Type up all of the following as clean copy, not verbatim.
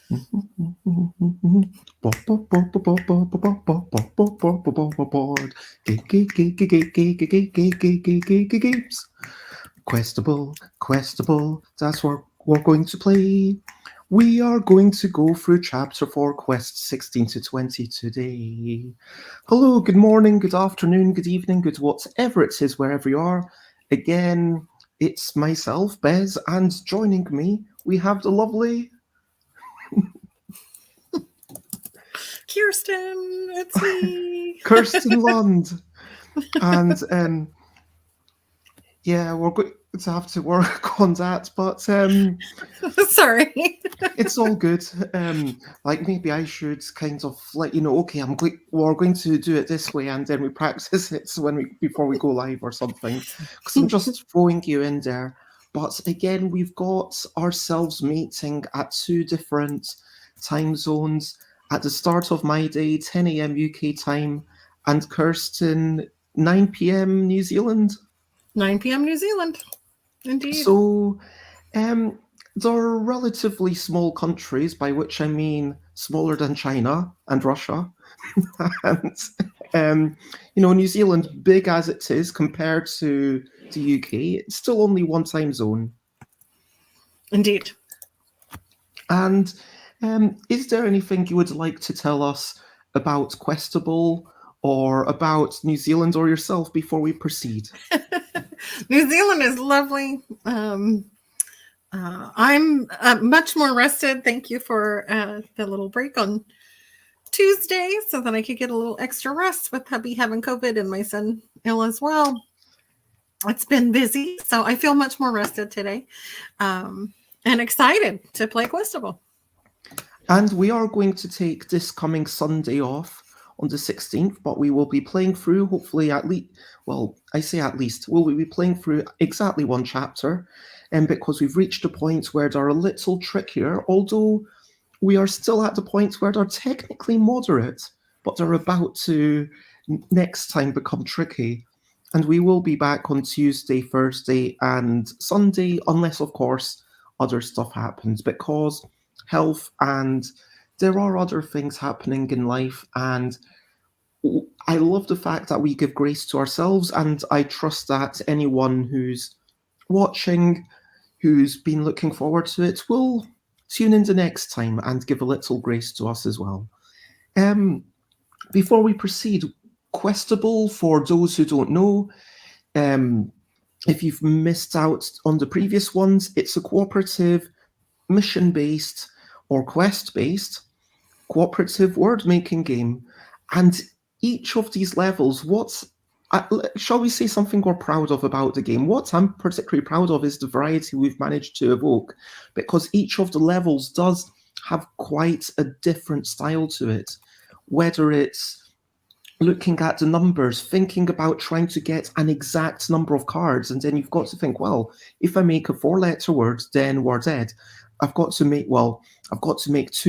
Games. Questabell, that's what we're going to play. We are going to go through chapter 4, quests 16 to 20 today. Hello, good morning, good afternoon, good evening, good whatever it is, wherever you are. Again, it's myself, Bez, and joining me, we have the lovely Kirsten, it's me. Kirsten Lunde. And yeah, we're going to have to work on that, but Sorry. it's all good. Like maybe I should kind of let you know, okay, we're going to do it this way, and then we practice it before we go live or something. Because I'm just throwing you in there. But again, we've got ourselves meeting at two different time zones. At the start of my day, 10 a.m. UK time, and Kirsten, 9 p.m. New Zealand. 9 p.m. New Zealand. Indeed. So, they're relatively small countries, by which I mean smaller than China and Russia. And, New Zealand, big as it is compared to the UK, it's still only one time zone. Indeed. And is there anything you would like to tell us about Questabell or about New Zealand or yourself before we proceed? New Zealand is lovely. I'm much more rested. Thank you for the little break on Tuesday so that I could get a little extra rest with hubby having COVID and my son ill as well. It's been busy, so I feel much more rested today and excited to play Questabell. And we are going to take this coming Sunday off on the 16th, but we will be playing through, hopefully at least, well, I say at least, we'll be playing through exactly one chapter, and because we've reached a point where they're a little trickier, although we are still at the point where they're technically moderate, but they're about to next time become tricky. And we will be back on Tuesday, Thursday, and Sunday, unless, of course, other stuff happens, because health and there are other things happening in life, and I love the fact that we give grace to ourselves, and I trust that anyone who's watching, who's been looking forward to it, will tune in the next time and give a little grace to us as well. Before we proceed, Questabell, for those who don't know, if you've missed out on the previous ones, it's a cooperative, mission-based, or quest-based cooperative word-making game. And each of these levels, shall we say something we're proud of about the game? What I'm particularly proud of is the variety we've managed to evoke, because each of the levels does have quite a different style to it, whether it's looking at the numbers, thinking about trying to get an exact number of cards, and then you've got to think, well, if I make a 4-letter word, then we're dead. I've got to make 2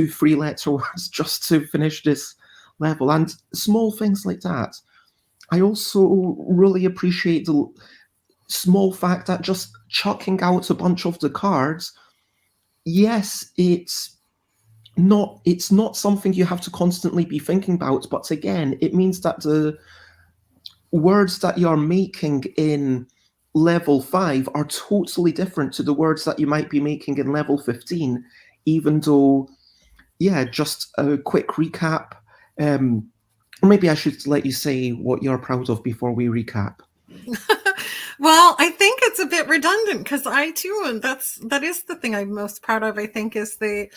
3-letter words just to finish this level, and small things like that. I also really appreciate the small fact that just chucking out a bunch of the cards, yes, it's not something you have to constantly be thinking about, but again, it means that the words that you're making in level 5 are totally different to the words that you might be making in level 15, even though, just a quick recap. Or maybe I should let you say what you're proud of before we recap. Well, I think it's a bit redundant because I too, and that is the thing I'm most proud of. I think is the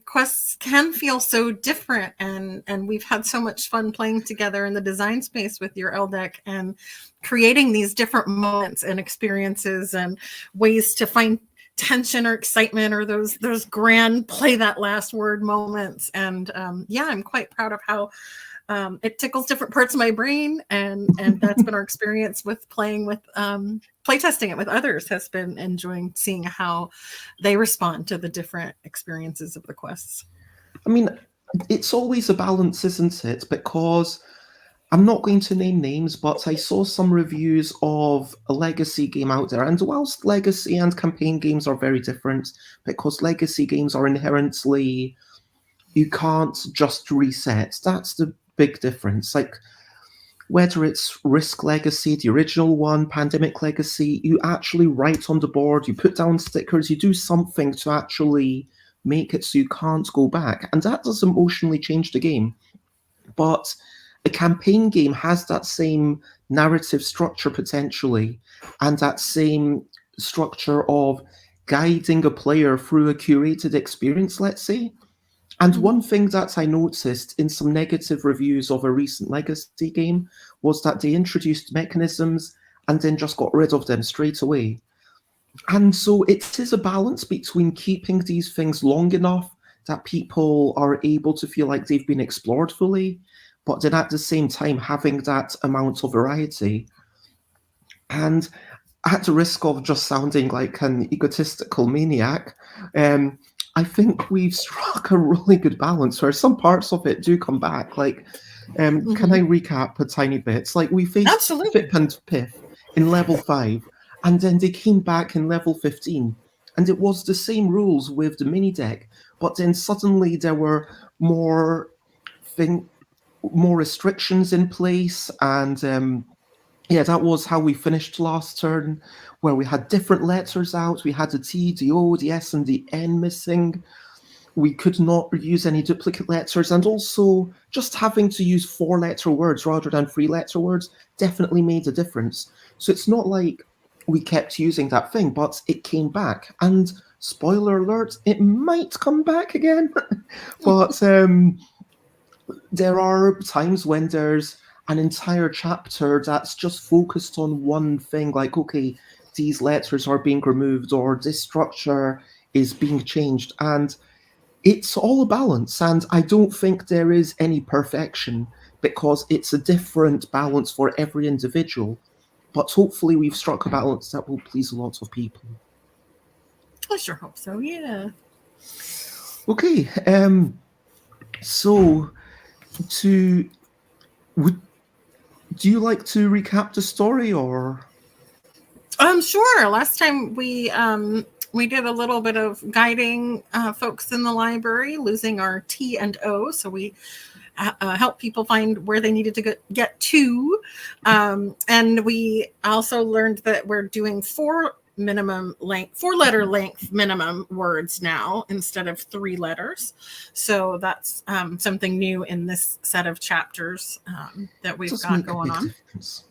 quests can feel so different, and we've had so much fun playing together in the design space with your L deck and creating these different moments and experiences and ways to find tension or excitement or those grand play that last word moments. And I'm quite proud of how it tickles different parts of my brain, and that's been our experience with playing with playtesting it with others, has been enjoying seeing how they respond to the different experiences of the quests. I mean, it's always a balance, isn't it? Because I'm not going to name names, but I saw some reviews of a legacy game out there. And whilst legacy and campaign games are very different, because legacy games are inherently, you can't just reset. That's the big difference. Like, whether it's Risk Legacy, the original one, Pandemic Legacy, you actually write on the board, you put down stickers, you do something to actually make it so you can't go back. And that does emotionally change the game. But a campaign game has that same narrative structure potentially, and that same structure of guiding a player through a curated experience, let's say. And one thing that I noticed in some negative reviews of a recent legacy game was that they introduced mechanisms and then just got rid of them straight away. And so it is a balance between keeping these things long enough that people are able to feel like they've been explored fully, but then at the same time having that amount of variety. And at the risk of just sounding like an egotistical maniac, I think we've struck a really good balance where some parts of it do come back. Like, can I recap a tiny bit? It's like we faced Absolutely. Pip and Piff in level 5, and then they came back in level 15. And it was the same rules with the mini deck, but then suddenly there were more more restrictions in place, and yeah, that was how we finished last turn, where we had different letters out. We had the T, the O, the S, and the N missing. We could not use any duplicate letters, and also just having to use 4-letter words rather than 3-letter words definitely made a difference. So it's not like we kept using that thing, but it came back. And spoiler alert, it might come back again. But there are times when there's an entire chapter that's just focused on one thing, like, okay, these letters are being removed or this structure is being changed. And it's all a balance. And I don't think there is any perfection because it's a different balance for every individual. But hopefully we've struck a balance that will please a lot of people. I sure hope so, yeah. Okay, so to do you like to recap the story, or? Sure. Last time we did a little bit of guiding folks in the library, losing our T and O, so we help people find where they needed to get to, and we also learned that we're doing 4-letter length minimum words now instead of 3 letters. So that's something new in this set of chapters that we've got going on. Difference.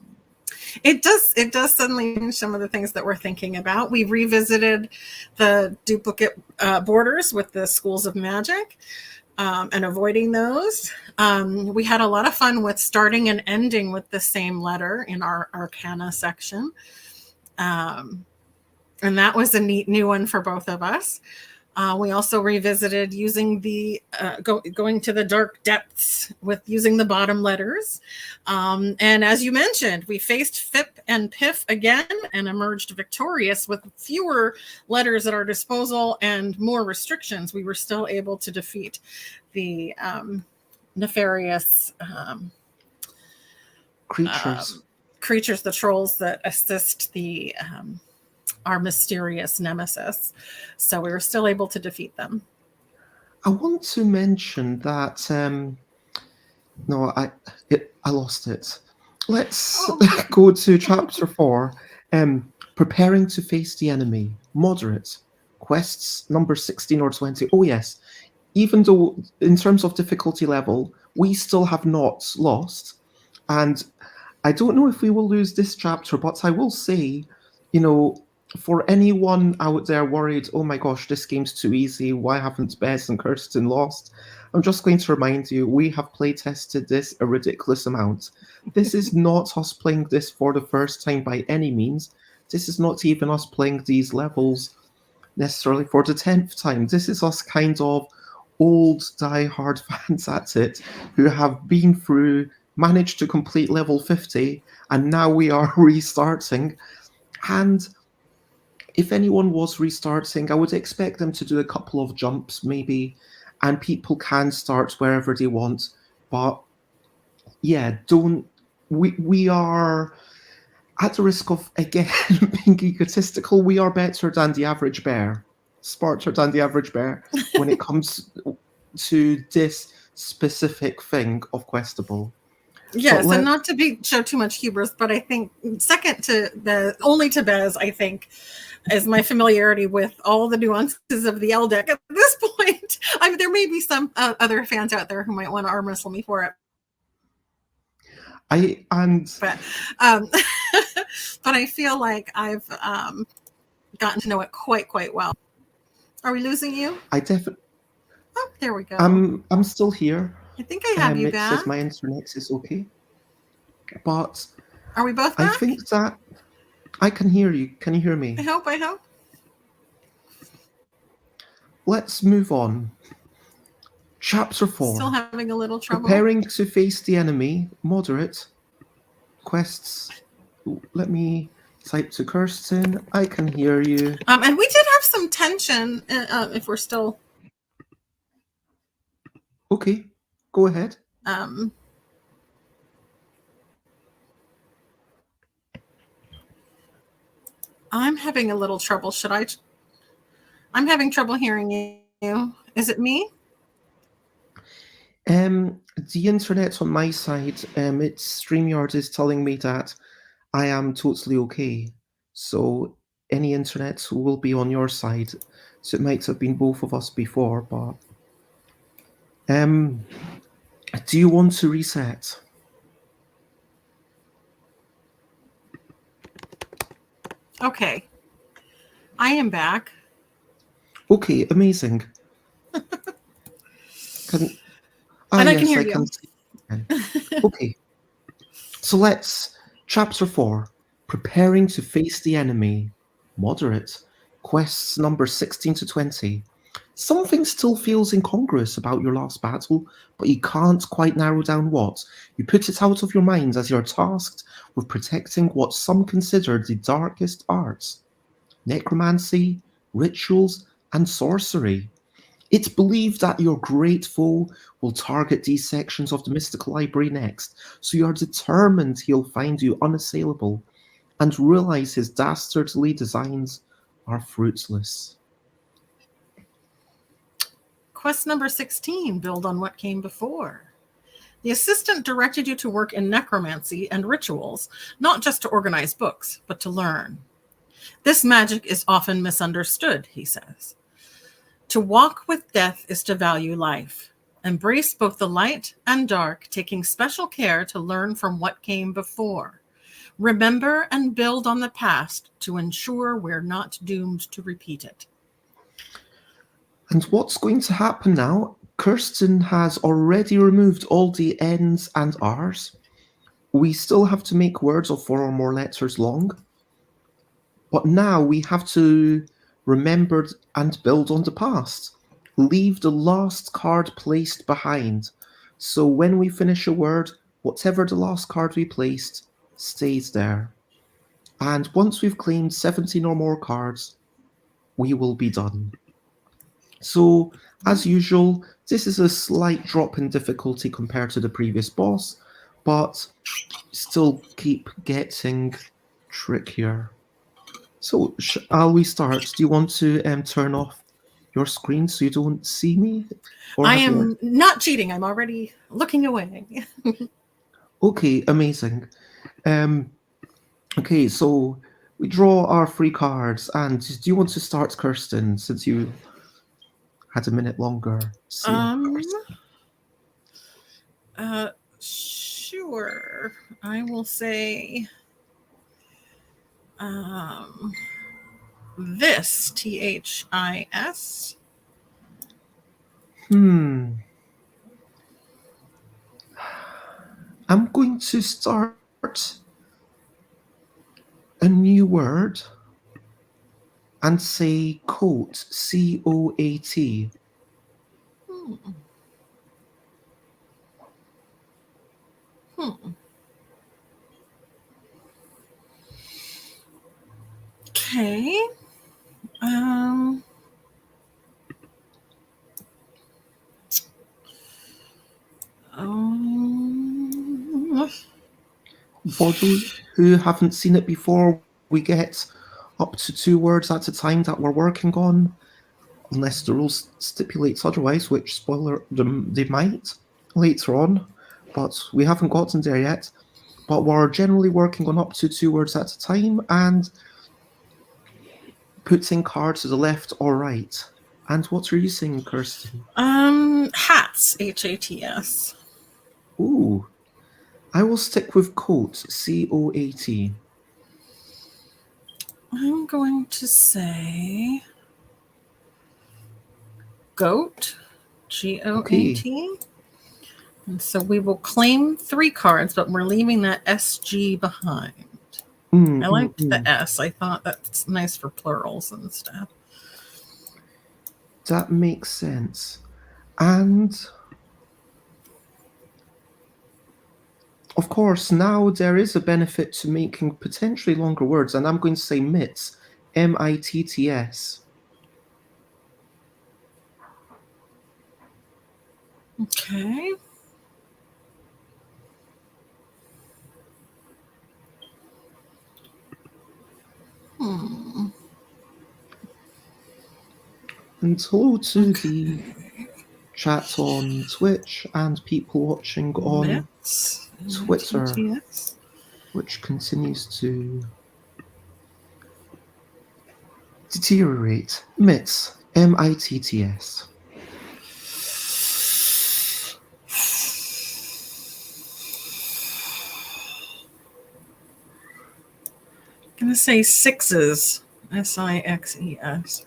It does suddenly change some of the things that we're thinking about. We revisited the duplicate borders with the schools of magic and avoiding those. We had a lot of fun with starting and ending with the same letter in our Arcana section. And that was a neat new one for both of us. We also revisited using the going to the dark depths with using the bottom letters. And as you mentioned, we faced Fip and Piff again and emerged victorious with fewer letters at our disposal and more restrictions. We were still able to defeat the nefarious creatures, the trolls that assist the our mysterious nemesis. So we were still able to defeat them. I want to mention that no, I lost it. Let's go to chapter 4. Preparing to face the enemy. Moderate. Quests number 16 or 20. Oh yes. Even though in terms of difficulty level, we still have not lost. And I don't know if we will lose this chapter, but I will say, for anyone out there worried, oh my gosh, this game's too easy, why haven't Bez and Kirsten lost? I'm just going to remind you, we have playtested this a ridiculous amount. This is not us playing this for the first time by any means. This is not even us playing these levels necessarily for the 10th time. This is us kind of old die-hard fans at it who have been through, managed to complete level 50, and now we are restarting. And if anyone was restarting, I would expect them to do a couple of jumps maybe, and people can start wherever they want. But yeah, don't. We are at the risk of again being egotistical. We are better than the average bear, smarter than the average bear when it comes to this specific thing of Questabell. But Yes, and let not to show too much hubris, but I think second to only to Bez, I think, is my familiarity with all the nuances of the L deck at this point. I mean, there may be some other fans out there who might want to arm wrestle me for it. But but I feel like I've gotten to know it quite well. Are we losing you? I definitely. Oh, there we go. I'm still here. I think I have you it back. says my internet is okay, but are we both back? I think that I can hear you. Can you hear me? I hope. Let's move on. Chapter 4. Still having a little trouble. Preparing to face the enemy. Moderate. Quests. Let me type to Kirsten. I can hear you. And we did have some tension if we're still... Okay, go ahead. I'm having a little trouble. I'm having trouble hearing you. Is it me? The internet on my side, it's StreamYard is telling me that I am totally okay. So any internet will be on your side. So it might have been both of us before, but do you want to reset? Okay. I am back. Okay, amazing. And I can hear you. Okay. So let's chapter 4. Preparing to face the enemy. Moderate. Quests number 16 to 20. Something still feels incongruous about your last battle, but you can't quite narrow down what. You put it out of your mind as you're tasked with protecting what some consider the darkest arts. Necromancy, rituals, and sorcery. It's believed that your great foe will target these sections of the mystical library next, so you are determined he'll find you unassailable and realize his dastardly designs are fruitless. Quest number 16, build on what came before. The assistant directed you to work in necromancy and rituals, not just to organize books, but to learn. This magic is often misunderstood, he says. To walk with death is to value life. Embrace both the light and dark, taking special care to learn from what came before. Remember and build on the past to ensure we're not doomed to repeat it. And what's going to happen now? Kirsten has already removed all the N's and R's. We still have to make words of 4 or more letters long. But now we have to remember and build on the past. Leave the last card placed behind. So when we finish a word, whatever the last card we placed stays there. And once we've claimed 17 or more cards, we will be done. So, as usual, this is a slight drop in difficulty compared to the previous boss, but still keep getting trickier. So, shall we start? Do you want to turn off your screen so you don't see me? Or I am not cheating. I'm already looking away. Okay, amazing. Okay, so we draw our 3 cards, and do you want to start, Kirsten, since you had a minute longer? Sure. I will say this, THIS. I'm going to start a new word and say coat, C-O-A-T. Okay. For those who haven't seen it before, we get up to 2 words at a time that we're working on, unless the rules stipulates otherwise, which spoiler they might later on, but we haven't gotten there yet. But we're generally working on up to 2 words at a time and putting cards to the left or right. And what are you saying, Kirsten? Hats, Hats. Ooh, I will stick with coat, COAT. I'm going to say goat, GOAT. Okay. And so we will claim 3 cards, but we're leaving that SG behind. I liked the S. I thought that's nice for plurals and stuff. That makes sense. And of course, now there is a benefit to making potentially longer words, and I'm going to say mitts, MITTS. Okay. And hello to the chat on Twitch and people watching on Mitts, Twitter, MITTS. which continues to deteriorate. Mitts, MITTS. I'm going to say sixes, SIXES.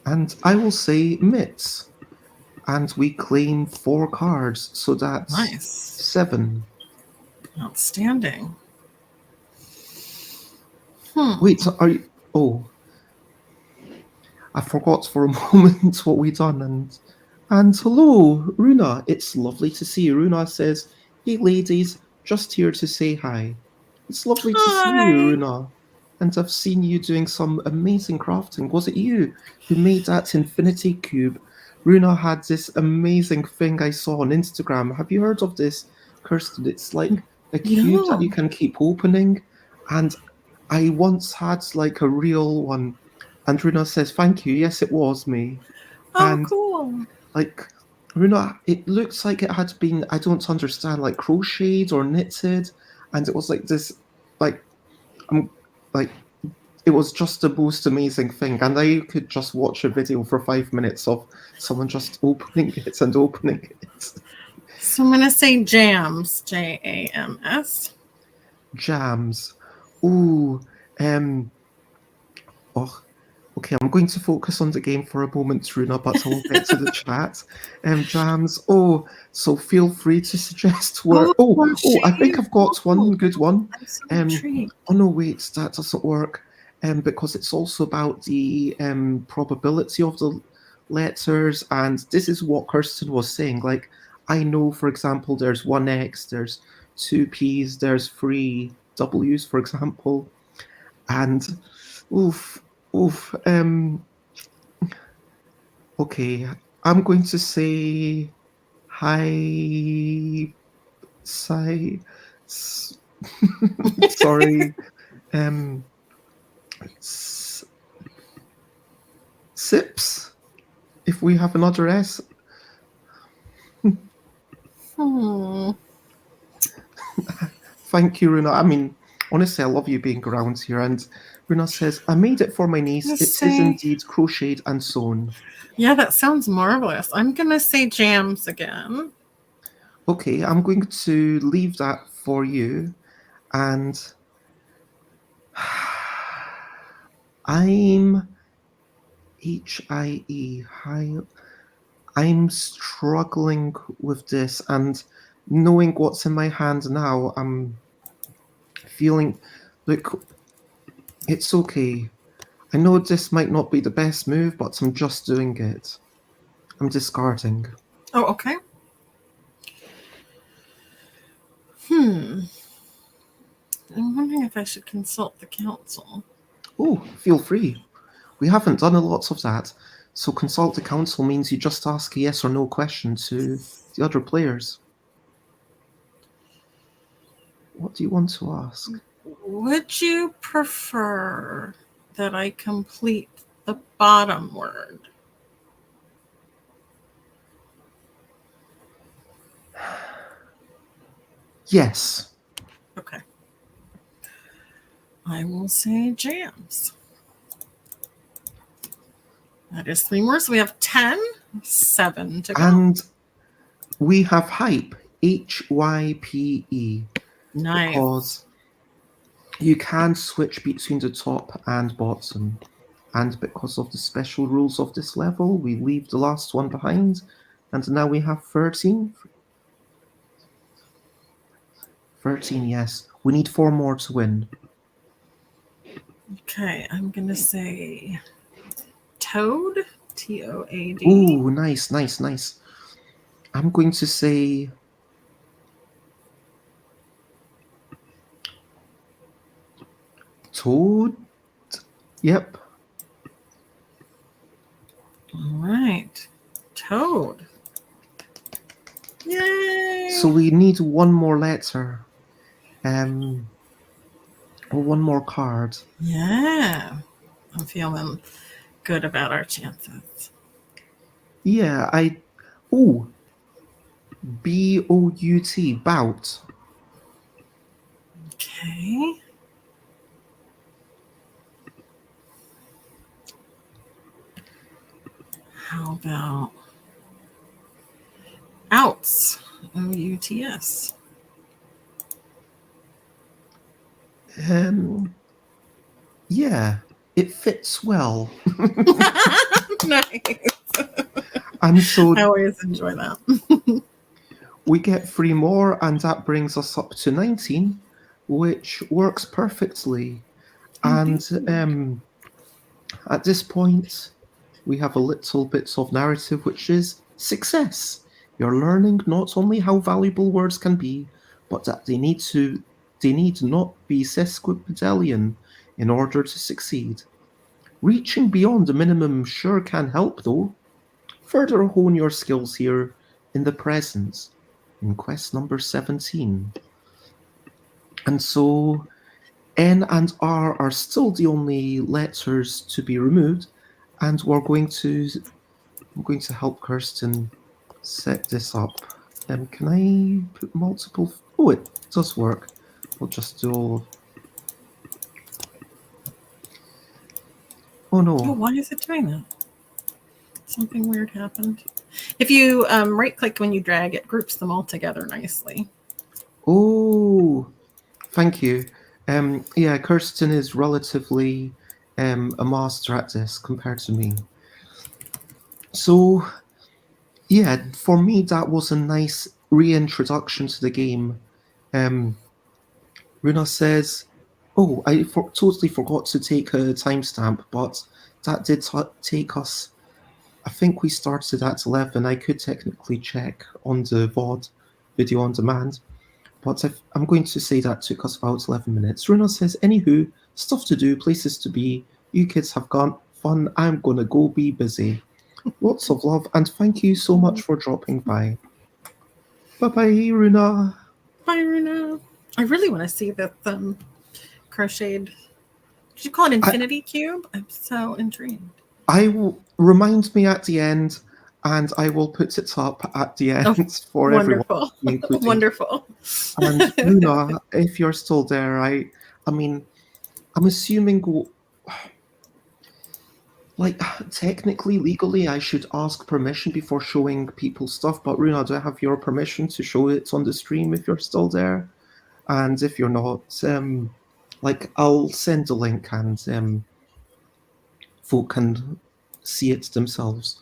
And I will say mitts. And we claim 4 cards, so that's Nice. 7. Outstanding. Wait, are you... Oh. I forgot for a moment what we done. And hello, Runa. It's lovely to see you. Runa says, hey ladies, just here to say hi. It's lovely to see you, Runa. And I've seen you doing some amazing crafting. Was it you who made that infinity cube? Runa had this amazing thing I saw on Instagram. Have you heard of this, Kirsten? It's like a cube that you can keep opening. And I once had like a real one. And Runa says, thank you. Yes, it was me. Oh, cool. Like, Runa, it looks like it had been, I don't understand, like crocheted or knitted. And it was like this, like, it was just the most amazing thing. And I could just watch a video for 5 minutes of someone just opening it and opening it. So I'm going to say jams, JAMS. Jams. Ooh, oh, okay, I'm going to focus on the game for a moment, Runa, but I will get to the chat. Jams. Oh, so feel free to suggest where. I think I've got one good one. I'm so intrigued. Oh no, wait, that doesn't work. Because it's also about the probability of the letters, and this is what Kirsten was saying. Like, I know, for example, there's 1X, there's 2 P's, there's 3 W's, for example, and okay, I'm going to say hi. Sorry. Sips. If we have another S. Thank you, Runa. I mean, honestly, I love you being around here. And Runa says, I made it for my niece. It is indeed crocheted and sewn. Yeah, that sounds marvelous. I'm going to say jams again. Okay, I'm going to leave that for you. And I'm HIE. I'm struggling with this, and knowing what's in my hand now, I'm feeling like it's okay. I know this might not be the best move, but I'm just doing it. I'm discarding. Oh, okay. I'm wondering if I should consult the council. Oh, feel free. We haven't done a lot of that. So consult the council means you just ask a yes or no question to the other players. What do you want to ask? Would you prefer that I complete the bottom word? Yes. Okay. I will say jams. That is 3 more. So we have 10, 7 to go. And we have hype, HYPE. Nice. Because you can switch between the top and bottom. And because of the special rules of this level, we leave the last one behind. And now we have 13. 13, yes. We need 4 more to win. Okay, I'm going to say toad, Toad. Ooh, nice, nice, nice. I'm going to say toad. Yep. All right. Toad. Yay! So we need one more letter. Or one more card. Yeah. I'm feeling good about our chances. Yeah, Ooh. BOUT, bout. Okay. How about outs? OUTS. Yeah, it fits well. Nice. And so I always enjoy that. we get 3 more, and that brings us up to 19, which works perfectly. And at this point, we have a little bit of narrative, which is success. You're learning not only how valuable words can be, but that they need not be sesquipedalian in order to succeed. Reaching beyond the minimum sure can help, though. Further hone your skills here in the present, in quest number 17. And so N and R are still the only letters to be removed, and I'm going to help Kirsten set this up. Can I put multiple? Oh, it does work. We'll just do. Oh no! Oh, why is it doing that? Something weird happened. If you right click when you drag, it groups them all together nicely. Oh, thank you. Yeah, Kirsten is relatively a master at this compared to me. So, yeah, for me that was a nice reintroduction to the game. Runa says, "Oh, I totally forgot to take a timestamp, but that did take us. I think we started at 11. I could technically check on the VOD, video on demand, but I'm going to say that took us about 11 minutes. Runa says, anywho, stuff to do, places to be. You kids have gone fun. I'm going to go be busy. Lots of love, and thank you so much for dropping by. Bye-bye, Runa. Bye, Runa. I really want to see this crocheted. Did you call it infinity cube? I'm so intrigued. I will remind me at the end, and I will put it up at the end for everyone, including Wonderful. And Runa, if you're still there, I mean, I'm assuming, like, technically, legally, I should ask permission before showing people stuff. But Runa, do I have your permission to show it on the stream if you're still there? And if you're not, like, I'll send a link and folk can see it themselves.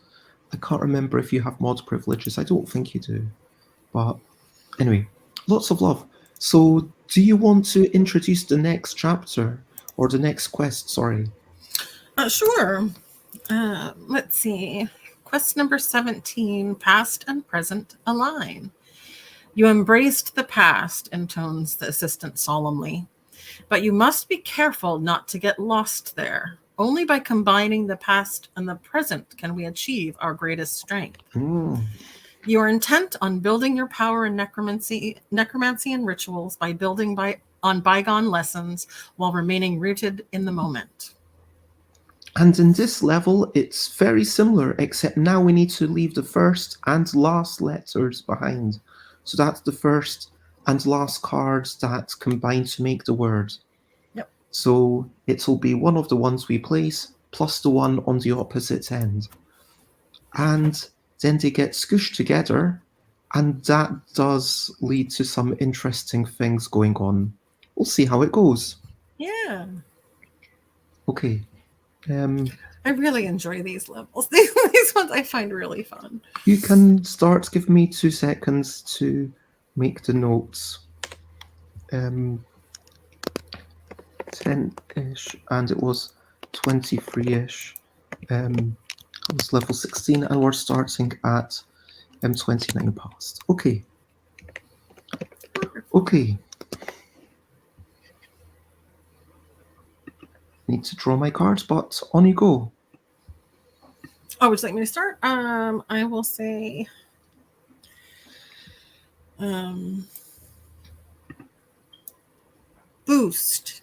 I can't remember if you have mod privileges. I don't think you do. But anyway, lots of love. So do you want to introduce the next chapter or the next quest? Sorry. Sure. Let's see. Quest number 17, past and present align. You embraced the past, intones the assistant solemnly, but you must be careful not to get lost there. Only by combining the past and the present can we achieve our greatest strength. You are intent on building your power in necromancy and rituals by building on bygone lessons while remaining rooted in the moment. And in this level, it's very similar, except now we need to leave the first and last letters behind. So that's the first and last cards that combine to make the word. Yep. So it'll be one of the ones we place plus the one on the opposite end. And then they get squished together, and that does lead to some interesting things going on. We'll see how it goes. Yeah. Okay. I really enjoy these levels. These ones I find really fun. You can start. Give me 2 seconds to make the notes. 10-ish, and it was 23-ish. It was level 16, and we're starting at 29 past. Okay. Okay. Need to draw my cards, but on you go. Oh, would you like me to start? I will say boost.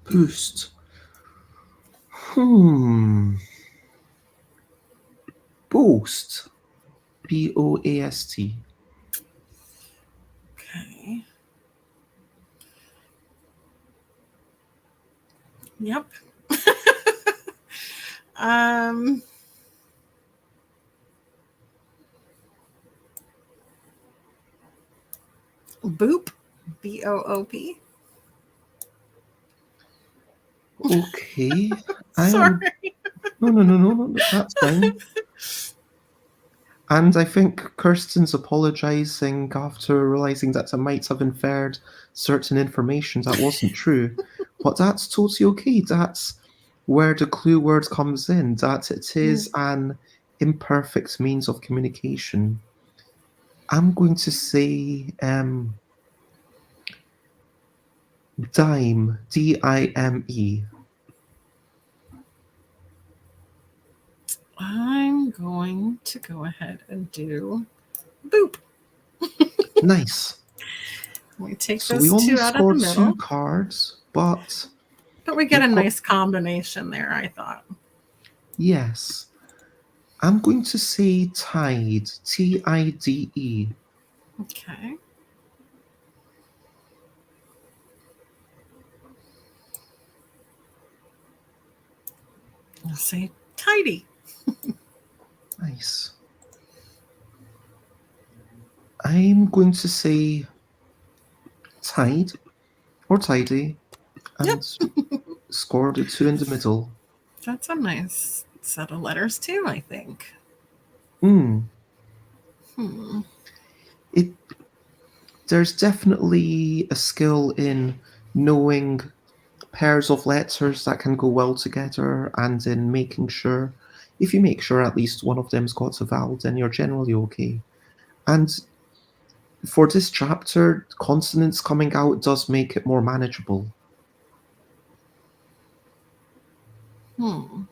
Boost. Boost. BOAST. Okay. Yep. Boop. BOOP. Okay. Sorry. No, that's fine. And I think Kirsten's apologising after realising that I might have inferred certain information that wasn't true. But that's totally okay. That's where the clue word comes in, that it is an imperfect means of communication. I'm going to say dime, DIME. I'm going to go ahead and do boop. Nice. We take So those we only two out of the scored middle. 2 cards, but we get a nice combination there, I thought. Yes. I'm going to say tide, TIDE. Okay. I'll say tidy. Nice. I'm going to say tide or tidy and scored a 2 in the middle. That's a nice set of letters too, I think. There's definitely a skill in knowing pairs of letters that can go well together, and in making sure, if you make sure at least one of them's got a vowel, then you're generally okay. And for this chapter, consonants coming out does make it more manageable. I'm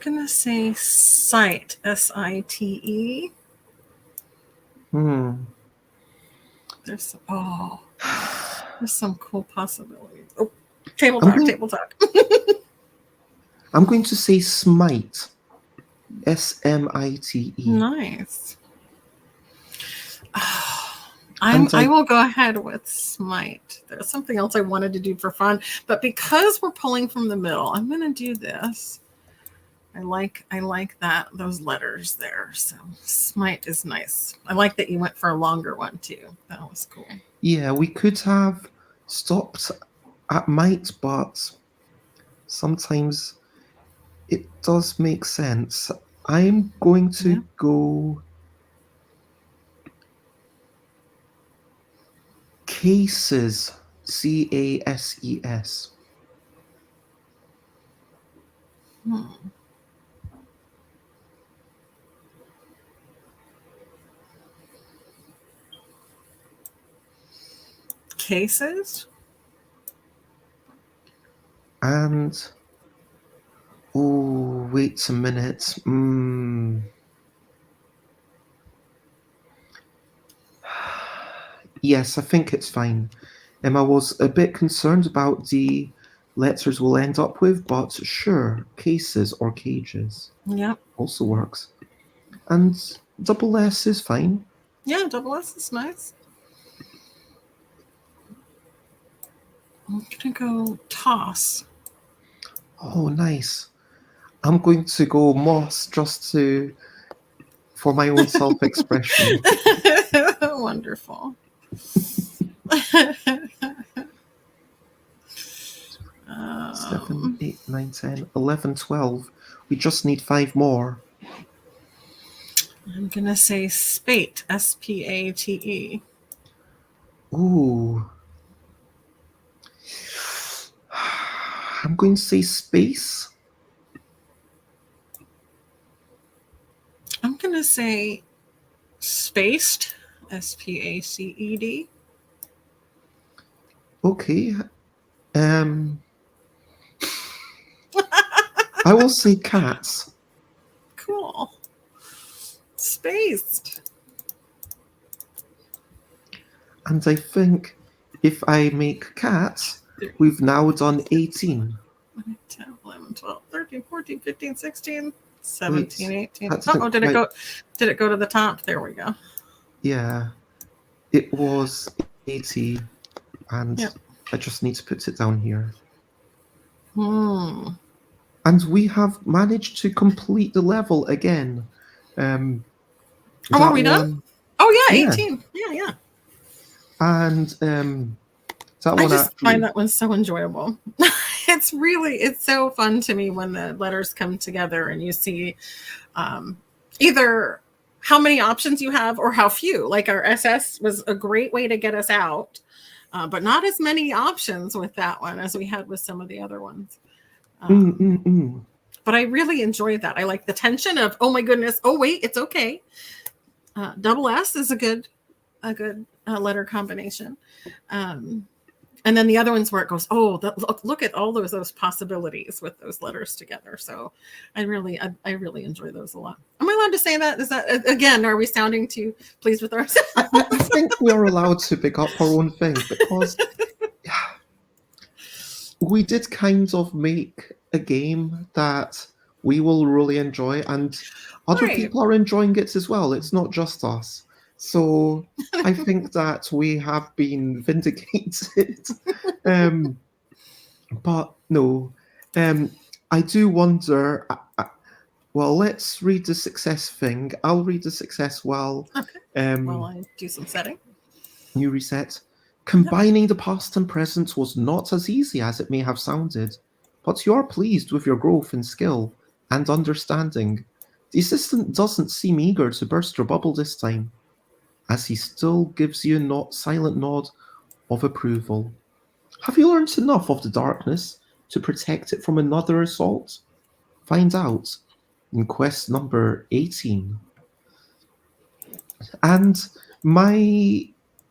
gonna say site, SITE. There's some cool possibilities. Oh, table talk. I'm going to say smite, SMITE. Nice. I will go ahead with smite. There's something else I wanted to do for fun, but because we're pulling from the middle, I'm going to do this. I like those letters there. So smite is nice. I like that you went for a longer one too. That was cool. Yeah, we could have stopped at might, but sometimes it does make sense. I'm going to go cases, CASES. Cases? And oh, wait a minute. Yes, I think it's fine. I was a bit concerned about the letters we'll end up with, but sure, cases or cages Yep. also works. And double S is fine. Yeah, double S is nice. I'm gonna go toss. Oh, nice. I'm going to go moss just to for my own self-expression. Wonderful. 7, 8, 9, 10, 11, 12. We just need 5 more. I'm gonna say spate. S-P-A-T-E. Ooh. I'm going to say space. I'm gonna say spaced. S-P-A-C-E-D. Okay. I will say cats. Cool. Spaced. And I think if I make cats, we've now done 18. 10, 11, 12, 13, 14, 15, 16, 17, Wait, 18. that didn't Oh, did it quite- go? Did it go to the top? There we go. Yeah. It was 80. And Yep. I just need to put it down here. Hmm. And we have managed to complete the level again. Oh, are we done? Oh yeah, Yeah. 18. Yeah. And that I one just actually. find that one so enjoyable. It's so fun to me when the letters come together and you see either how many options you have or how few. Like our SS was a great way to get us out, but not as many options with that one as we had with some of the other ones. But I really enjoyed that. I like the tension of, oh my goodness, oh wait, it's okay. Double S is a good letter combination. And then the other ones where it goes, oh, look at all those possibilities with those letters together. So I really enjoy those a lot. Am I allowed to say that? Is that, again, are we sounding too pleased with ourselves? I think we are allowed to pick up our own thing because we did kind of make a game that we will really enjoy, and other Right. people are enjoying it as well. It's not just us. So I think that we have been vindicated. But no, I do wonder. Well, let's read the success thing. I'll read the success while While I do some setting. you reset. Combining the past and present was not as easy as it may have sounded, but you are pleased with your growth in skill and understanding. The assistant doesn't seem eager to burst your bubble this time, as he still gives you a silent nod of approval. Have you learned enough of the darkness to protect it from another assault? Find out in quest number 18. And my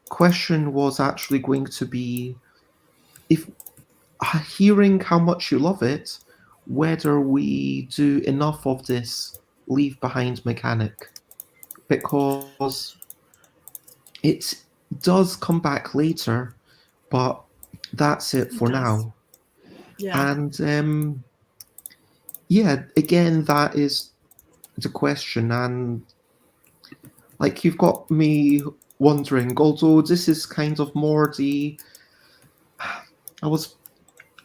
question was actually going to be, if hearing how much you love it, whether we do enough of this leave behind mechanic, because it does come back later, but that's it for now. Yeah. And yeah, again, that is the question. And like, you've got me wondering, although this is kind of more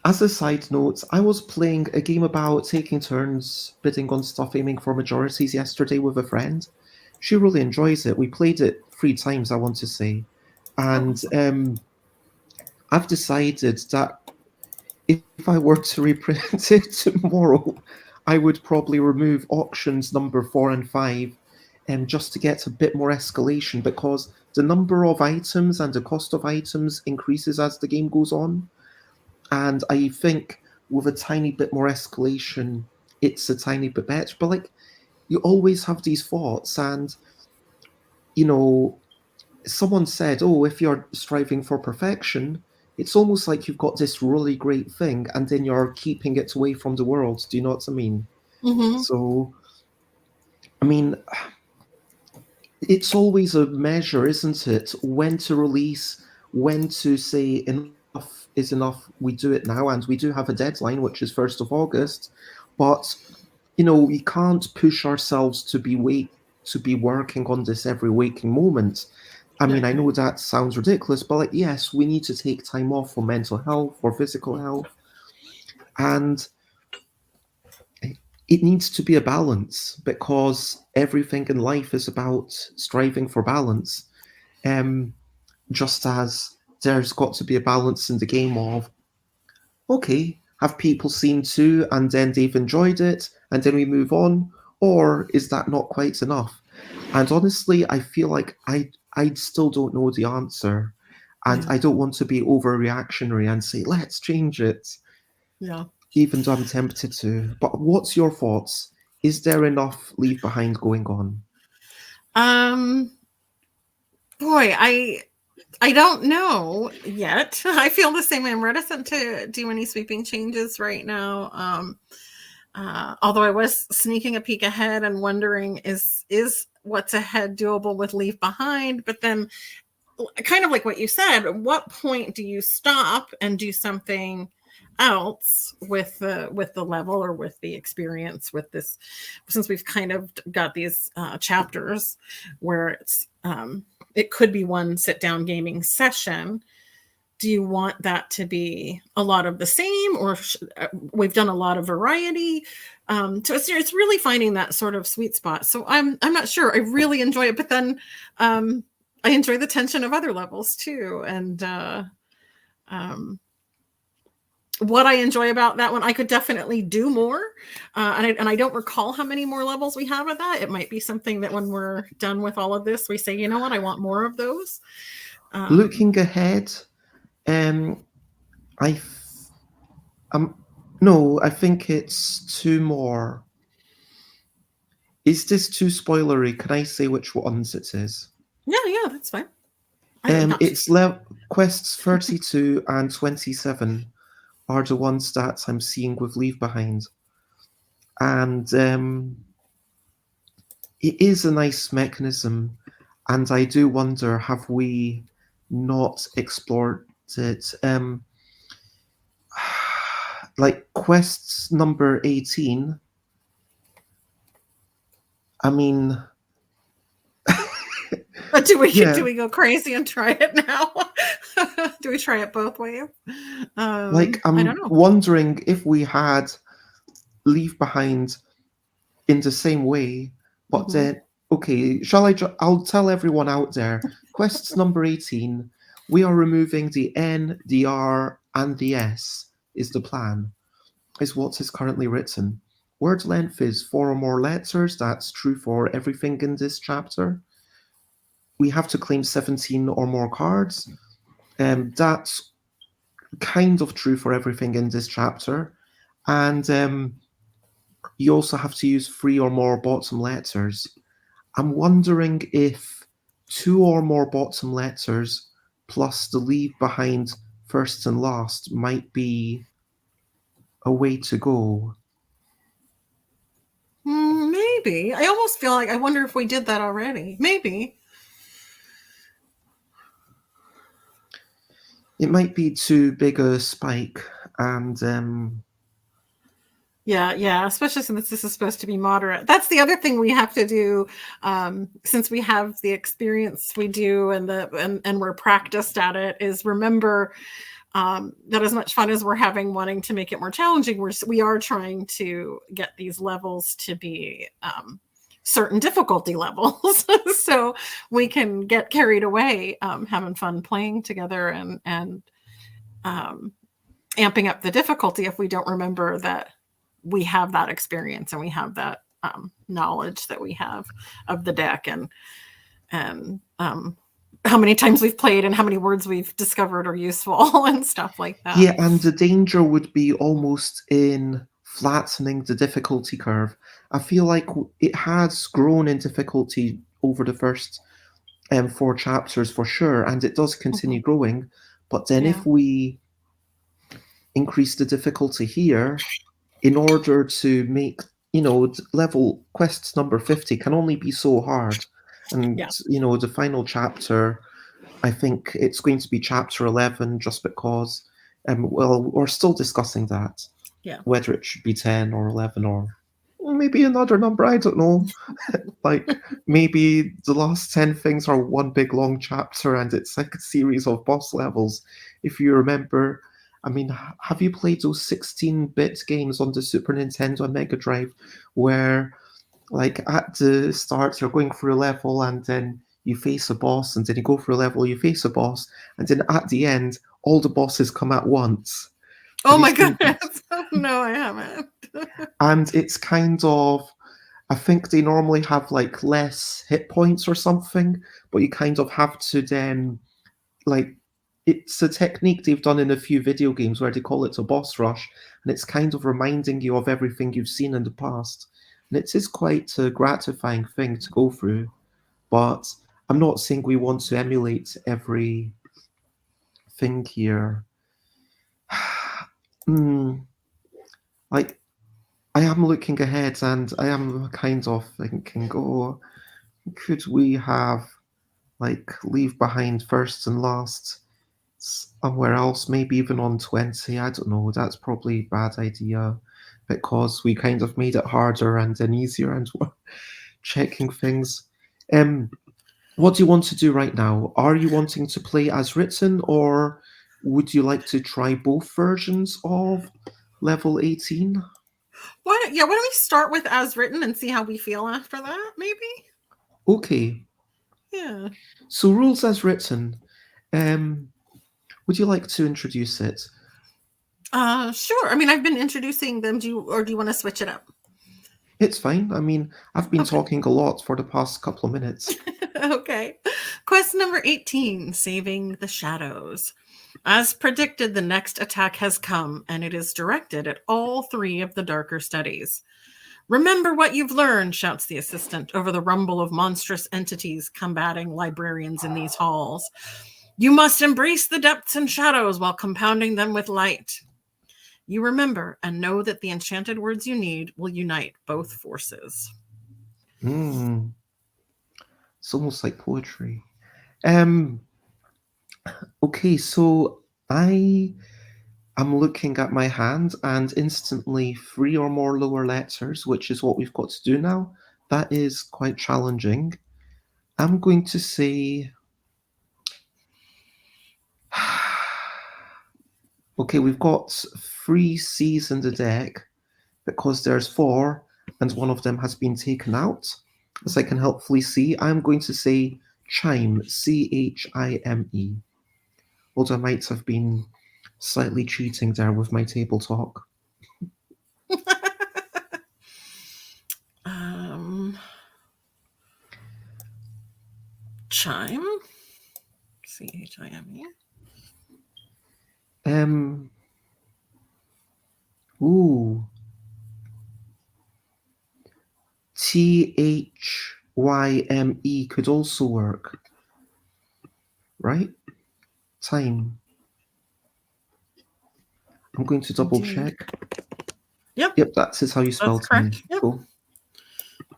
as a side note, I was playing a game about taking turns bidding on stuff, aiming for majorities yesterday with a friend. She really enjoys it. We played it 3 times, I want to say. And I've decided that if I were to reprint it tomorrow, I would probably remove auctions number 4 and 5 just to get a bit more escalation, because the number of items and the cost of items increases as the game goes on. And I think with a tiny bit more escalation, it's a tiny bit better. But like, you always have these thoughts, and someone said, "Oh, if you're striving for perfection, it's almost like you've got this really great thing and then you're keeping it away from the world. Do you know what I mean? Mm-hmm. So, I mean, it's always a measure, isn't it? When to release, when to say enough is enough, we do it now. And we do have a deadline, which is 1st of August. But, we can't push ourselves to be working on this every waking moment. I mean, I Okay. know that sounds ridiculous, but like, yes, we need to take time off for mental health, for physical health, and it needs to be a balance because everything in life is about striving for balance. Um, just as there's got to be a balance in the game of, okay, have people seen two and then they've enjoyed it and then we move on, or is that not quite enough? And honestly, I feel like I still don't know the answer, and Yeah. I don't want to be overreactionary and say let's change it, Yeah. even though I'm tempted to. But what's your thoughts? Is there enough leave behind going on? Um, boy, I don't know yet. I feel the same way. I'm reticent to do any sweeping changes right now. Although I was sneaking a peek ahead and wondering is what's ahead doable with leave behind, but then kind of like what you said, at what point do you stop and do something else with the level or with the experience with this, since we've kind of got these chapters where it could be one sit down gaming session. Do you want that to be a lot of the same, or we've done a lot of variety? So it's really finding that sort of sweet spot. So I'm not sure. I really enjoy it, but then I enjoy the tension of other levels too. And um, what I enjoy about that one, I could definitely do more. And I don't recall how many more levels we have of that. It might be something that when we're done with all of this, we say, you know what, I want more of those. Looking ahead, um, I th- um, no, I think it's two more. Is this too spoilery? Can I say which ones it is? Yeah, that's fine. I'm not too. It's quests 32 and 27 are the ones that I'm seeing with Leave Behind. And it is a nice mechanism. And I do wonder, have we not explored it? Like quests number 18, I mean, But do we yeah, do we go crazy and try it now? Do we try it both ways? like I don't I'm know. wondering if we had Leave Behind in the same way, but Hmm. then, okay, shall I? I'll tell everyone out there. Quests number 18, we are removing the N, the R, and the S, is the plan, is what is currently written. Word length is 4 or more letters. That's true for everything in this chapter. We have to claim 17 or more cards. That's kind of true for everything in this chapter. And you also have to use 3 or more bottom letters. I'm wondering if 2 or more bottom letters plus the leave behind first and last might be a way to go. Maybe. I almost feel like I wonder if we did that already. Maybe. It might be too big a spike, and Yeah. Especially since this is supposed to be moderate. That's the other thing we have to do, since we have the experience we do and we're practiced at it. Is remember that as much fun as we're having wanting to make it more challenging, we are trying to get these levels to be certain difficulty levels so we can get carried away having fun playing together and um, amping up the difficulty if we don't remember that we have that experience and we have that knowledge that we have of the deck and how many times we've played and how many words we've discovered are useful and stuff like that. yeah, and the danger would be almost in flattening the difficulty curve. I feel like it has grown in difficulty over the first 4 chapters for sure, and it does Mhm. continue growing. But then Yeah. if we increase the difficulty here, in order to make, level quest number 50 can only be so hard. And, Yeah. the final chapter, I think it's going to be chapter 11 just because, well, we're still discussing that, Yeah. whether it should be 10 or 11 or maybe another number, I don't know. Like maybe the last 10 things are one big long chapter and it's like a series of boss levels. If you remember, I mean, have you played those 16-bit games on the Super Nintendo and Mega Drive where, like, at the start you're going through a level and then you face a boss, and then you go through a level, you face a boss, and then at the end all the bosses come at once? Have Oh you my seen that? goodness. No, I haven't. And it's kind of, I think they normally have like less hit points or something, but you kind of have to then, like, it's a technique they've done in a few video games where they call it a boss rush, and it's kind of reminding you of everything you've seen in the past. And it is quite a gratifying thing to go through, but I'm not saying we want to emulate every thing here. Hmm, like, I am looking ahead and I am kind of thinking, oh, could we have like leave behind first and last somewhere else, maybe even on 20? I don't know. That's probably a bad idea because we kind of made it harder and then easier and we're checking things. Um, what do you want to do right now? Are you wanting to play as written or would you like to try both versions of level 18? Why don't we start with as written and see how we feel after that, maybe? Okay, Yeah. so rules as written. Um, would you like to introduce it? Sure. I mean, I've been introducing them. Do you want to switch it up? It's fine. I mean, I've been Okay. talking a lot for the past couple of minutes. Okay. Quest number 18, Saving the Shadows. As predicted, the next attack has come, and it is directed at all three of the darker studies. Remember what you've learned, shouts the assistant over the rumble of monstrous entities combating librarians in these halls. You must embrace the depths and shadows while compounding them with light. You remember and know that the enchanted words you need will unite both forces. Hmm, it's almost like poetry. Um, okay, so I am looking at my hand and instantly three or more lower letters, which is what we've got to do now. That is quite challenging. I'm going to say, okay, we've got three C's in the deck because there's four and one of them has been taken out. As I can helpfully see, I'm going to say chime, Chime. Although I might have been slightly cheating there with my table talk. Chime. Chime. Um, ooh. Thyme could also work, right? Time. I'm going to double Indeed. check. Yep, Yep, that is how you spell that's time. correct. Yep. Cool.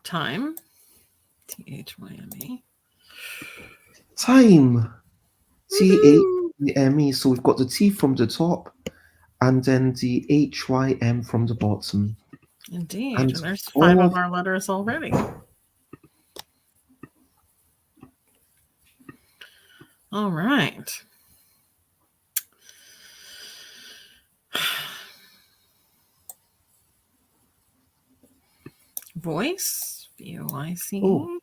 Time. Thyme. Time. Woohoo! Time. So we've got the T from the top and then the HYM from the bottom. Indeed. And And there's 5 all of of our letters already. All right. Voice. VOIC. oh,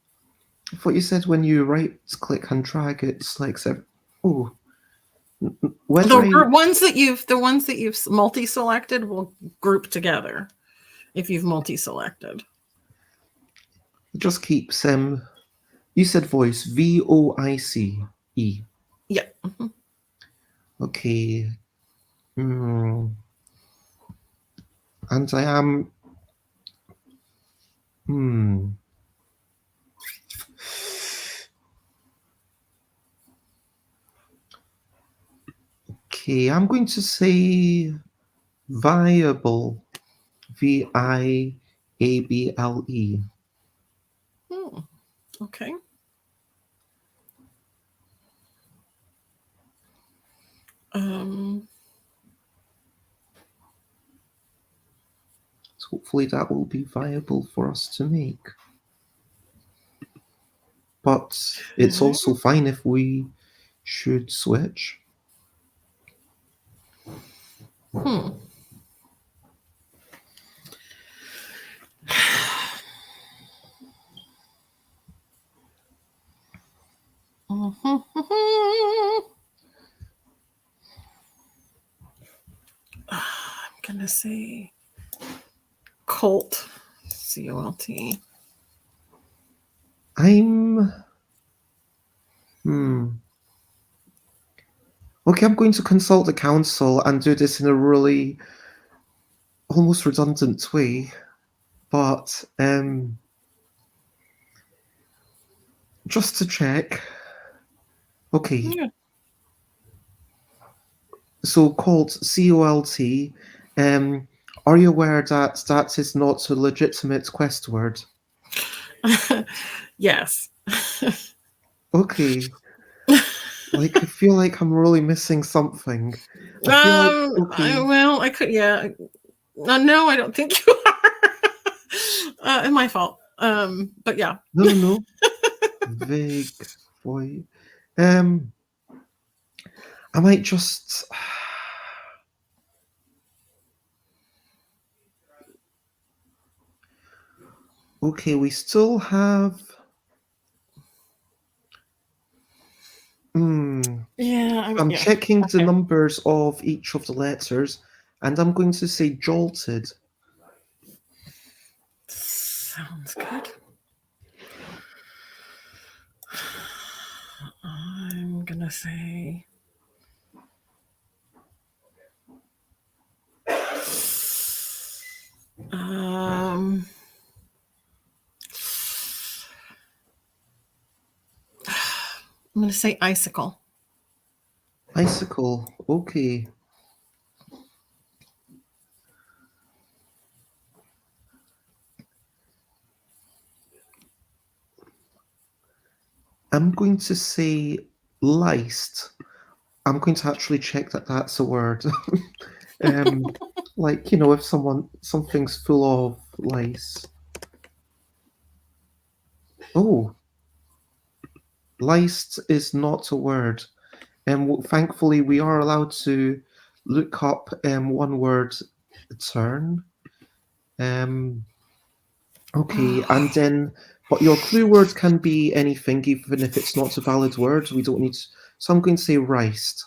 I thought you said when you right click and drag it's like oh, whether The ones that you've multi-selected will group together if you've multi-selected. it just keeps you said voice VOICE. Yeah. Okay. And I am Okay, I'm going to say viable. Viable. Okay. So hopefully that will be viable for us to make. But it's also fine if we should switch. I'm gonna say Colt. COLT. Okay, I'm going to consult the council and do this in a really almost redundant way. But just to check. Okay. Yeah. So Colt, COLT. Are you aware that that is not a legitimate quest word? Yes. Okay. Like, I feel like I'm really missing something. I feel like, okay. I could, yeah. No, I don't think you are. It's my fault. But yeah. No. Vague void. I might just. Okay, we still have. Yeah. I'm checking the numbers of each of the letters, and I'm going to say jolted. Sounds good. I'm gonna say I'm gonna say icicle. Icicle. Okay. I'm going to say liced. I'm going to actually check that that's a word. Like, if something's full of lice. Oh, liced is not a word. Thankfully, we are allowed to look up one word a turn. Okay, and then, but your clue word can be anything, even if it's not a valid word. We don't need. So I'm going to say riced.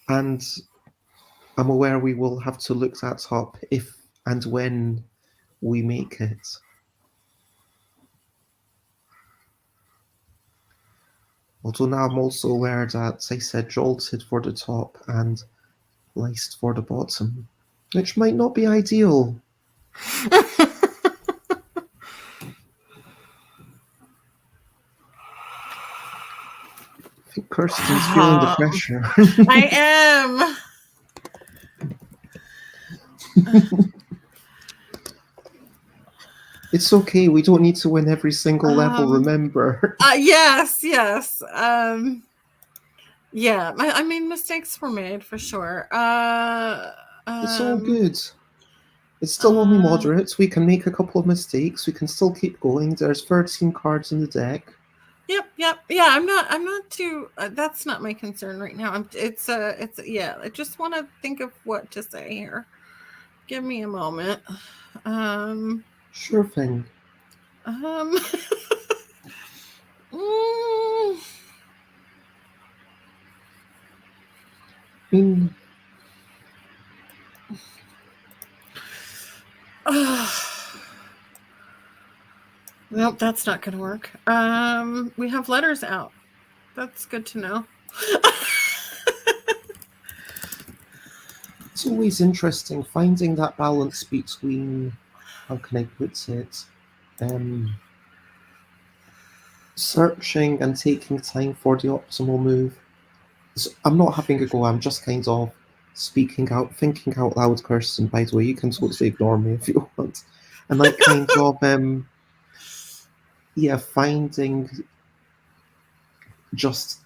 And I'm aware we will have to look that up if and when we make it. Although now I'm also aware that I said jolted for the top and laced for the bottom, which might not be ideal. I think Kirsten's feeling the pressure. I am. It's okay. We don't need to win every single level, remember? Yes. Yeah, I mean, mistakes were made for sure. It's all good. It's still only moderate. We can make a couple of mistakes. We can still keep going. There's 13 cards in the deck. Yep. Yeah, I'm not too. That's not my concern right now. Yeah. I just want to think of what to say here. Give me a moment. Sure thing. Nope, that's not going to work. We have letters out. That's good to know. It's always interesting finding that balance between, how can I put it, searching and taking time for the optimal move. So I'm not having a go. I'm just kind of speaking out, thinking out loud, Kirsten. By the way, you can totally ignore me if you want. And like kind of yeah, finding just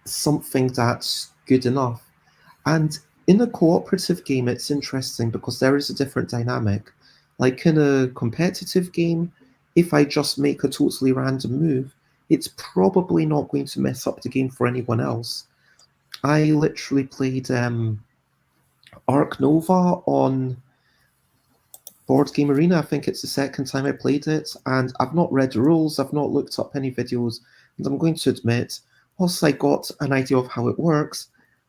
something that's good enough. And in a cooperative game, it's interesting because there is a different dynamic. Like in a competitive game, if I just make a totally random move, it's probably not going to mess up the game for anyone else. I literally played Arc Nova on Board Game Arena. I think it's the second time I played it, and I've not read the rules, I've not looked up any videos, and I'm going to admit, whilst I got an idea of how it works,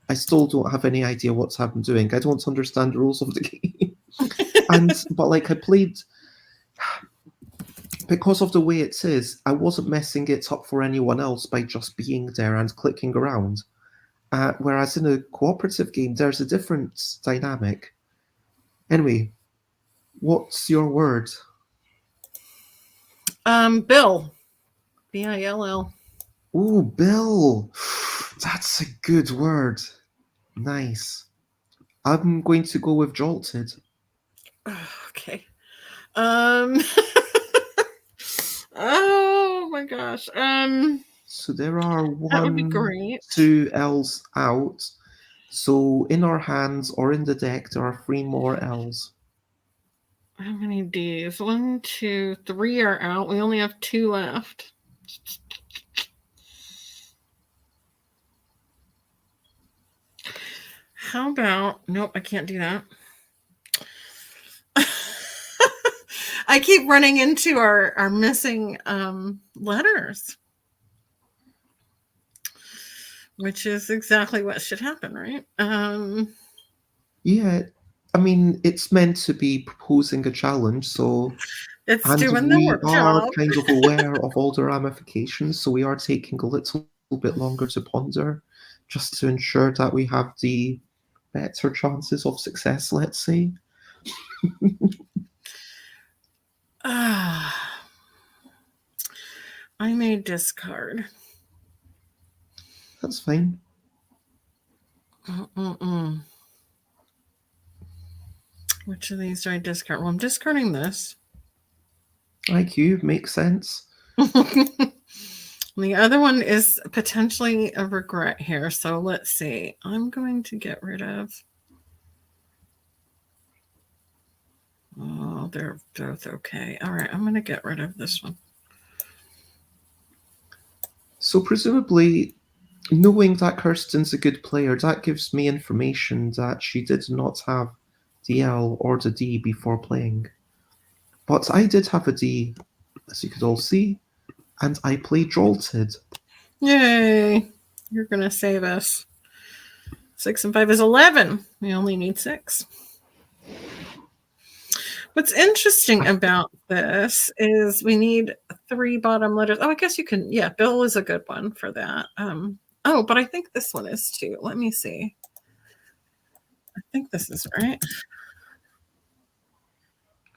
I still don't have any idea what I'm doing. I don't understand the rules of the game. But like I played because of the way it is, I wasn't messing it up for anyone else by just being there and clicking around. Whereas in a cooperative game, there's a different dynamic. Anyway, what's your word? Bill. Bill. Ooh, Bill. That's a good word. Nice. I'm going to go with jolted. Okay. Um oh my gosh. So there are That would be 1, great. 2 L's out. So in our hands or in the deck, there are 3 more L's. How many D's? 1, 2, 3 are out. We only have 2 left. How about, nope, I can't do that. I keep running into our missing letters, which is exactly what should happen, right? Yeah, I mean, it's meant to be proposing a challenge, so. It's And doing the we work are job. kind of aware of all the ramifications, so we are taking a little bit longer to ponder just to ensure that we have the better chances of success, let's say. I may discard. That's fine. Mm-mm-mm. Which of these do I discard? Well, I'm discarding this. IQ makes sense. The other one is potentially a regret here. So let's see. I'm going to get rid of. Oh, they're both okay. All right, I'm going to get rid of this one. So presumably, knowing that Kirsten's a good player, that gives me information that she did not have the L or the D before playing. But I did have a D, as you could all see, and I played jolted. Yay! You're going to save us. 6 and 5 is 11. We only need 6. What's interesting about this is we need 3 bottom letters. Oh, I guess you can. Yeah, Bill is a good one for that. Oh, but I think this one is too. Let me see. I think this is right.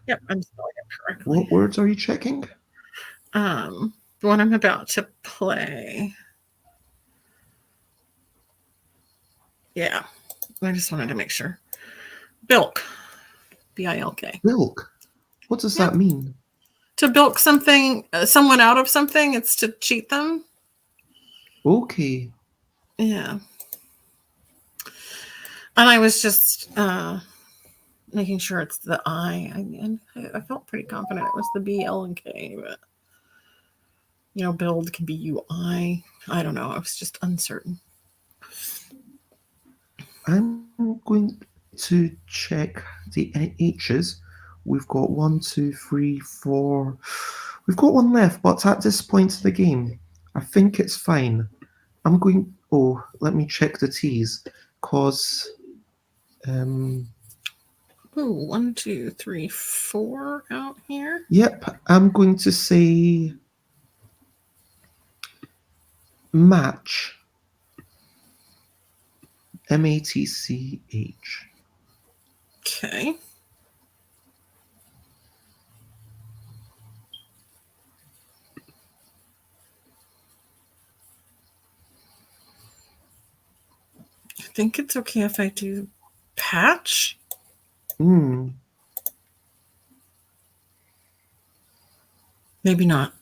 Yep, I'm spelling it correctly. What words are you checking? The one I'm about to play. Yeah, I just wanted to make sure. Bilk. B-I-L-K. Bilk. What does that mean? To bilk something, someone out of something, it's to cheat them. Okay. Yeah. And I was just making sure it's the I. I felt pretty confident it was the B, L, and K, but build can be UI. I don't know. I was just uncertain. I'm going to check the H's. We've got 1, 2, 3, 4. We've got one left, but at this point in the game, I think it's fine. I'm going. Oh, let me check the T's, cause. Ooh, 1, 2, 3, 4 out here. Yep, I'm going to say match. MATCH. Okay. I think it's okay if I do patch. Maybe not.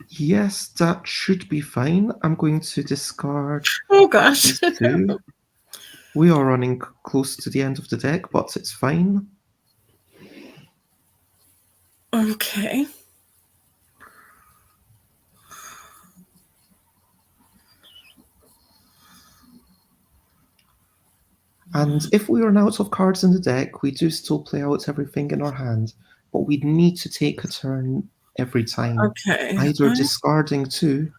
Yes, that should be fine. I'm going to discard Oh gosh. these two. We are running close to the end of the deck, but it's fine. Okay. And if we run out of cards in the deck, we do still play out everything in our hand, but we need to take a turn every time, Okay. either discarding two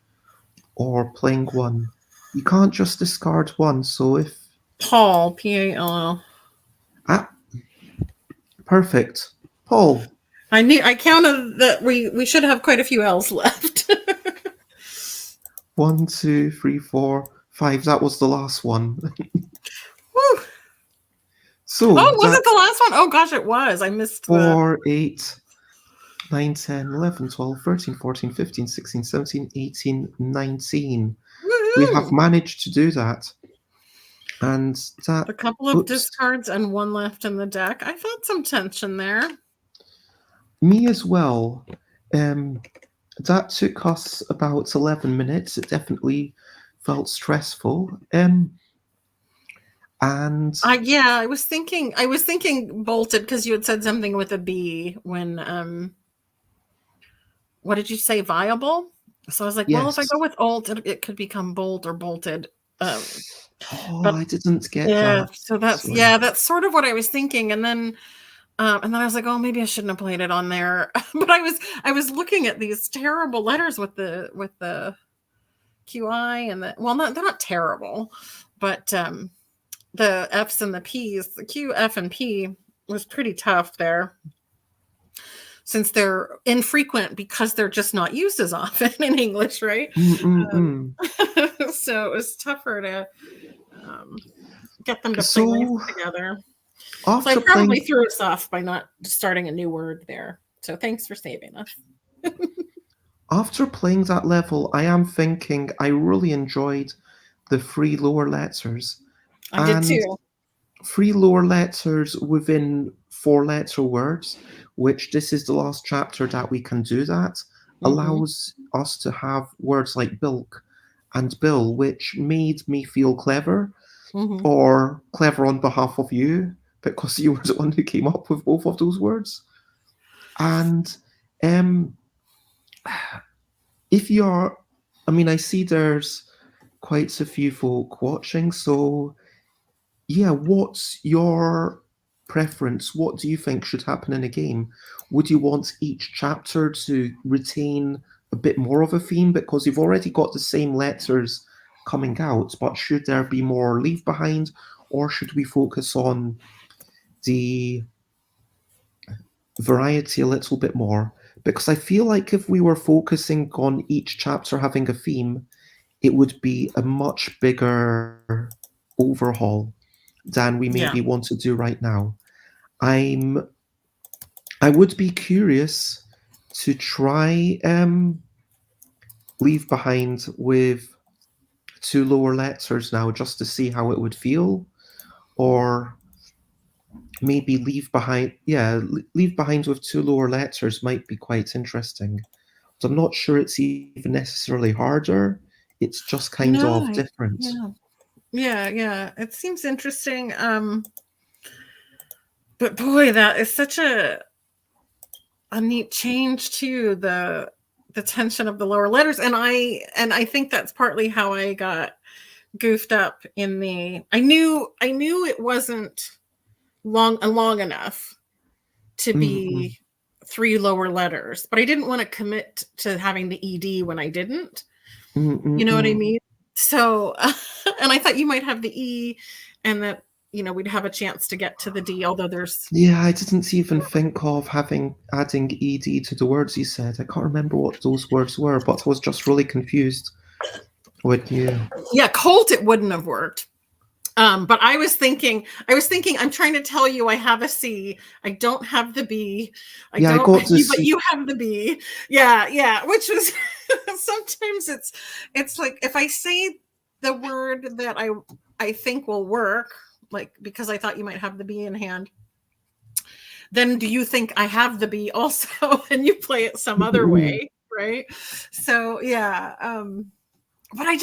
or playing one. You can't just discard one, so if... Paul, P-A-L-L. Perfect. Paul. I counted that we should have quite a few L's left. 1, 2, 3, 4, 5. That was the last one. Woo. So was it the last one? Oh gosh, it was. I missed 4, 8, 9, 10, 11, 12, 13, 14, 15, 16, 17, 18, 19. Woo-hoo. We have managed to do that. And that... A couple of discards and one left in the deck. I felt some tension there. Me as well. That took us about 11 minutes. It definitely felt stressful. And I was thinking bolted because you had said something with a B when what did you say, viable? So I was like, well, if I go with alt, it could become bolt or bolted. But I didn't get that. So that's sort of what I was thinking. And then I was like, oh, maybe I shouldn't have played it on there. But I was looking at these terrible letters with the QI and they're not terrible, but the F's and the P's, the Q, F, and P was pretty tough there, since they're infrequent because they're just not used as often in English, right? So it was tougher to get them to play nice together. So I probably threw us off by not starting a new word there. So thanks for saving us. After playing that level, I am thinking I really enjoyed the 3 lower letters. I did too. 3 lower letters within 4-letter words, which this is the last chapter that we can do that, allows us to have words like bilk and bill, which made me feel clever, or clever on behalf of you, because you were the one who came up with both of those words. And if you're... I see there's quite a few folk watching, so yeah, what's your preference? What do you think should happen in a game? Would you want each chapter to retain a bit more of a theme, because you've already got the same letters coming out, but should there be more leave behind, or should we focus on the variety a little bit more? Because I feel like if we were focusing on each chapter having a theme, it would be a much bigger overhaul than we maybe want to do right now. I would be curious to try leave behind with 2 lower letters now, just to see how it would feel, or maybe leave behind with 2 lower letters might be quite interesting. But I'm not sure it's even necessarily harder. It's just kind of different. Yeah. It seems interesting. But boy, that is such a neat change to the tension of the lower letters. And I think that's partly how I got goofed up in the... I knew it wasn't long enough to be 3 lower letters, but I didn't want to commit to having the ED when I didn't. You know what I mean? So, and I thought you might have the E, and that, we'd have a chance to get to the D, although there's... Yeah, I didn't even think of adding ED to the words you said. I can't remember what those words were, but I was just really confused with you. Yeah, Colt, it wouldn't have worked. But I was thinking, I'm trying to tell you I have a C. I don't have the B. I Yeah, I don't, got to but see. you have the B. Yeah. Which was sometimes it's like if I say the word that I think will work, like because I thought you might have the B in hand, then do you think I have the B also and you play it some other way, right? So yeah. But I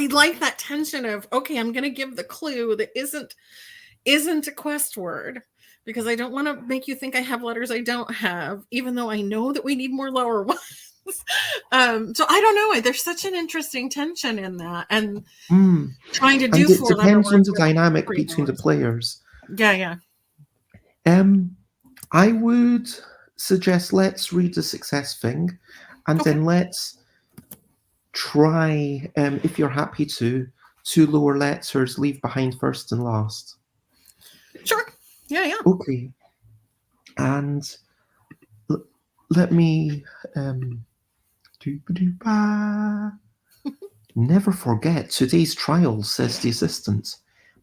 like that tension of, okay, I'm going to give the clue that isn't a quest word because I don't want to make you think I have letters I don't have, even though I know that we need more lower ones. So I don't know. There's such an interesting tension in that, and trying to do And it 4 letter depends on words the with dynamic 3 between the lowers. players. Yeah. I would suggest let's read the success thing, and Okay. then let's try, if you're happy to, 2 lower letters, leave behind first and last. Sure. Yeah. Okay. And let me never forget today's trial, says the assistant.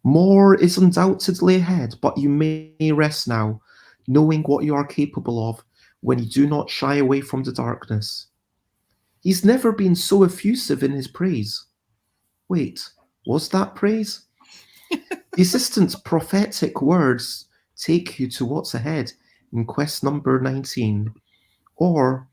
More is undoubtedly ahead, but you may rest now, knowing what you are capable of when you do not shy away from the darkness. He's never been so effusive in his praise. Wait, was that praise? The assistant's prophetic words take you to what's ahead in quest number 19. Or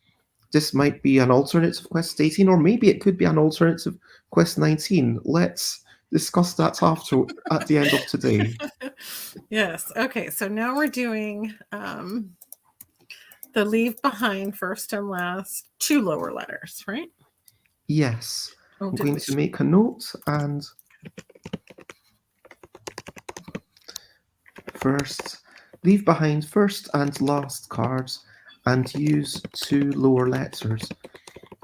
this might be an alternative quest 18, or maybe it could be an alternative quest 19. Let's discuss that after at the end of today. Yes. Okay. So now we're doing the leave behind first and last 2 lower letters, right? Yes. Oh, I'm did going we? to make a note and first leave behind first and last cards and use 2 lower letters.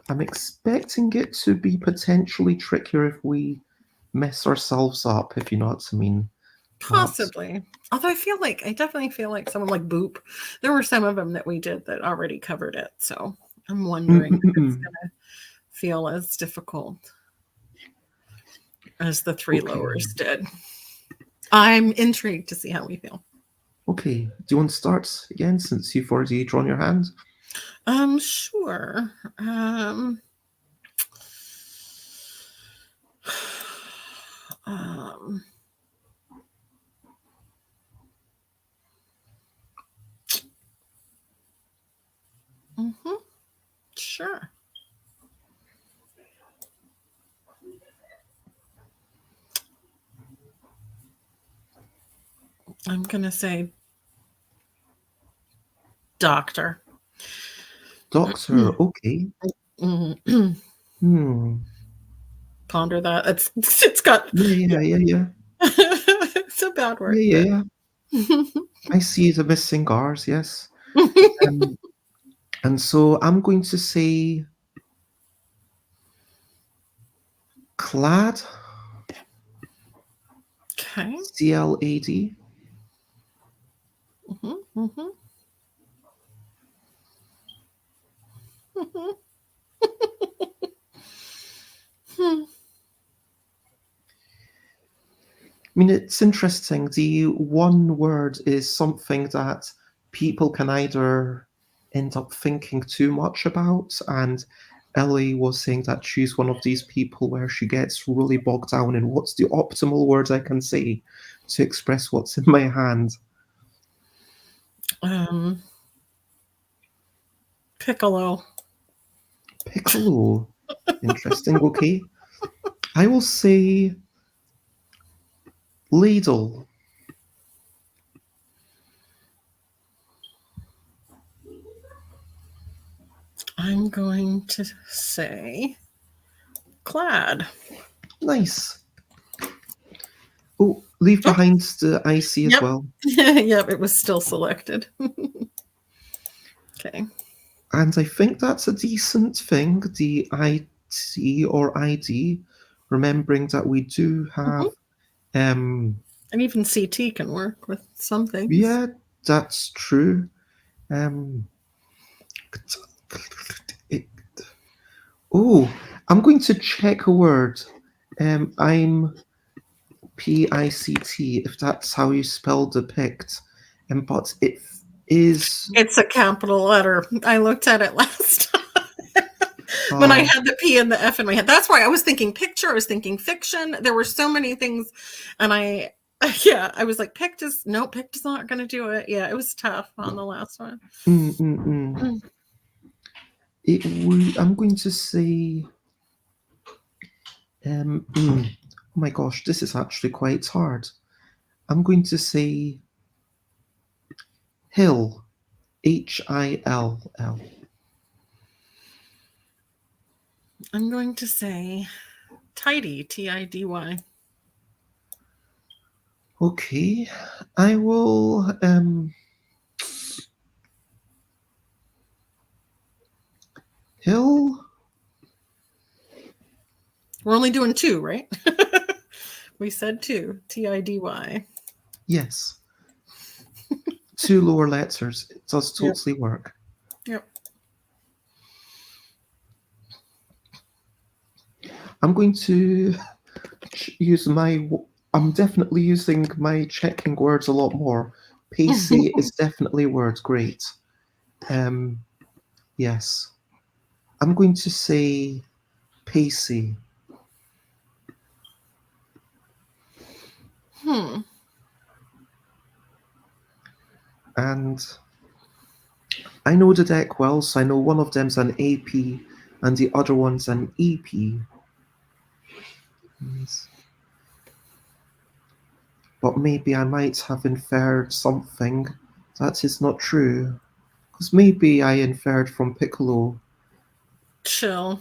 I'm expecting it to be potentially trickier if we mess ourselves up, if you know what I mean. Possibly. Although I definitely feel like someone like Boop, there were some of them that we did that already covered it. So I'm wondering if it's going to feel as difficult as the 3 Okay. lowers did. I'm intrigued to see how we feel. Okay. Do you want to start again since you've already drawn your hand? Sure. Um, mhm, sure. I'm going to say doctor. Doctor, okay. Ponder that. It's got Yeah. it's a bad word. Yeah. I see the missing R's, yes. And so I'm going to say clad, Okay. CLAD. I mean, it's interesting. The one word is something that people can either end up thinking too much about, and Ellie was saying that she's one of these people where she gets really bogged down in what's the optimal word I can say to express what's in my hand. Piccolo. Piccolo. Interesting. Okay. I will say ladle. I'm going to say clad. Nice. Oh, leave behind the IC as Yep. well. Yep, it was still selected. Okay. And I think that's a decent thing, the IT or ID, remembering that we do have And even CT can work with some things. yeah, that's true. Um I'm going to check a word. I'm P-I-C-T, if that's how you spell depict. But it is... It's a capital letter. I looked at it last time when I had the P and the F in my head. That's why I was thinking picture. I was thinking fiction. There were so many things. And I was like, pict is not going to do it. Yeah, it was tough on the last one. I'm going to say... oh my gosh, this is actually quite hard. I'm going to say hill, H-I-L-L. I'm going to say tidy, T-I-D-Y. Okay, I will... hill? We're only doing 2, right? We said 2, T-I-D-Y. Yes. 2 lower letters. It does totally work. Yep. I'm going to use I'm definitely using my checking words a lot more. Pacey is definitely a word. Great. Yes. I'm going to say pacey. And I know the deck well, so I know one of them's an AP and the other one's an EP. But maybe I might have inferred something that is not true. Because maybe I inferred from Piccolo. Chill.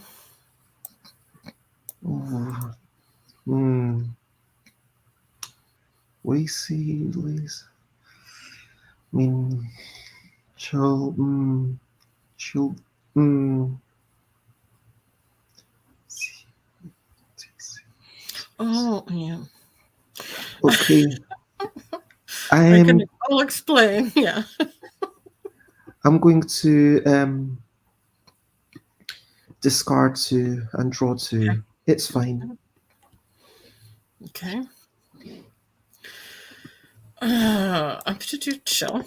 We see, Liz. I mean, chill. Oh, yeah. Okay. I'll explain. Yeah. I'm going to discard 2 and draw 2. Okay. It's fine. Okay. I'm going to do chill.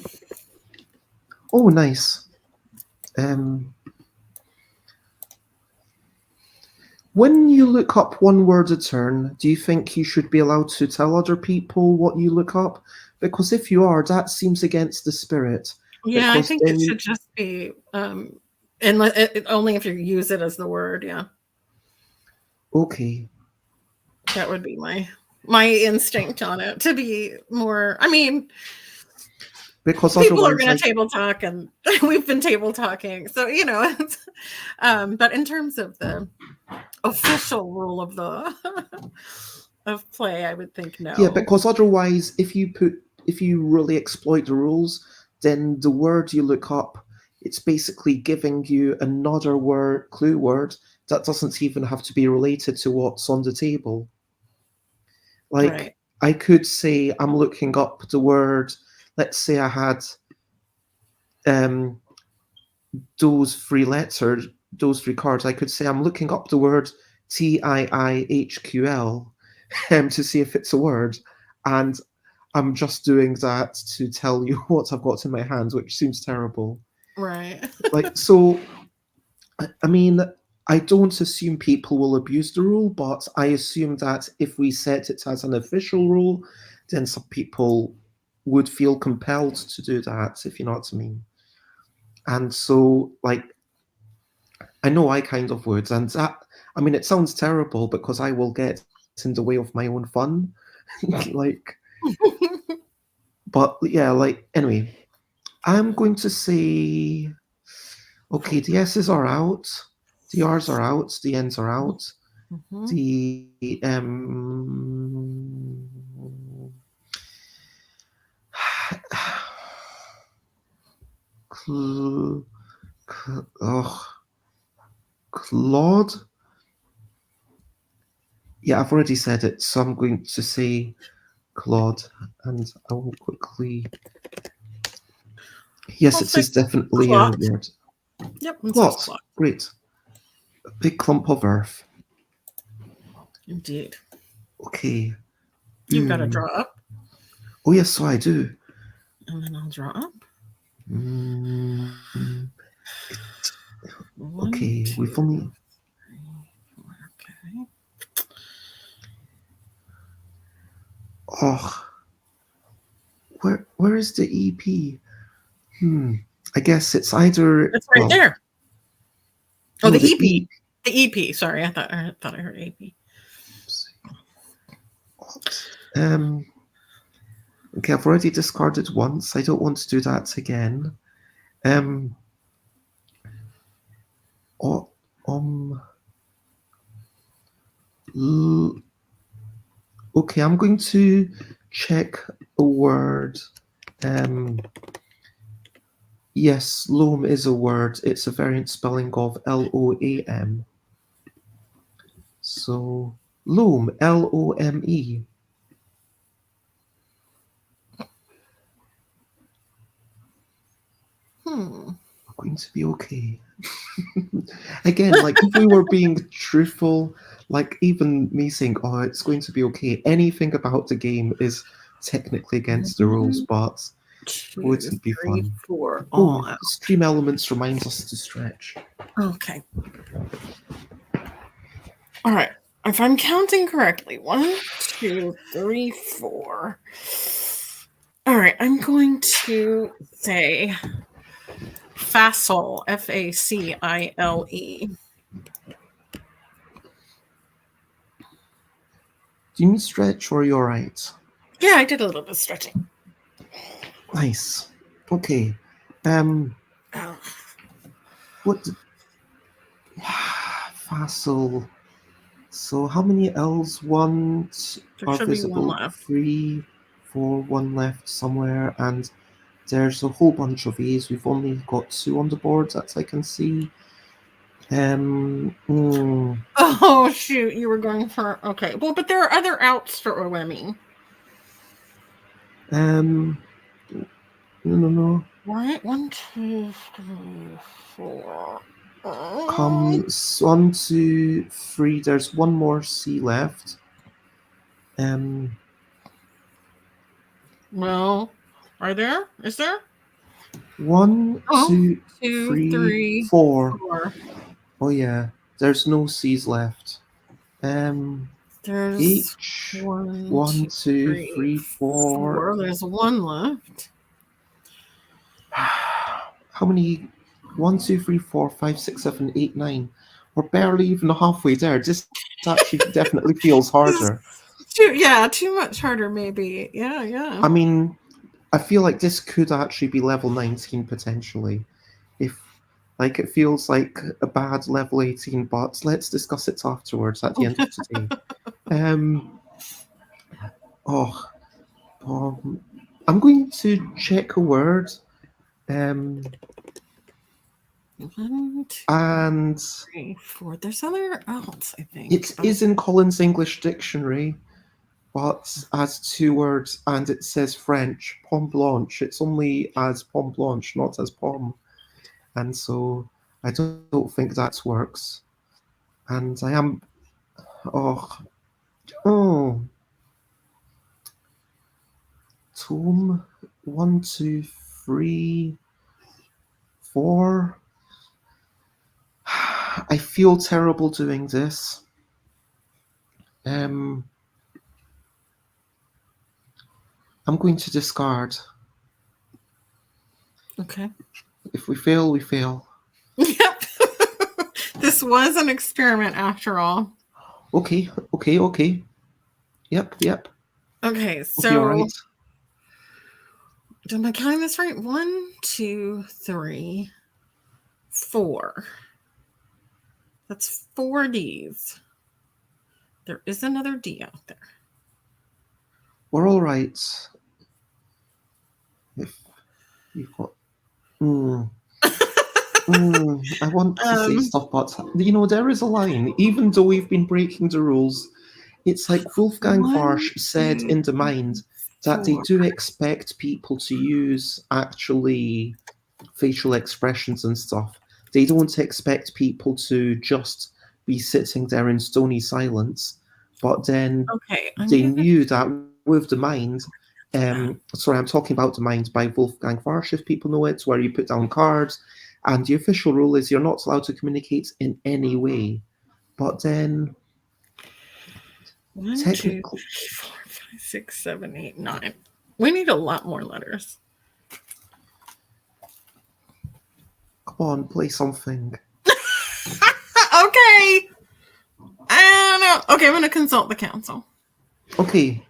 Oh, nice. When you look up one word a turn, do you think you should be allowed to tell other people what you look up? Because if you are, that seems against the spirit. Yeah, I think it should just be only if you use it as the word. Yeah. Okay. That would be my instinct on it, to be more. I mean, because people are going to table talk, and we've been table talking, so but in terms of the official rule of of play, I would think no. Yeah, because otherwise, if you really exploit the rules, then the word you look up, it's basically giving you another clue word that doesn't even have to be related to what's on the table. Like, right. I could say I'm looking up the word. Let's say I had those 3 letters, those 3 cards. I could say I'm looking up the word TIIHQL to see if it's a word, and I'm just doing that to tell you what I've got in my hands, which seems terrible. Right. So, I mean, I don't assume people will abuse the rule, but I assume that if we set it as an official rule, then some people would feel compelled to do that, if you know what I mean. And so, I know I kind of would, and that, I mean, it sounds terrible because I will get in the way of my own fun. But yeah, anyway, I'm going to say, okay, the S's are out, the R's are out, the N's are out, the Claude. Yeah, I've already said it, so I'm going to say Claude, and I will quickly. Yes, it is definitely a word. Yep. Clot. Great. A big clump of earth. Indeed. Okay. You've got to draw up, Oh, yes, so I do. and then I'll draw up. Mm, One, okay, two, we've only... three, four. Okay. Oh, where is the EP? I guess it's either... It's right well, there. Oh, no, the the EP. E... The EP. Sorry, I thought I heard AP. Okay, I've already discarded once. I don't want to do that again. Oh, okay, I'm going to check a word. Yes, loam is a word. It's a variant spelling of LOAM. So, loam, LOME. We're going to be okay. Again, like if we were being truthful, like even me saying, oh, it's going to be okay, anything about the game is technically against the rules, but wouldn't be 3, fun. 4. Oh, All out. Stream Elements reminds us to stretch. Okay. All right. If I'm counting correctly, 1, 2, 3, 4. All right. I'm going to say facile, FACILE. Do you need stretch or are you alright? Yeah, I did a little bit of stretching. Nice. Okay. Oh. What? Facile. So how many L's? One There are should be one visible. left. 3, 4, 1 left somewhere, and there's a whole bunch of A's. We've only got 2 on the board that I can see. Oh shoot! You were going for okay. Well, but there are other outs for OME. No. Right, 1, 2, 3, 4. Comes 1, 2, 3. There's one more C left. No, are there? Is there? 1, 2, 2, 3, 3, 4. 4. Oh yeah, there's no C's left. There's H. 1, 2, 3, 4. There's one left. How many? 1, 2, 3, 4, 5, 6, 7, 8, 9. We're barely even halfway there. This actually definitely feels harder. Too much harder, maybe. Yeah. I mean, I feel like this could actually be level 19 potentially. If, like, it feels like a bad level 18, but let's discuss it afterwards at the end of today. I'm going to check a word. 1, 2, And 3, 4. There's other outs, I think. it is in Collins English Dictionary, but as 2 words, and it says French, pomme blanche. It's only as pomme blanche, not as pomme. And so I don't think that works. And I am... Tome, 1, 2, 3, 4. I feel terrible doing this. I'm going to discard. Okay. If we fail, we fail. Yep. This was an experiment after all. Okay. Yep. Okay, so Okay, all right. am I counting this right? 1, 2, 3, 4. That's 4 D's. There is another D out there. We're all right. If you've got... I want to say stuff, but there is a line. Even though we've been breaking the rules, it's like Wolfgang Warsch said in The Mind that they do expect people to use actually facial expressions and stuff. They don't expect people to just be sitting there in stony silence. But then they knew that with the Mind. Sorry, I'm talking about the Mind by Wolfgang Warsch, if people know it, where you put down cards, and the official rule is you're not allowed to communicate in any way. But then, 1, 2, 3, technically, 4, 5, 6, 7, 8, 9. We need a lot more letters. come on, play something. Okay. I don't know. Okay, I'm going to consult the council. Okay.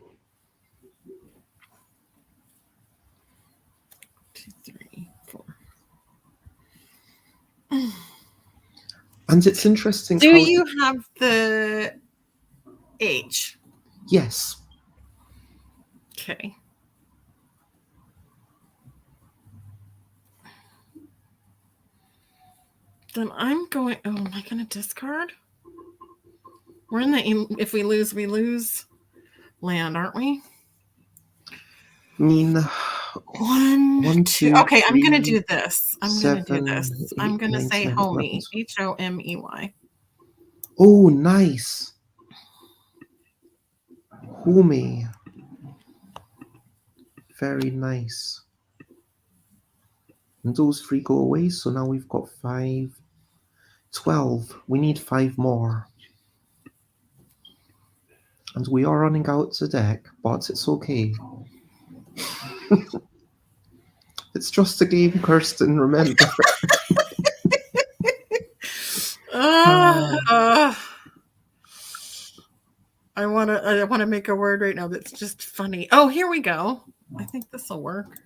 2, 3, 4. And it's interesting. Do you have the H? Yes. Okay. Then I'm going. Oh, am I going to discard? We're in the. If we lose land, aren't we? I mean, 1, 2. Okay, I'm going to do this. I'm going to do this. 8, I'm going to 9, say 10, homey. 11. HOMEY. Oh, nice. Homey. Very nice. And those 3 go away, so now we've got 5. 12. We need 5 more. And we are running out the deck, but it's okay. It's just a game, Kirsten, remember. I want to make a word right now that's just funny. Oh, here we go. I think this will work.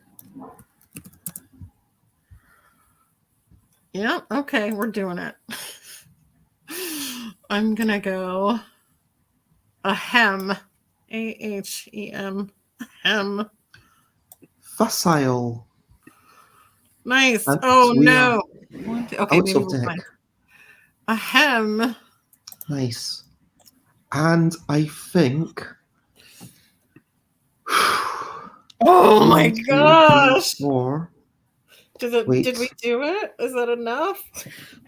Yeah, okay, we're doing it. I'm going to go ahem. AHEM. Ahem. Facile. Nice. And oh, we no. Okay, out of deck. Ahem. Nice. And I think... Oh my gosh. 4. Did we do it? Is that enough?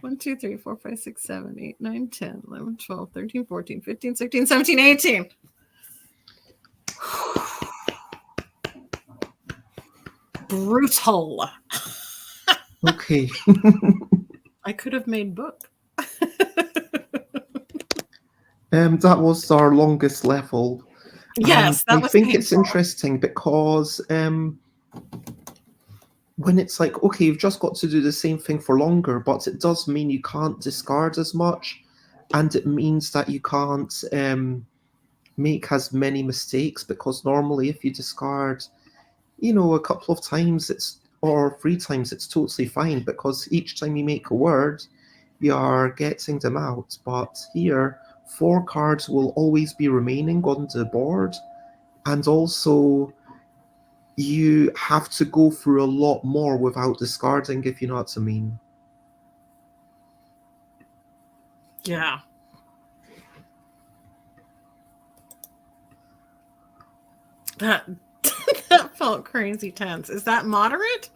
1, 2, 3, 4, 5, 6, 7, 8, 9, 10, 11, 12, 13, 14, 15, 16, 17, 18. Brutal. Okay. I could have made book. That was our longest level. Yes, that was I think painful. it's interesting because when it's like, okay, you've just got to do the same thing for longer, but it does mean you can't discard as much, and it means that you can't make as many mistakes, because normally if you discard, a couple of times or 3 times, it's totally fine, because each time you make a word, you are getting them out. But here, 4 cards will always be remaining on the board, and also you have to go through a lot more without discarding, if you know what I mean. Yeah. That felt crazy tense. Is that moderate?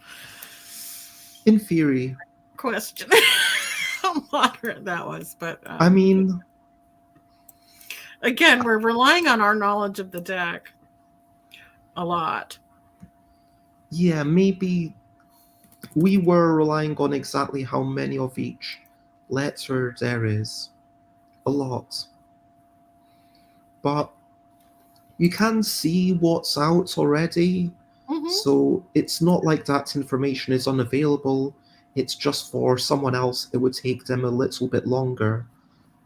In theory. Question. How moderate that was, but I mean, again, we're relying on our knowledge of the deck a lot. Yeah, maybe we were relying on exactly how many of each letter there is. A lot. But you can see what's out already. Mm-hmm. So it's not like that information is unavailable. It's just for someone else, it would take them a little bit longer,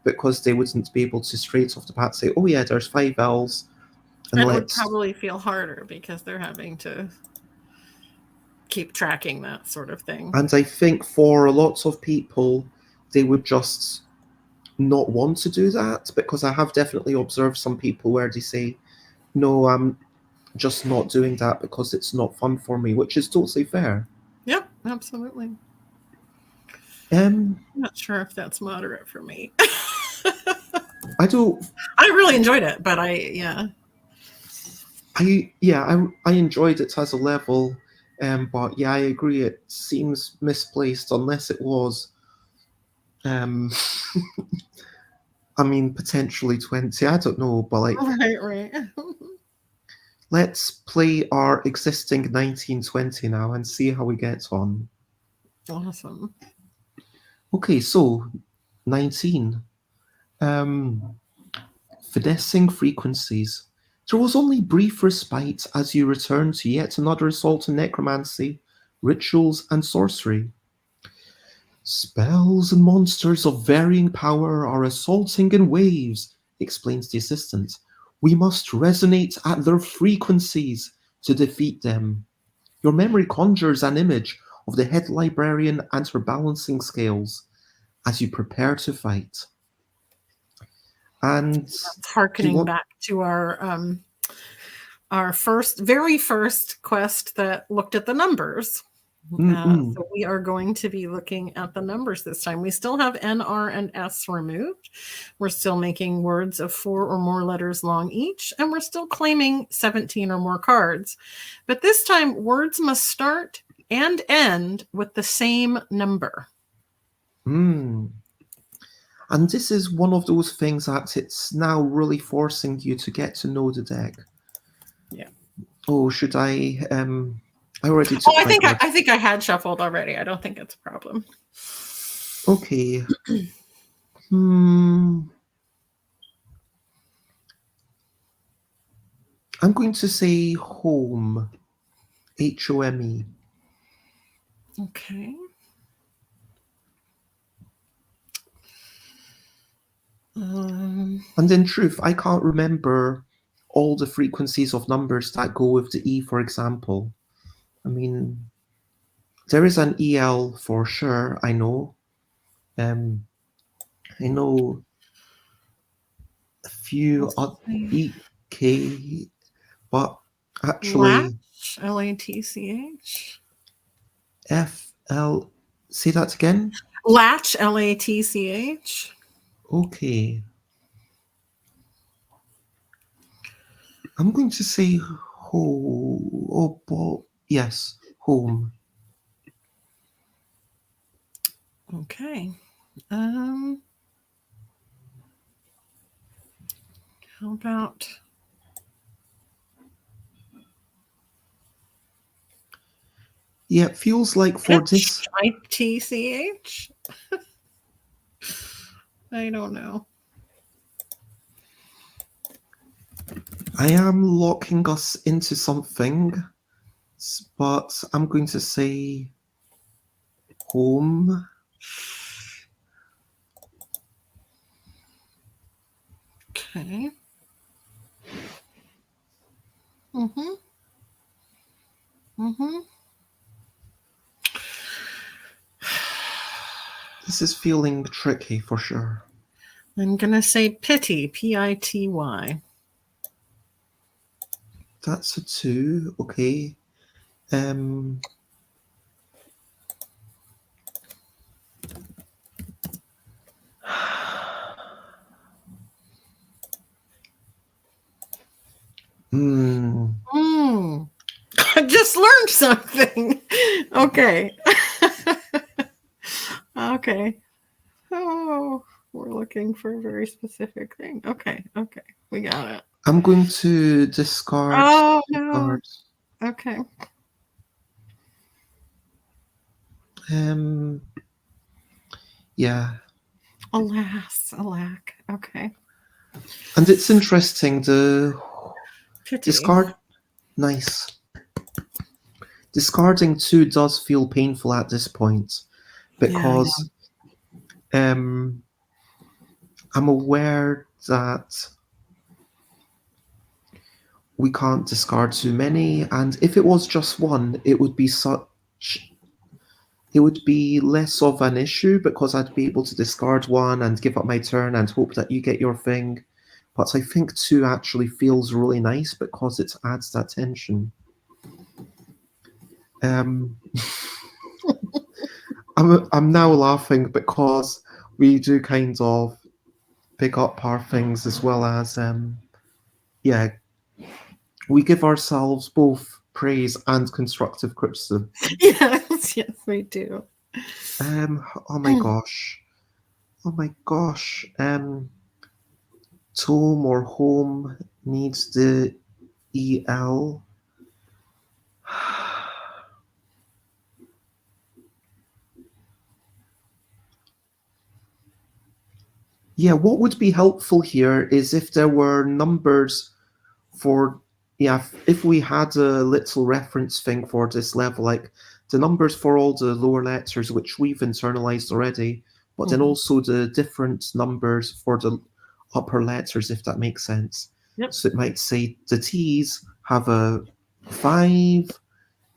because they wouldn't be able to straight off the bat say, oh yeah, there's 5 L's. And it would probably feel harder because they're having to keep tracking that sort of thing. And I think for a lot of people, they would just not want to do that, because I have definitely observed some people where they say, no, I'm just not doing that because it's not fun for me, which is totally fair. Yep, absolutely. I'm not sure if that's moderate for me. I really enjoyed it, but I enjoyed it as a level, but yeah, I agree, it seems misplaced unless it was I mean, potentially 20, I don't know, but like right. let's play our existing 1920 now and see how we get on. Awesome. Okay, so 19. Finessing frequencies. There was only brief respite as you returned to yet another assault on necromancy, rituals, and sorcery. Spells and monsters of varying power are assaulting in waves, explains the assistant. We must resonate at their frequencies to defeat them. Your memory conjures an image of the head librarian and her balancing scales as you prepare to fight. And That's do you harkening want? back to our very first quest that looked at the numbers. So we are going to be looking at the numbers this time. We still have N, R, and S removed. We're still making words of 4 or more letters long each, and we're still claiming 17 or more cards. But this time, words must start and end with the same number. And this is one of those things that it's now really forcing you to get to know the deck. Yeah. Oh, should I? I already took I my card. think I had shuffled already. I don't think it's a problem. Okay. I'm going to say home. HOME. Okay. And in truth, I can't remember all the frequencies of numbers that go with the E, for example. I mean, there is an EL for sure, I know. I know a few EK, but actually Latch, LATCH. FL. Say that again? Latch, LATCH. Okay. I'm going to say yes, home. Okay. How about Yeah, it feels like for this. ITCH? I don't know. I am locking us into something, but I'm going to say home. Okay. This is feeling tricky for sure. I'm going to say pity, PITY. That's a 2, okay. I just learned something. Okay. Okay. Oh, we're looking for a very specific thing. Okay. We got it. I'm going to discard cards. Okay. Yeah. Alas, alack. Okay. And it's interesting, the Pity. discard. Nice. Discarding 2 does feel painful at this point because I'm aware that we can't discard too many, and if it was just one, it would be less of an issue because I'd be able to discard one and give up my turn and hope that you get your thing. But I think 2 actually feels really nice because it adds that tension. I'm now laughing because we do kind of pick up our things as well as we give ourselves both praise and constructive criticism. Yes, we do. Oh my gosh. Tome or home needs the E-L. Yeah, what would be helpful here is if there were numbers for, yeah, if we had a little reference thing for this level, like the numbers for all the lower letters, which we've internalized already, but then also the different numbers for the upper letters, if that makes sense. Yep. So it might say the T's have a 5,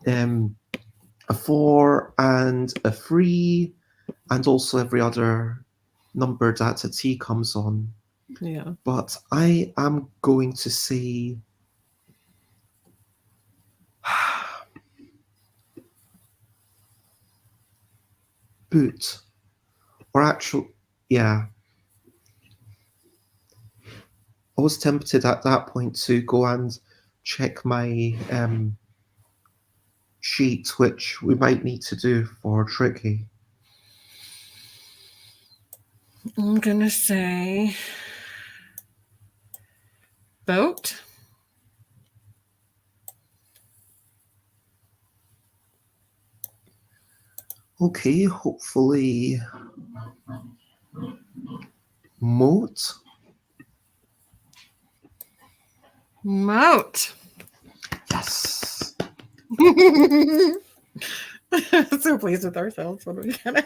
a 4, and a 3, and also every other number that a T comes on. Yeah. But I am going to say boot. Or actual, yeah. I was tempted at that point to go and check my sheet, which we might need to do for Tricky. I'm going to say boat. Okay, hopefully moat. Moat. Yes. So pleased with ourselves when we get it.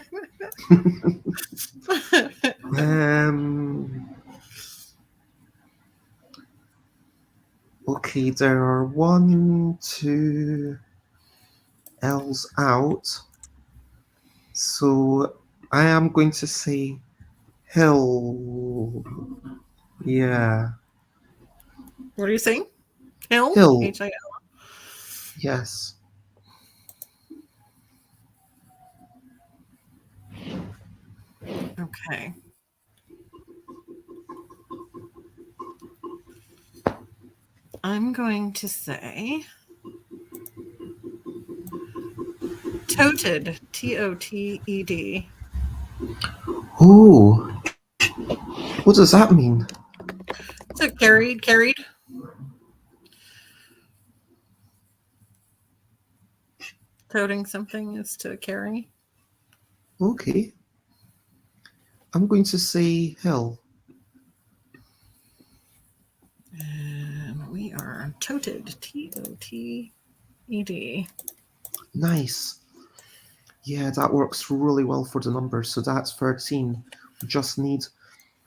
Okay, there are 1, 2 L's out. So I am going to say hill. Yeah. What are you saying? Hill? Hill. H-I-L. Yes. Okay. I'm going to say toted. T-O-T-E-D. Oh. What does that mean? So carried. Toting something is to carry. Okay. I'm going to say hill. And we are toted. T-O-T-E-D. Nice. Yeah, that works really well for the numbers. So that's 13. We just need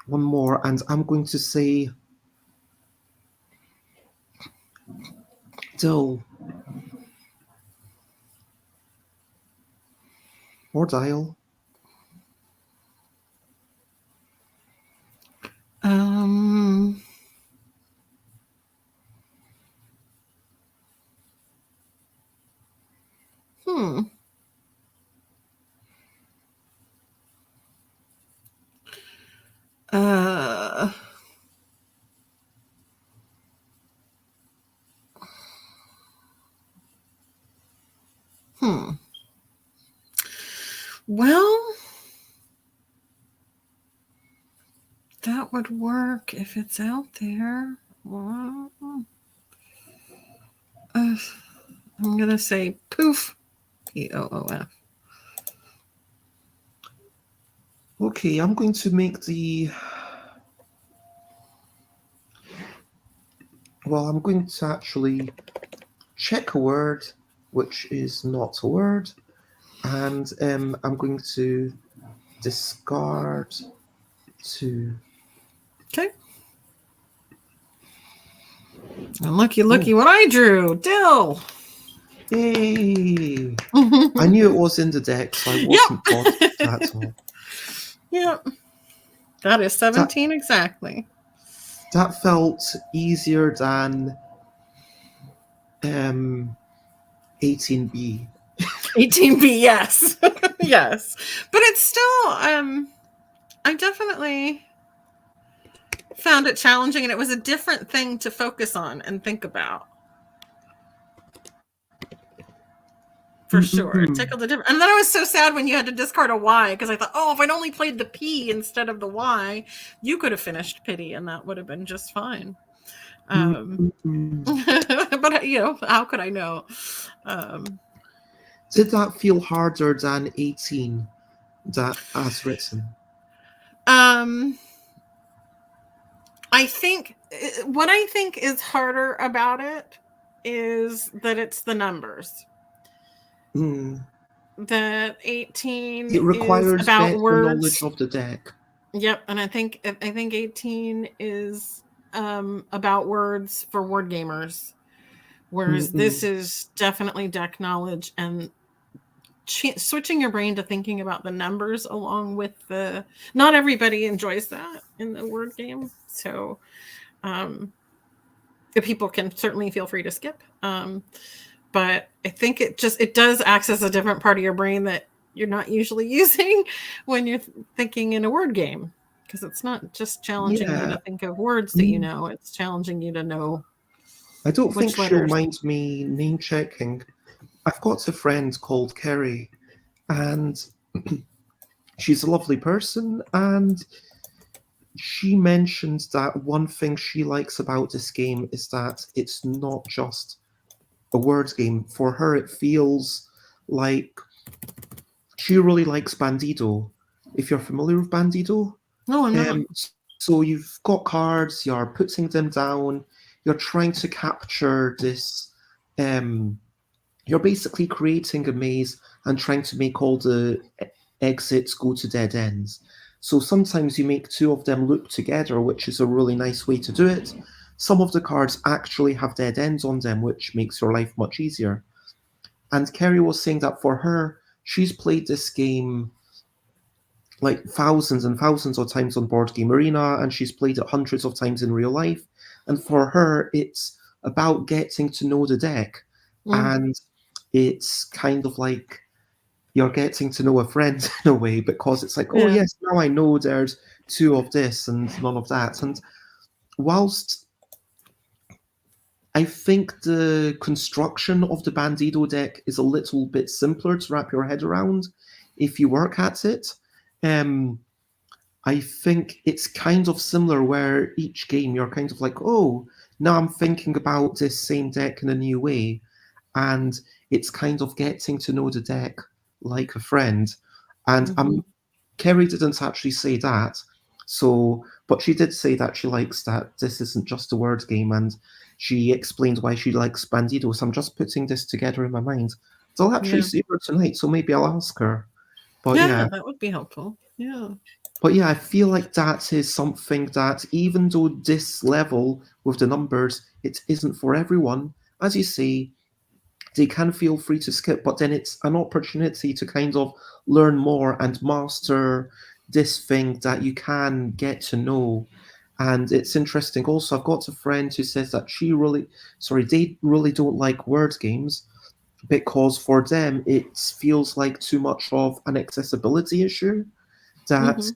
one more. And I'm going to say dill. Or dial. Well, that would work if it's out there. Well, I'm going to say poof. P-O-O-F. Okay, I'm going to make the... Well, I'm going to actually check a word, which is not a word. And I'm going to discard 2. Okay. And looky what I drew. Dill. Yay! I knew it was in the deck, so I wasn't bothered at all. Yep. That is 17 exactly. That felt easier than 18B. 18B, yes. Yes. But it's still, I definitely found it challenging, and it was a different thing to focus on and think about. For sure. It tickled the different. And then I was so sad when you had to discard a Y, because I thought, oh, if I'd only played the P instead of the Y, you could have finished pity, and that would have been just fine. how could I know? Um, Did that feel harder than 18 that as written? um, I think what I think is harder about it is that it's the numbers. Hmm. That 18 It is requires about better knowledge words. of the deck. Yep, and I think 18 is about words for word gamers, whereas Mm-mm. this is definitely deck knowledge and switching your brain to thinking about the numbers along with the. Not everybody enjoys that in the word game, so um, the people can certainly feel free to skip. But I think it does access a different part of your brain that you're not usually using when you're thinking in a word game, because it's not just challenging you Yeah. to think of words that you Mm. know, it's challenging you to know I don't think which she'll letters. mind me name checking. I've got a friend called Kerry, and she's a lovely person, and she mentioned that one thing she likes about this game is that it's not just a words game. For her, it feels like she really likes Bandido. If you're familiar with Bandido, No, I'm not. so you've got cards, you're putting them down, you're trying to capture this. Um, you're basically creating a maze and trying to make all the exits go to dead ends. So sometimes you make two of them loop together, which is a really nice way to do it. Some of the cards actually have dead ends on them, which makes your life much easier. And Kerry was saying that for her, she's played this game like thousands and thousands of times on Board Game Arena, and she's played it hundreds of times in real life. And for her, it's about getting to know the deck. Mm, And it's kind of like you're getting to know a friend in a way, because it's like, oh, yeah. yes, now I know there's two of this and none of that. And whilst I think the construction of the Bandido deck is a little bit simpler to wrap your head around if you work at it. Um, I think it's kind of similar where each game you're kind of like, oh, now I'm thinking about this same deck in a new way. And it's kind of getting to know the deck like a friend. And Hmm. Kerry didn't actually say that. So, but she did say that she likes that this isn't just a word game, and she explained why she likes Bandido. So I'm just putting this together in my mind. So I'll actually Yeah. see her tonight, so maybe I'll ask her. But Yeah, yeah, that would be helpful. Yeah. I feel like that is something that, even though this level with the numbers, it isn't for everyone. As you say, they can feel free to skip, but then it's an opportunity to kind of learn more and master this thing that you can get to know. And it's interesting. Also, I've got a friend who says that they really don't like word games because for them it feels like too much of an accessibility issue. That Hmm.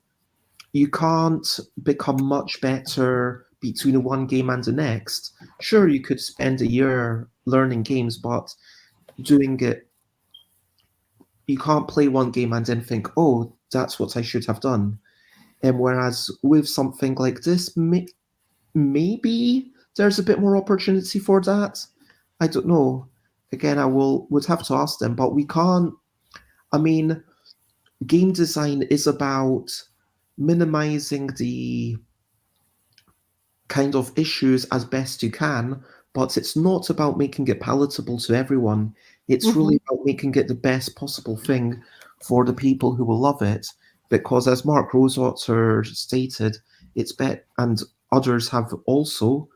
you can't become much better between one game and the next. Sure, you could spend a year learning games, but doing it, you can't play one game and then think, oh, that's what I should have done. And whereas with something like this, maybe there's a bit more opportunity for that. I don't know. Again, would have to ask them, but we can't. I mean, game design is about minimizing the kind of issues as best you can, but it's not about making it palatable to everyone. It's Hmm. really about making it the best possible thing for the people who will love it. Because as Mark Rosewater stated, it's and others have also,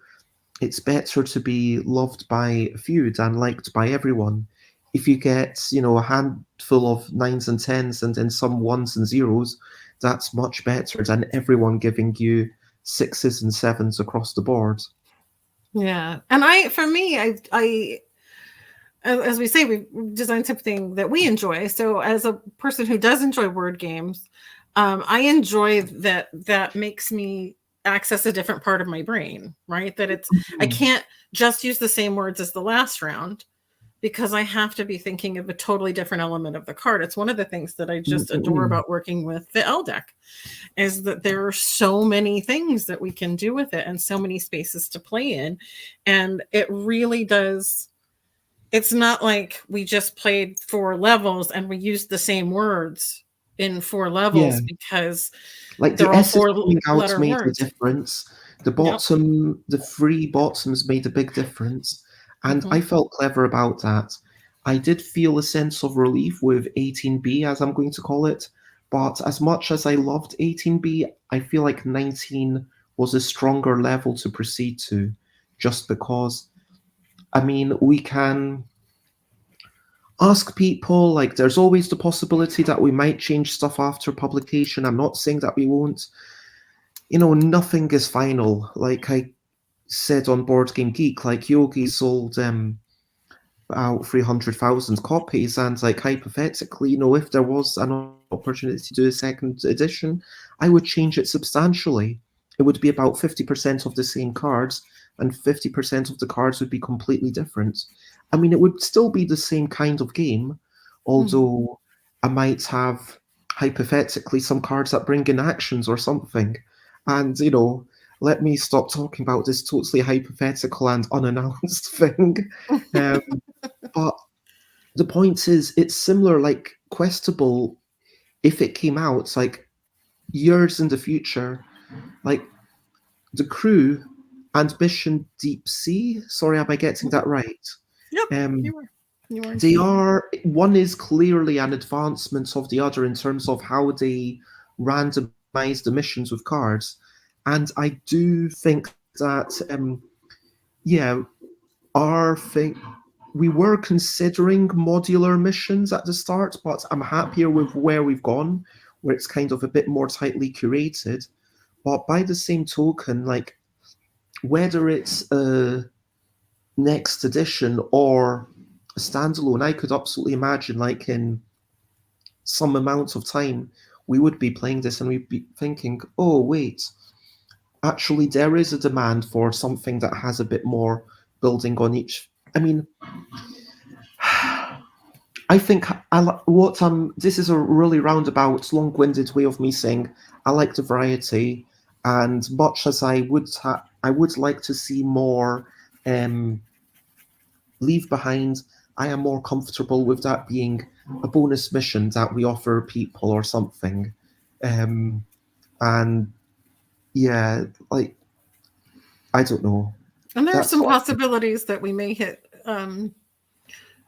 it's better to be loved by a few than liked by everyone. If you get, a handful of nines and tens and then some ones and zeros, that's much better than everyone giving you sixes and sevens across the board. Yeah. And for me, as we say, we designed something that we enjoy. So as a person who does enjoy word games, I enjoy that makes me access a different part of my brain, right? That I Mhm. can't just use the same words as the last round. because I have to be thinking of a totally different element of the card. It's one of the things that I just adore about working with the L deck, is that there are so many things that we can do with it and so many spaces to play in. And it really does. It's not like we just played 4 levels and we used the same words in 4 Yeah. levels, because Like the they're all S's 4 coming out letter made a words. difference. The Yep. bottom, the 3 bottoms made a big difference, and I Mhm. felt clever about that. I did feel a sense of relief with 18B, as I'm going to call it, but as much as I loved 18B, I feel like 19 was a stronger level to proceed to, just because, I mean, we can ask people, like, there's always the possibility that we might change stuff after publication. I'm not saying that we won't. Nothing is final. Like I said on Board Game Geek, like Yogi sold out 300,000 copies, and like hypothetically, if there was an opportunity to do a second edition, I would change it substantially. It would be about 50% of the same cards, and 50% of the cards would be completely different. I mean, it would still be the same kind of game, Mhm. although I might have hypothetically some cards that bring in actions or something. And let me stop talking about this totally hypothetical and unannounced thing. Um, but the point is, it's similar. Like Questabell, if it came out like years in the future, like the crew, Ambition Deep Sea. Sorry, am I getting Mhm. that right? Yep. Um, You were. they are one is clearly an advancement of the other in terms of how they randomize the missions with cards, and I do think that yeah, our thing we were considering modular missions at the start, but I'm happier with where we've gone, where it's kind of a bit more tightly curated. But by the same token, like whether it's a next edition or a standalone, I could absolutely imagine like in some amount of time we would be playing this and we'd be thinking, oh wait, actually there is a demand for something that has a bit more building on each. I mean, I think what this is a really roundabout, long-winded way of me saying I like the variety, and much as I would like to see more um, leave behind. I am more comfortable with that being a bonus mission that we offer people or something, and yeah, like I don't know. And there are That's some what I think. possibilities that we may hit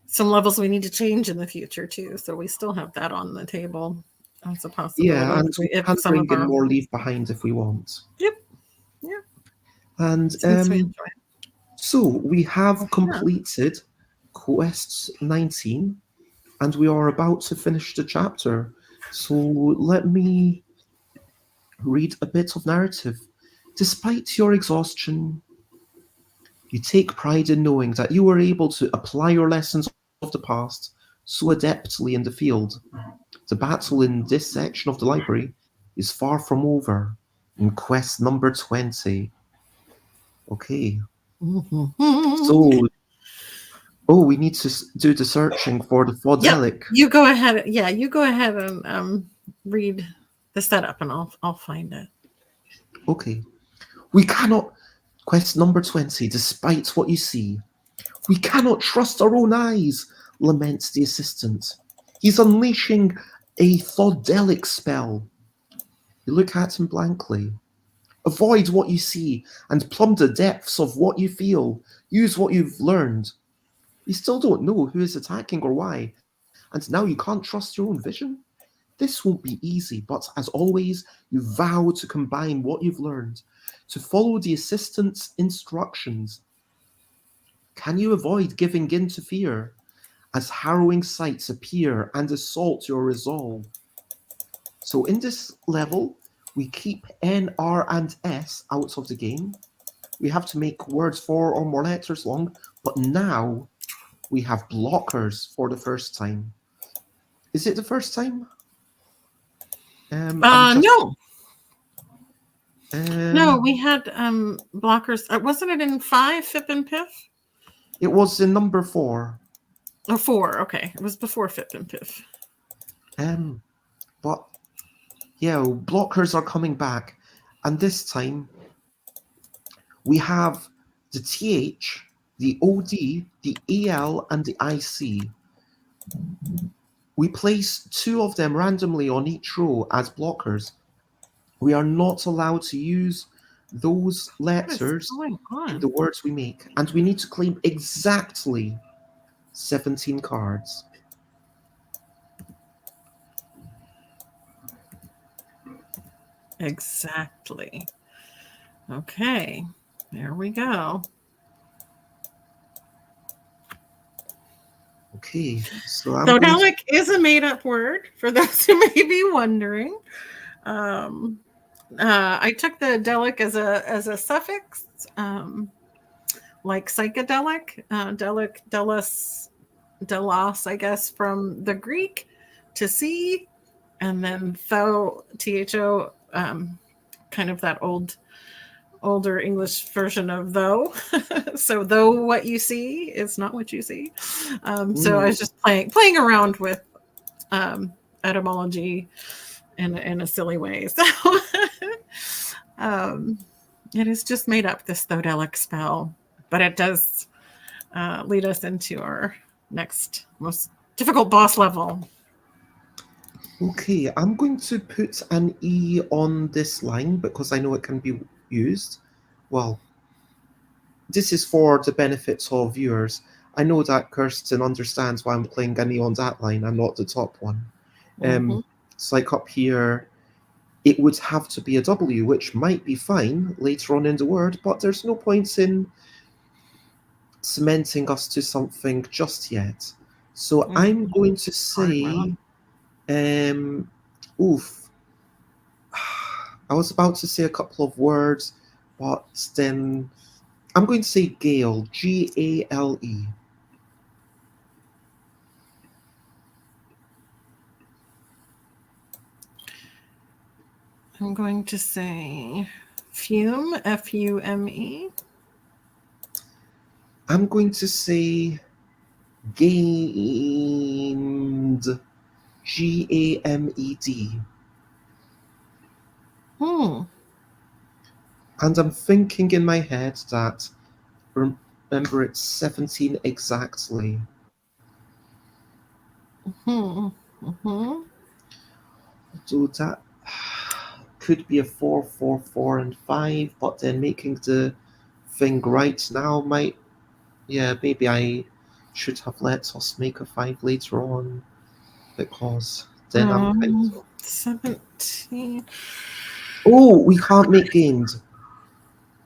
some levels we need to change in the future too. So we still have that on the table as a Yeah, possibility and we if can some bring of in our. more leave behind if we want. Yep. Yeah. And Since we enjoy it. so we have Yeah. completed Quest 19, and we are about to finish the chapter. So let me read a bit of narrative. Despite your exhaustion, you take pride in knowing that you were able to apply your lessons of the past so adeptly in the field. The battle in this section of the library is far from over. In quest number 20. Okay. So, oh, we need to do the searching for the Yep. Fodelic. You go ahead. Yeah, you go ahead and read the setup, and I'll find it. Okay. We cannot. Quest number 20. Despite what you see, we cannot trust our own eyes, laments the assistant. He's unleashing a Fodelic spell. You look at him blankly. Avoid what you see and plumb the depths of what you feel. Use what you've learned. You still don't know who is attacking or why, and now you can't trust your own vision? This won't be easy, but as always, you vow to combine what you've learned, to follow the assistant's instructions. Can you avoid giving in to fear as harrowing sights appear and assault your resolve? So in this level, we keep N, R, and S out of the game. We have to make words 4 or more letters long, but now we have blockers for the first time. Is it the first time? I'm just No, no, we um, had blockers. Wasn't it in 5, FIP and PIF? it was in number 4. Oh, 4. Okay. It was before Fip and Piff. But yeah, blockers are coming back, and this time we have the TH, the OD, the AL, and the IC. We place 2 of them randomly on each row as blockers. We are not allowed to use those What is letters going in on? the words we make, and we need to claim exactly 17 cards. Exactly. Okay. There we go. Okay, so I'm So going to... delic is a made-up word for those who may be wondering. I took the delic as a suffix, like psychedelic, delic, delos, I guess, from the Greek to see, and then tho, tho, kind of that older English version of though. So though what you see is not what you see. So I was just playing around with etymology in a silly way. So it is just made up, this thodelic spell, but it does lead us into our next most difficult boss level. Okay, I'm going to put an E on this line because I know it can be used. Well, this is for the benefit of viewers. I know that Kirsten understands why I'm playing an E on that line and not the top one. It's like up here, it would have to be a W, which might be fine later on in the word, but there's no point in cementing us to something just yet. So I'm going to say, oof. I was about to say a couple of words, but then I'm going to say Gale, Gale. I'm going to say fume, Fume. I'm going to say gamed, Gamed. And I'm thinking in my head that, remember, it's 17 exactly. So that could be a 4, 4, 4, and 5, but then making the thing right now might... Yeah, maybe I should have let us make a 5 later on, because then I'm kind of... 17. Oh, we can't make games.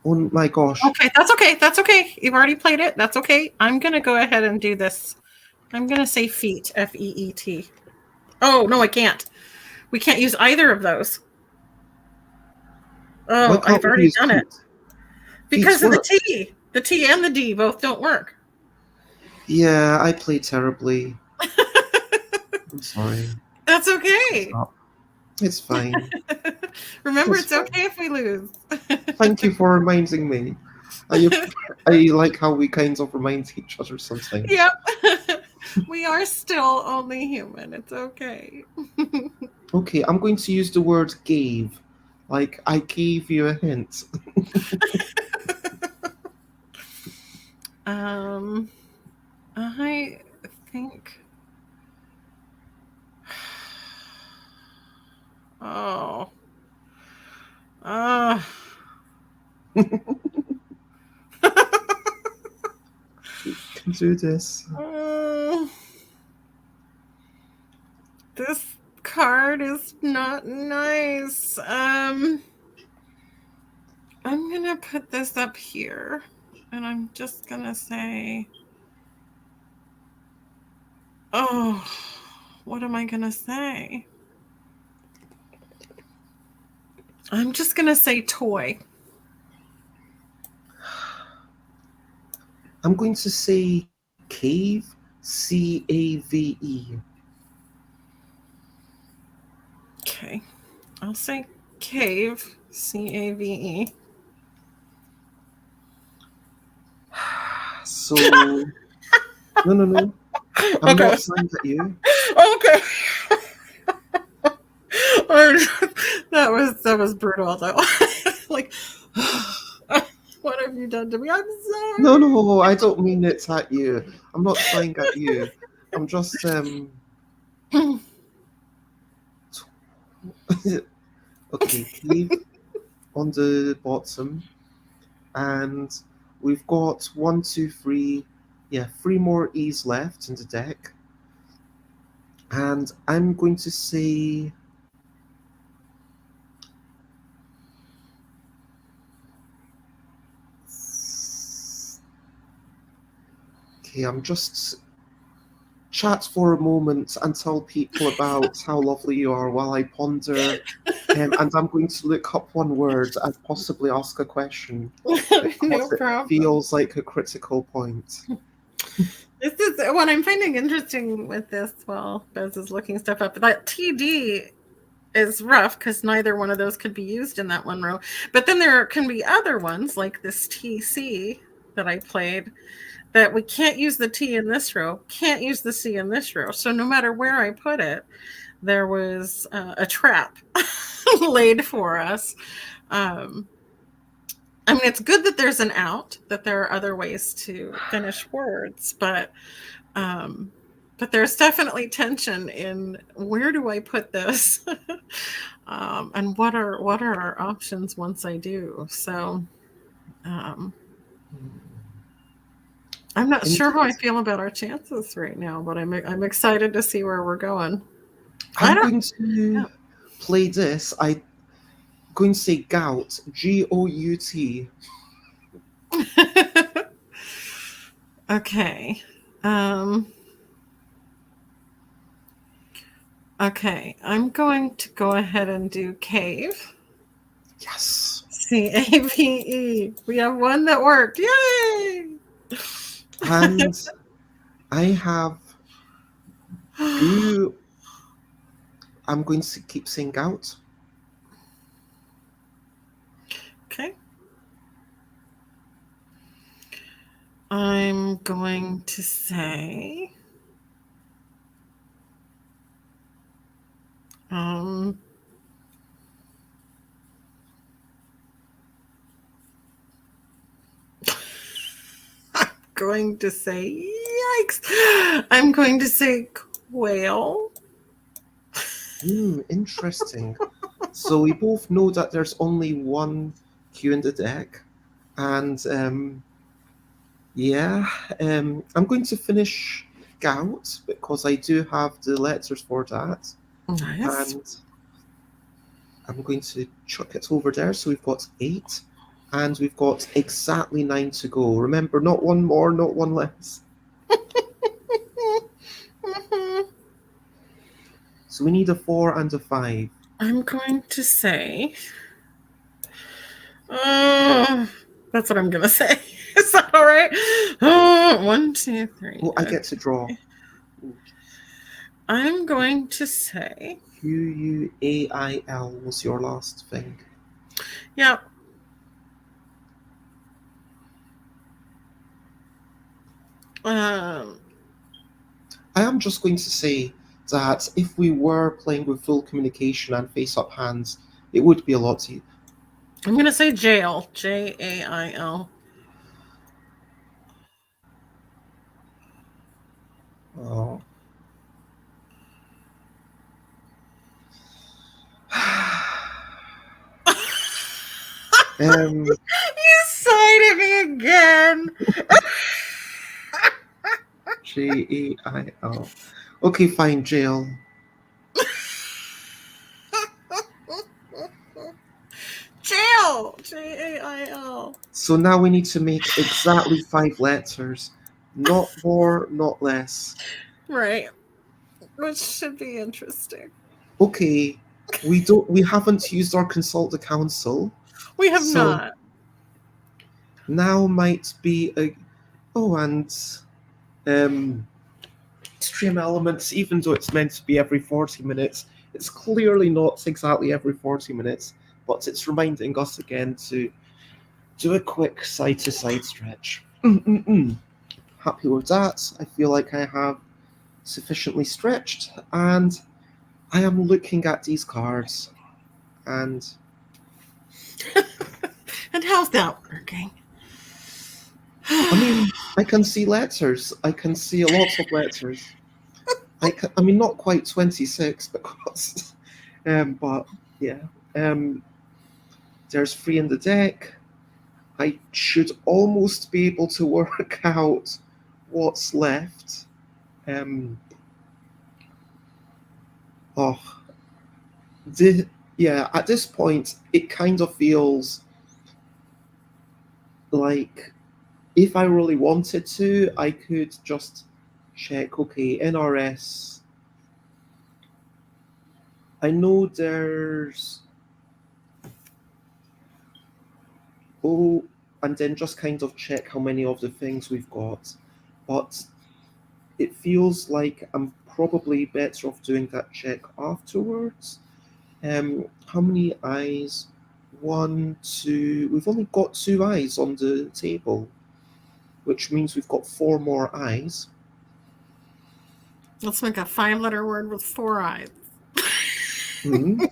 Oh my gosh. Okay, that's okay. That's okay. You've already played it. That's okay. I'm going to go ahead and do this. I'm going to say feet, Feet. Oh, no, I can't. We can't use either of those. Oh, I've already done it. Because of the T. The T and the D both don't work. Yeah, I played terribly. I'm sorry. That's okay. It's fine. Remember, it's okay if we lose. Thank you for reminding me. I like how we kind of remind each other sometimes. Yep. We are still only human. It's okay. Okay, I'm going to use the word gave. Like, I gave you a hint. I think... Oh. You can do this. This card is not nice. I'm gonna put this up here, and I'm just gonna say, oh, what am I gonna say? I'm just gonna say toy. I'm going to say cave, Cave. Okay, I'll say cave, Cave. So, no. I'm Okay. not signed at you. Okay. That was brutal though. Like, what have you done to me? I'm sorry. No, I don't mean it's at you. I'm not signed at you. I'm just okay, cave on the bottom, and we've got 1, 2, 3, yeah, 3 more E's left in the deck. And I'm going to say okay, I'm just chat for a moment and tell people about how lovely you are while I ponder. And I'm going to look up one word and possibly ask a question No because it problem. feels like a critical point. This is what I'm finding interesting with this. Well, Bez is looking stuff up. That TD is rough because neither one of those could be used in that one row. But then there can be other ones like this TC that I played that we can't use the T in this row, can't use the C in this row. So no matter where I put it, there was a trap laid for us. I mean, it's good that there's an out, that there are other ways to finish words, but there's definitely tension in where do I put this, and what are our options once I do. So I'm not sure how I feel about our chances right now, but I'm excited to see where we're going. I'm going to play this. I'm going to say gout, Gout. Okay. Okay, I'm going to go ahead and do cave. Yes. CAVE. We have one that worked. Yay! And I have goo. I'm going to keep saying gout. Okay. I'm going to say I'm going to say yikes. I'm going to say quail. Interesting. So we both know that there's only one Q in the deck. And I'm going to finish gout because I do have the letters for that. Nice. And I'm going to chuck it over there. So we've got 8. And we've got exactly 9 to go. Remember, not one more, not one less. So we need a 4 and a 5. I'm going to say that's what I'm going to say. Is that all right? 1, 2, 3. Oh, I get to draw. I'm going to say Quail was your last thing. Yeah. I am just going to say that if we were playing with full communication and face-up hands, it would be a lot easier. I'm going to say jail. Jail. Oh. You sighed at me again. Jail. Okay, fine, jail. Jail. Jail. So now we need to make exactly 5 letters. Not more, not less. Right. Which should be interesting. Okay. We haven't used our consult the council. We have not. Now might be stream elements, even though it's meant to be every 40 minutes, it's clearly not exactly every 40 minutes, but it's reminding us again to do a quick side-to-side stretch. Happy with that. I feel like I have sufficiently stretched, and I am looking at these cards, and And how's that working? I mean, I can see letters. I can see a lot of letters. I mean, not quite 26 because, but yeah. Um, there's 3 in the deck. I should almost be able to work out what's left. Oh, yeah. At this point, it kind of feels like if I really wanted to, I could just check. Okay, NRS. I know there's and then just kind of check how many of the things we've got. But it feels like I'm probably better off doing that check afterwards. How many eyes? 1, 2. We've only got 2 eyes on the table, which means we've got 4 more eyes. Let's make a 5-letter word with 4 eyes. Mm-hmm.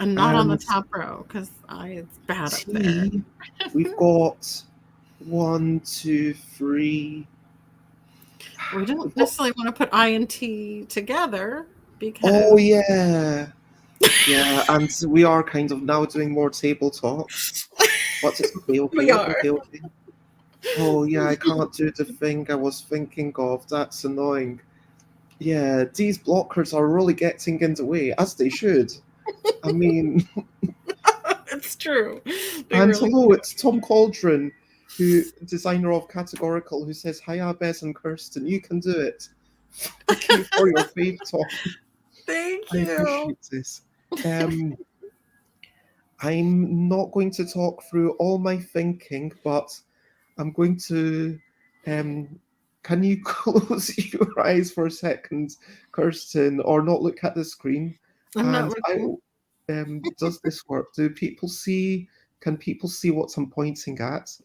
And not on the top row, because it's bad up there. We've got 1, 2, 3. We don't necessarily want to put I and T together because. Oh yeah, yeah, and we are kind of now doing more table talk, but it's okay. We are. Okay. Oh yeah, I can't do the thing I was thinking of. That's annoying. Yeah, these blockers are really getting in the way, as they should. I mean, It's true. and hello, it's Tom Cauldron, designer of Categorical, who says, "Hiya, Bez and Kirsten, you can do it." Thank you for your faith, Tom. Thank I you. appreciate this. I'm not going to talk through all my thinking, but I'm going to. Can you close your eyes for a second, Kirsten, or not look at the screen? I'm not And looking. does this work? Do people see? Can people see what I'm pointing at?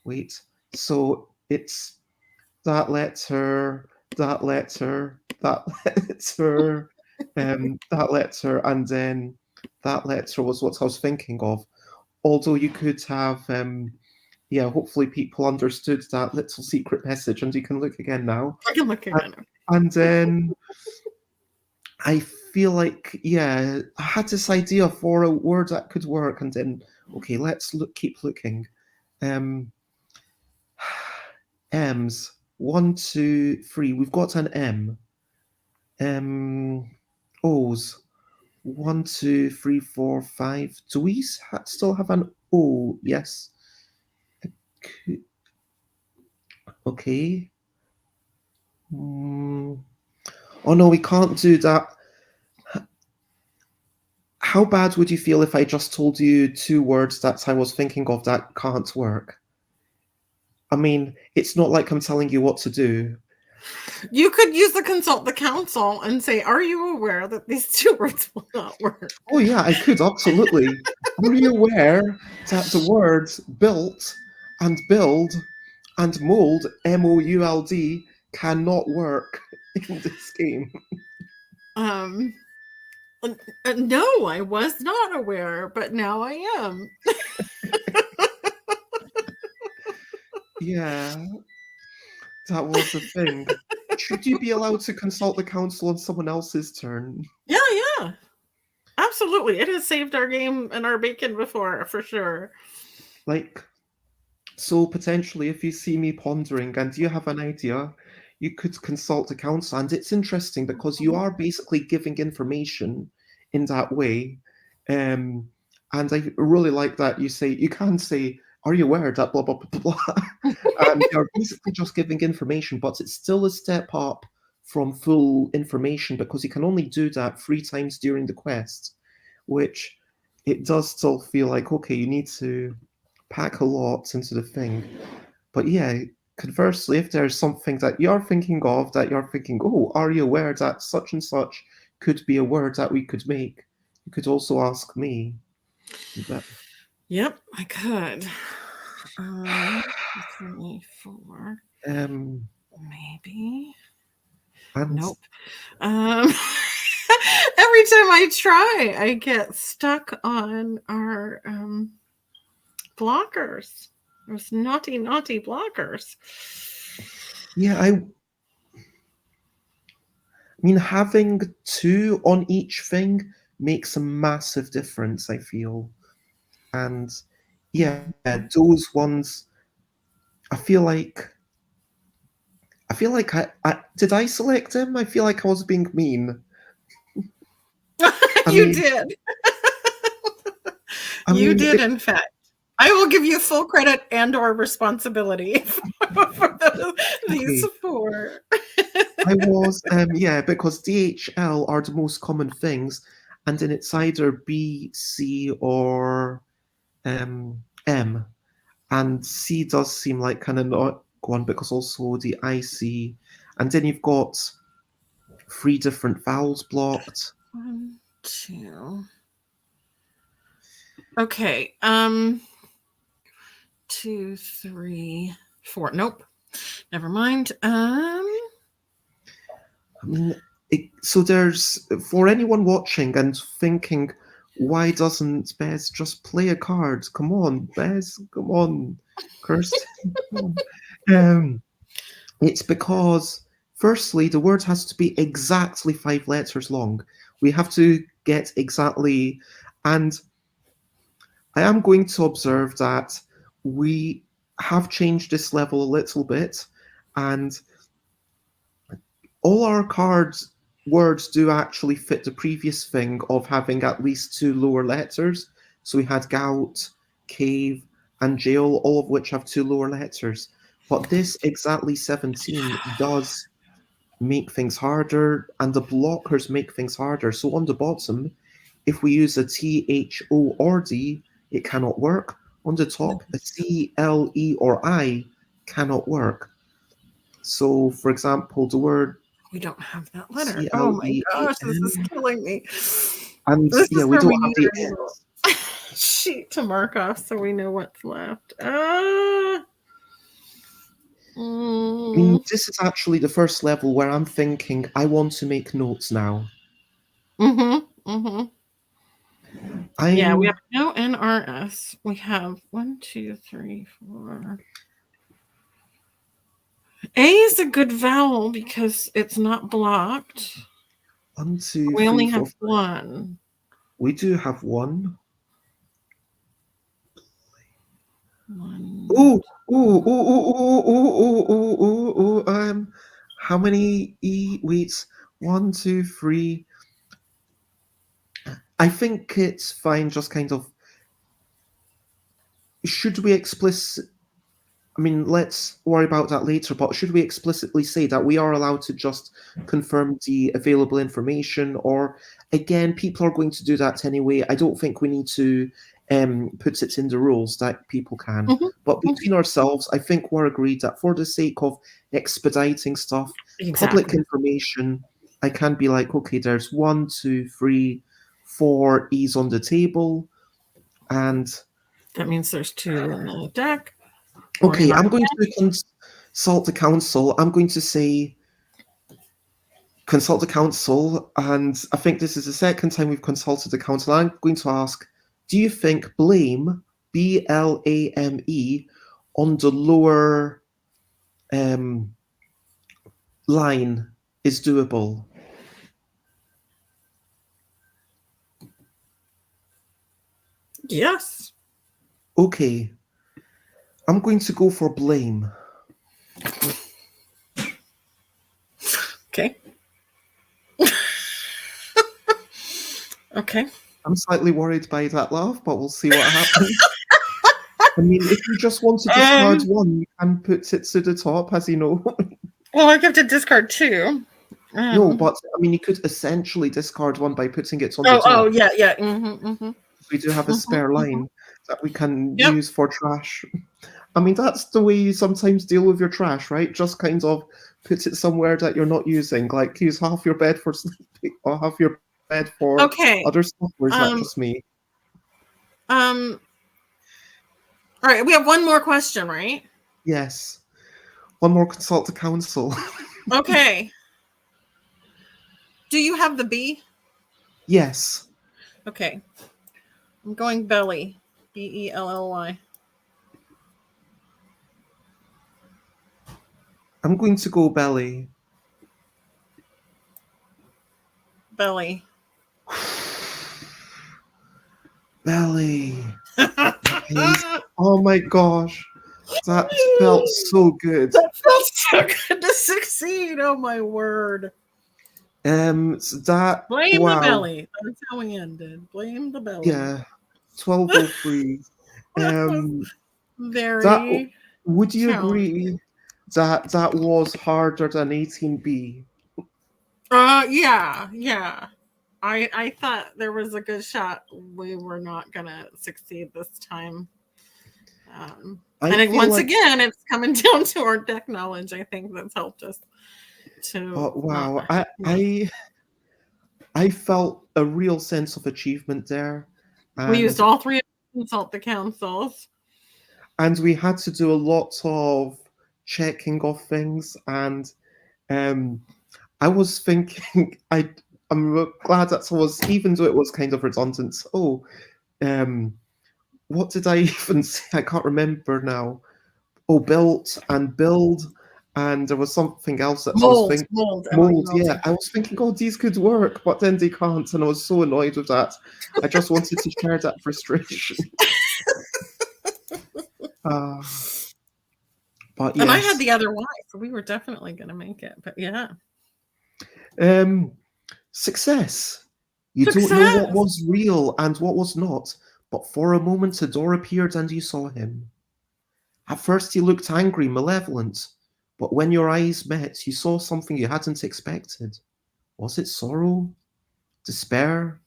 Wait. So it's that letter, that letter, that letter, that letter, and then that letter was what I was thinking of. Although you could have, yeah, hopefully people understood that little secret message, and you can look again now. I can look again. And then I feel like, yeah, I had this idea for a word that could work, and then, okay, let's keep looking. M's. 1, 2, 3. We've got an M. O's. 1, 2, 3, 4, 5. Do we still have an O? Yes. Okay. Oh no, we can't do that. How bad would you feel if I just told you 2 words that I was thinking of that can't work? I mean, it's not like I'm telling you what to do. You could use the consult the council and say, "Are you aware that these 2 words will not work?" Oh yeah, I could absolutely. Are you aware that the words built and build and mold, mould, cannot work in this game? No, I was not aware, but now I am. Yeah, that was the thing. Should you be allowed to consult the council on someone else's turn? Yeah. Absolutely. It has saved our game and our bacon before, for sure. Like, so potentially, if you see me pondering and you have an idea, you could consult the council. And it's interesting because you are basically giving information in that way. And I really like that you can say, "Are you aware that blah, blah, blah, blah?" And you're basically just giving information, but it's still a step up from full information because you can only do that 3 times during the quest, which it does still feel like, okay, you need to pack a lot into the thing. But yeah, conversely, if there's something that you're thinking of that you're thinking, oh, are you aware that such and such could be a word that we could make? You could also ask me. Yep, I could. 3, 4. Maybe. And Nope. Every time I try, I get stuck on our blockers. Those naughty blockers. yeah, I mean, having 2 on each thing makes a massive difference, I feel. And yeah, those ones, I feel like I did I select him? I feel like I was being mean. I You mean, did. I You mean, did, in fact. I will give you full credit and/or responsibility for these okay. 4. I was, yeah, because DHL are the most common things, and then it's either B, C, or M. And C does seem like kind of not one because also the IC, and then you've got 3 different vowels blocked. 1, 2. Okay. 2, 3, 4. Nope. Never mind. I mean, so there's for anyone watching and thinking, why doesn't Bez just play a card? Come on, Bez, come on, Kirsten, come on. It's because, firstly, the word has to be exactly 5 letters long. We have to get exactly, and I am going to observe that we have changed this level a little bit, and all our cards words do actually fit the previous thing of having at least 2 lower letters. So we had gout, cave, and jail, all of which have 2 lower letters. But this exactly 17 does make things harder, and the blockers make things harder. So on the bottom, if we use a T, H, O, or D, it cannot work. On the top, a C, L, E, or I cannot work. So, for example, the word we don't have that letter. C, Oh L, my E, A, gosh, this is N, killing me. and This yeah, is we where don't we have need the our little S. sheet to mark off so we know what's left. I mean, this is actually the first level where I'm thinking I want to make notes now. Yeah, we I'm have no NRS. We have 1, 2, 3, 4. A is a good vowel because it's not blocked. 1, 2, We 3, only 4, have 5. 1. We do have one. 1. Ooh, ooh, ooh, ooh, ooh, ooh, ooh, ooh, ooh, how many E? Wait, 1, 2, 3. I think it's fine. Just kind of. Should we explicit? I mean, let's worry about that later. But should we explicitly say that we are allowed to just confirm the available information? Or again, people are going to do that anyway. I don't think we need to put it in the rules that people can. But between ourselves, I think we're agreed that for the sake of expediting stuff, public Exactly. information, I can be like, okay, there's 1, 2, 3, 4 E's on the table, and That means there's 2 in the deck. Or in okay, our I'm going to consult the council. I'm going to say consult the council, and I think this is the second time we've consulted the council. I'm going to ask, do you think blame, BLAME, on the lower line is doable? Yes. Okay, I'm going to go for blame. Okay. Okay. I'm slightly worried by that laugh, but we'll see what happens. I mean, if you just want to discard one, you can put it to the top, as you know. Well, I have to discard 2. No, but I mean, you could essentially discard one by putting it on the Oh, top. yeah. We do have a spare line that we can Yep. use for trash. I mean, that's the way you sometimes deal with your trash, right? Just kind of put it somewhere that you're not using. Like use half your bed for sleeping or half your bed for Okay. other stuff, or is that just me? All right, we have one more question, right? Yes. One more consult the council. Okay. Do you have the B? Yes. Okay. I'm going belly. Belly. I'm going to go belly. Belly. Belly. Nice. Oh my gosh. That felt so good. That felt so good to succeed. Oh my word. So that, Blame the wow. belly. That's how we ended. Blame the belly. Yeah. 1203. Um, that, Very would you challenging. agree that that was harder than 18B? Yeah. I thought there was a good shot we were not gonna succeed this time. I I think feel once like, again it's coming down to our deck knowledge. I think that's helped us to not. wow, I felt a real sense of achievement there, We used and all three of them to consult the councils. we had to do a lot of checking of things, and um, I was thinking, I'm glad that was, even though it was kind of redundant. Oh, what did I even say? I can't remember now. Oh, built and build, and there was something else that I was thinking. Mold. Mold, yeah. I was thinking, oh, these could work, but then they can't, and I was so annoyed with that. I just wanted to share that frustration. Uh, but And I had yes, the other Y, so we were definitely going to make it. But yeah, um, success. You don't know what success. was real and what was not, but for a moment a door appeared and you saw him. At first he looked angry, malevolent, but when your eyes met, you saw something you hadn't expected. Was it sorrow? Despair?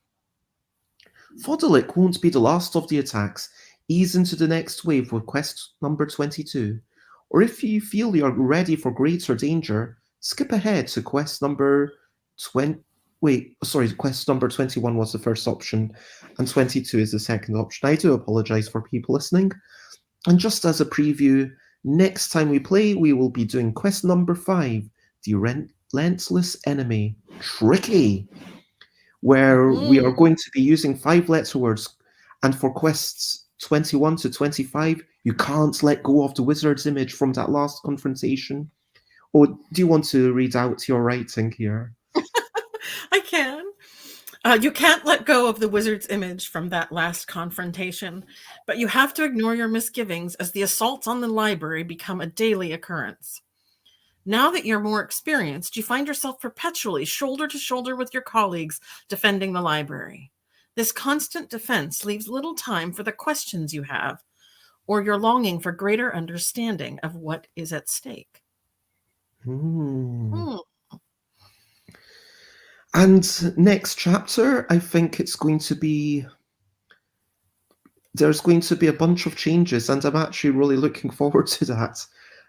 Fodelic won't be the last of the attacks. Ease into the next wave with quest number 22. Or if you feel you're ready for greater danger, skip ahead to quest number 20. Wait, sorry, quest number 21 was the first option, and 22 is the second option. I do apologize for people listening. And just as a preview, next time we play, we will be doing quest number 5, the Relentless Enemy. Tricky! Where we are going to be using 5-letter words. And for quests 21 to 25, you can't let go of the wizard's image from that last confrontation. Or do you want to read out your writing here? I can. You can't let go of the wizard's image from that last confrontation, but you have to ignore your misgivings as the assaults on the library become a daily occurrence. Now that you're more experienced, you find yourself perpetually shoulder to shoulder with your colleagues defending the library. This constant defense leaves little time for the questions you have or your longing for greater understanding of what is at stake. Hmm. And next chapter, I think it's going to be, there's going to be a bunch of changes, and I'm actually really looking forward to that.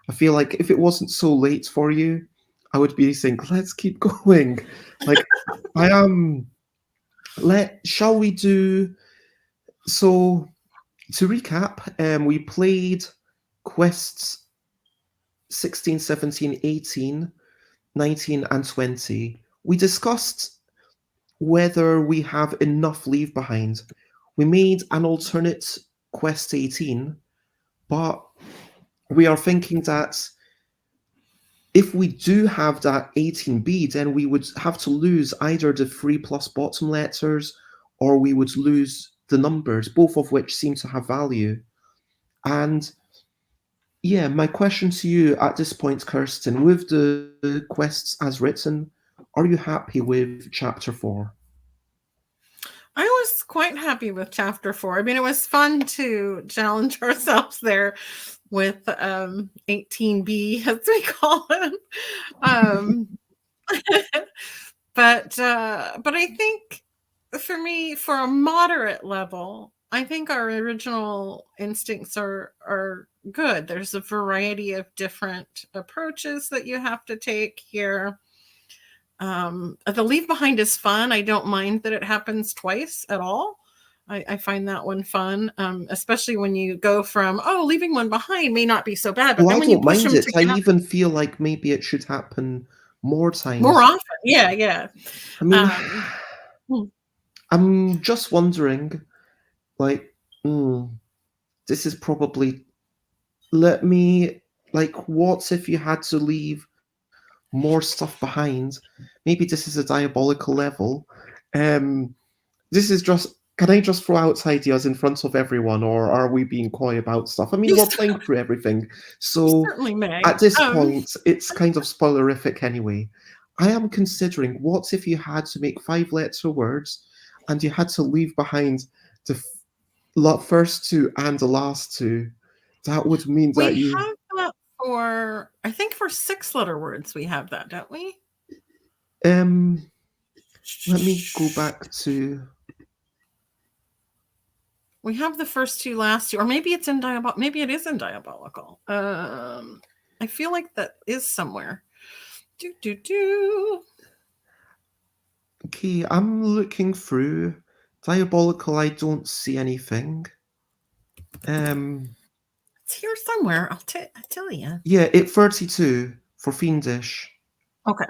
I feel like if it wasn't so late for you, I would be saying, let's keep going. Like, I am. Shall we do? So, to recap, we played quests 16, 17, 18, 19, and 20. We discussed whether we have enough leave behind. We made an alternate quest 18, but we are thinking that if we do have that 18B, then we would have to lose either the 3 plus bottom letters or we would lose the numbers, both of which seem to have value. And yeah, my question to you at this point, Kirsten, with the quests as written, are you happy with chapter 4? I was quite happy with chapter 4. I mean, it was fun to challenge ourselves there with 18B, as we call it. But I think for me, for a moderate level, I think our original instincts are good. There's a variety of different approaches that you have to take here. The leave behind is fun. I don't mind that it happens twice at all. I find that one fun, especially when you go from, oh, leaving one behind may not be so bad, but Well, then I when you don't push mind them it. I together even feel like maybe it should happen more more times. often. Yeah, yeah. I mean, Um, hmm. I'm just wondering, like, this is probably, let me, like, what if you had to leave more stuff behind? Maybe this is a diabolical level. Um, this is just, can I just throw out ideas in front of everyone, or are we being coy about stuff? I mean, you, we're playing through everything. you So certainly may. at this point, it's kind of spoilerific anyway. I am considering, what if you had to make 5-letter words and you had to leave behind the first two and the last two? That would mean We that you. have that for, I think for 6-letter words, we have that, don't we? Um, Let me go back to. We have the first two, last two, or maybe it's in diabolical. Maybe it is in diabolical. I feel like that is somewhere. Do. Okay, I'm looking through. Diabolical, I don't see anything. It's here somewhere. I tell you. Yeah, it 32 for fiendish. Okay.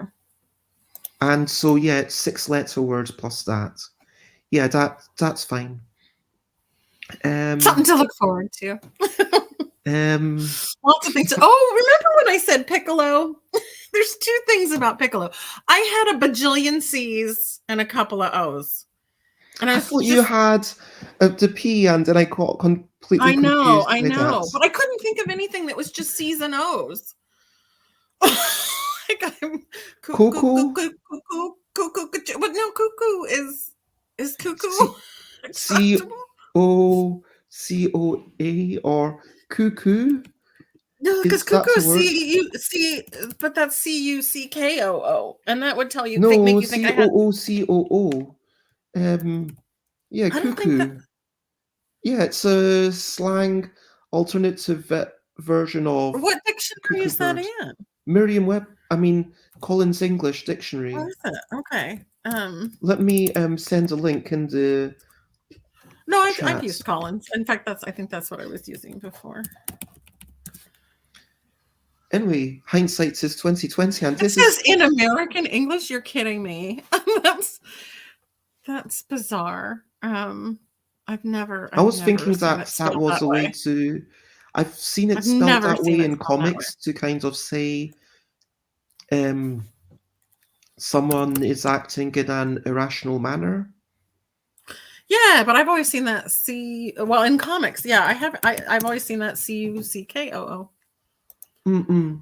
And so yeah, it's 6-letter words plus that. Yeah, that's fine. Something to look forward to. Um, Lots of things. Oh, remember when I said piccolo? There's two things about piccolo. I had a bajillion C's and a couple of O's. And I thought you had the P, and then I got completely I know, confused by that. but I couldn't think of anything that was just C's and O's. Like I'm Coco? cuckoo. But no, cuckoo is cuckoo C C acceptable? O C O A or cuckoo? No, because Is that cuckoo a is word? C, but that's Cuckoo, and that would tell you make No, you think I had. COOCOO. Yeah, I don't think that. cuckoo. Yeah, it's a slang alternative version of What dictionary cuckoo is that bird. in? I mean, Collins English What Dictionary. is it? Okay. Let me send a link in the No, I've chat. used Collins. In fact, I think that's what I was using before. Anyway, hindsight is 2020, and It this says is. in American English. You're kidding me. That's bizarre. I've never I was thinking seen it that that spelled was that a way way. to. I've seen it I've spelled never that seen way it in spelled that way. comics to kind of say um, someone is acting in an irrational manner. Yeah, but I've always seen that well in comics. Yeah, I've always seen that Cuckoo. Mm-mm.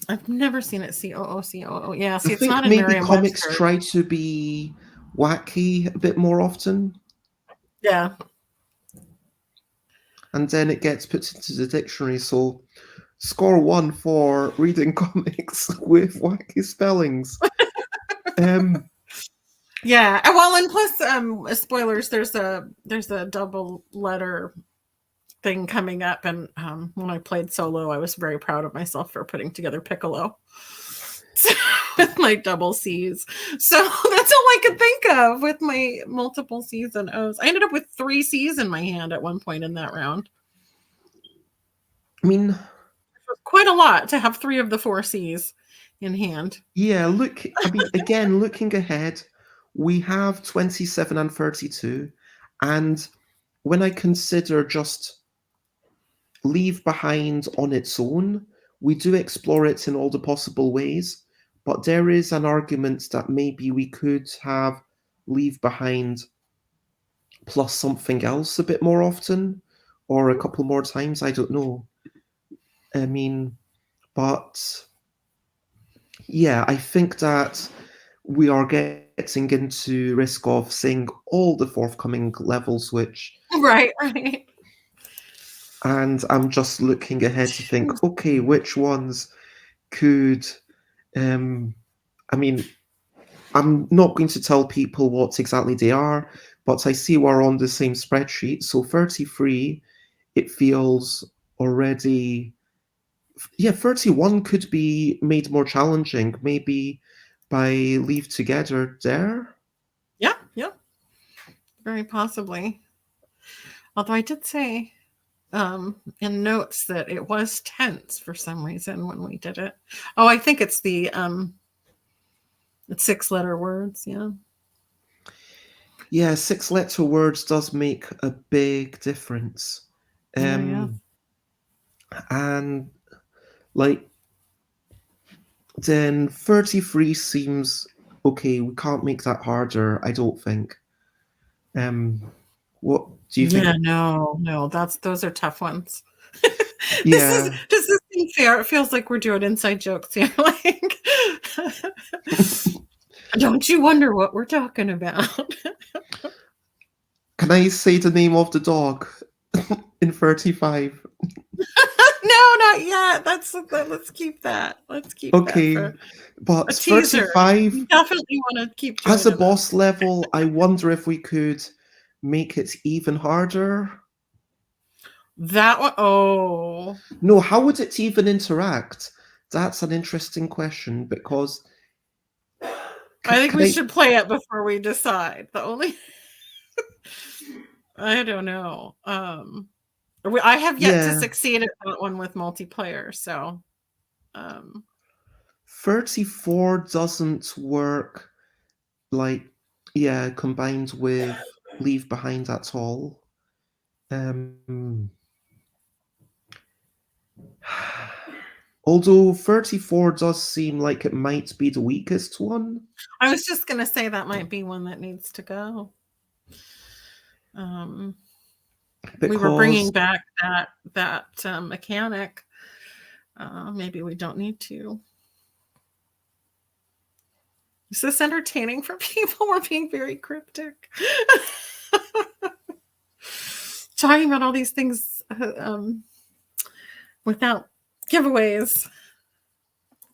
I've never seen it Coo. Yeah, I see, it's think not in maybe comics Merriam-Webster. try to be wacky a bit more often, Yeah. and then it gets put into the dictionary. So, score 1 for reading comics with wacky spellings. Yeah. Well, and plus, spoilers. There's a double letter thing coming up, and when I played solo, I was very proud of myself for putting together Piccolo with my double C's. So that's all I could think of with my multiple C's and O's. I ended up with 3 C's in my hand at one point in that round. I mean, Quite a lot to have 3 of the 4 C's in hand. yeah, again, looking ahead, we have 27 and 32. And when I consider just leave behind on its own, we do explore it in all the possible ways. But there is an argument that maybe we could have leave behind plus something else a bit more often or a couple more times. I don't know. I mean, but yeah, I think that we are getting into risk of seeing all the forthcoming levels, Right. and I'm just looking ahead to think, okay, which ones could, I mean, I'm not going to tell people what exactly they are, but I see we're on the same spreadsheet. So 33, it feels already, yeah, 31 could be made more challenging, maybe by leave together there. Yeah. very possibly. Although I did say in notes that it was tense for some reason when we did it. Oh, I think it's the 6-letter words. Yeah. Yeah, 6-letter words does make a big difference. Yeah. And like, then 33 seems okay. We can't make that harder, I don't think. What do you Yeah, think? no, those are tough ones. Yeah. Does this seem fair? It feels like we're doing inside jokes here. Like, don't you wonder what we're talking about? Can I say the name of the dog in 35? No, not yet. Let's keep that. Let's keep that Okay, for but a teaser. 35 We definitely want to keep as a joining us. boss level, I wonder if we could make it even harder. That one, oh, No, how would it even interact? That's an interesting question because I think can we I? should play it before we decide. The only, I don't know. I have yet to Yeah, succeed at that one with multiplayer, so 34 doesn't work like, yeah, combined with Leave Behind at all. Um, although 34 does seem like it might be the weakest one. I was just gonna say that might be one that needs to go. We were bringing Because, back that mechanic. Maybe we don't need to. Is this entertaining for people? We're being very cryptic. Talking about all these things without giveaways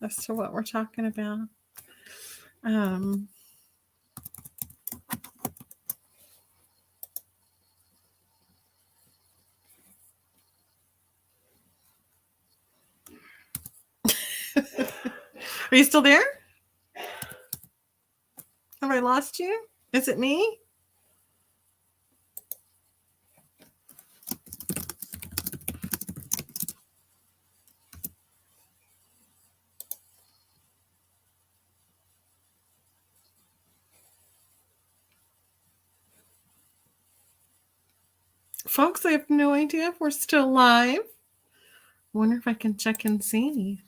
as to what we're talking about. Are you still there? Have I lost you? Is it me? Folks, I have no idea if we're still live. Wonder if I can check and see.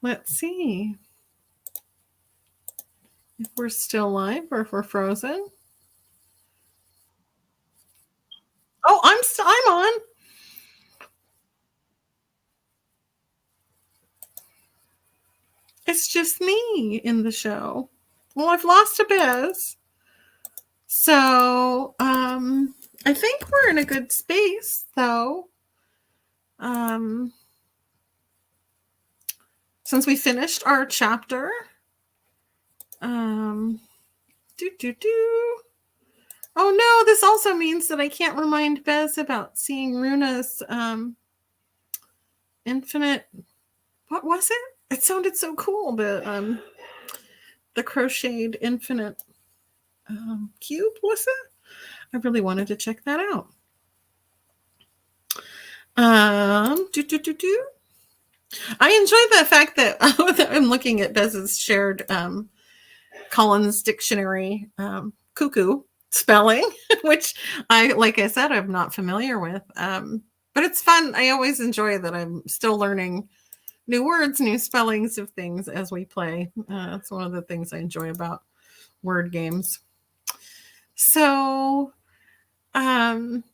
Let's see if we're still live or if we're frozen. Oh, I'm on. It's just me in the show. Well, I've lost a Bez. So, I think we're in a good space, though. Since we finished our chapter. Oh no, this also means that I can't remind Bez about seeing Runa's infinite. What was it? It sounded so cool. The crocheted infinite cube, was it? I really wanted to check that out. I enjoy the fact that I'm looking at Bez's shared Collins Dictionary cuckoo spelling, which like I said, I'm not familiar with. But it's fun. I always enjoy that I'm still learning new words, new spellings of things as we play. That's one of the things I enjoy about word games. So, I'm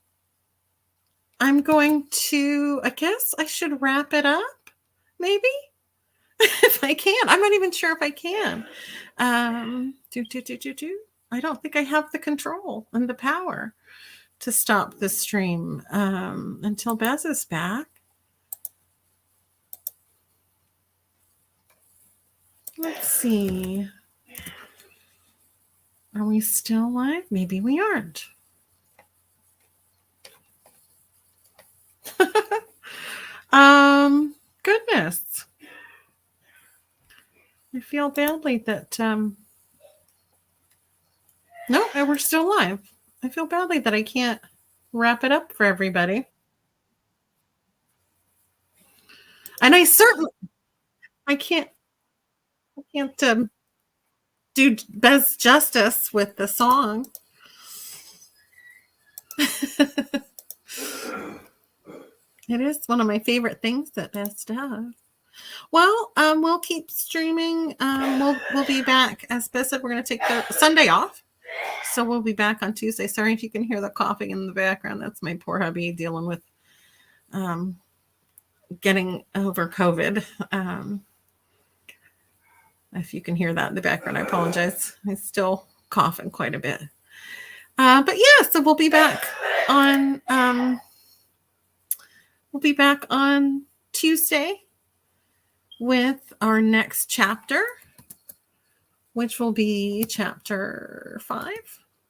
going to, I guess I should wrap it up, maybe, if I can. I'm not even sure if I can. I don't think I have the control and the power to stop the stream until Bez is back. Let's see. Are we still live? Maybe we aren't. Goodness. I feel feel badly that no, we're still live. I feel badly that I can't wrap it up for everybody. And I certainly I can't do Bez justice with the song. It is one of my favorite things that Bez does. Well, we'll keep streaming. We'll be back. As Bez said, we're going to take the Sunday off, so we'll be back on Tuesday. Sorry if you can hear the coughing in the background. That's my poor hubby dealing with getting over COVID. If you can hear that in the background, I apologize. He's still coughing quite a bit. But yeah, so we'll be back on Tuesday with our next chapter, which will be chapter 5.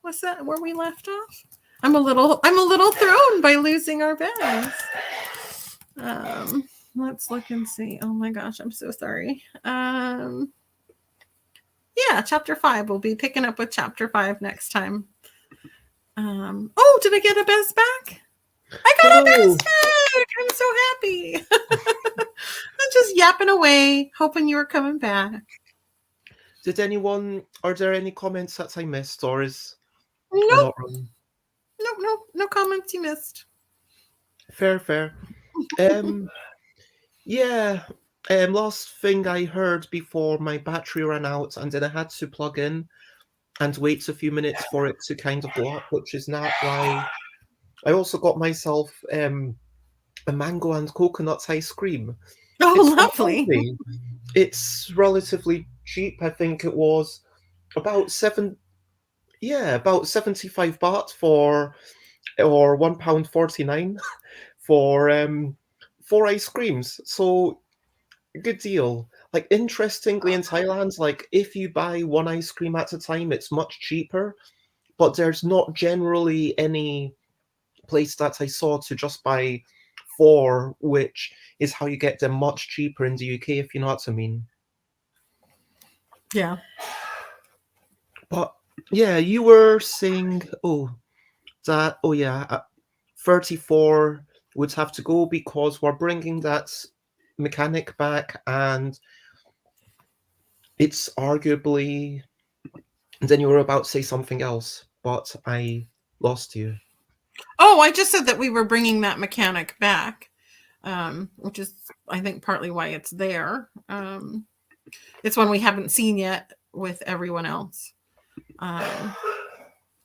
Was that where we left off? I'm a little thrown by losing our Bez. Let's look and see. Oh my gosh, I'm so sorry. Yeah, chapter 5. We'll be picking up with chapter 5 next time. Oh, did I get a Bez back? I got a Bez back. I'm so happy. I'm just yapping away, hoping you were coming back. Are there any comments that I missed, or is Nope. No comments you missed. Fair. Yeah. Last thing I heard before my battery ran out, and then I had to plug in and wait a few minutes for it to kind of go up, which is not why I also got myself a mango and coconut ice cream. Oh, It's lovely. It's relatively cheap. I think it was about 75 baht or £1.49 for 4 ice creams. So good deal. Like, interestingly, in Thailand, like, if you buy one ice cream at a time, it's much cheaper. But there's not generally any place that I saw to just buy 4, which is how you get them much cheaper in the UK, if you know what I mean. Yeah. But yeah, you were saying, 34 would have to go because we're bringing that mechanic back, and it's arguably. And then you were about to say something else, but I lost you. Oh, I just said that we were bringing that mechanic back, which is, I think, partly why it's there. It's one we haven't seen yet with everyone else,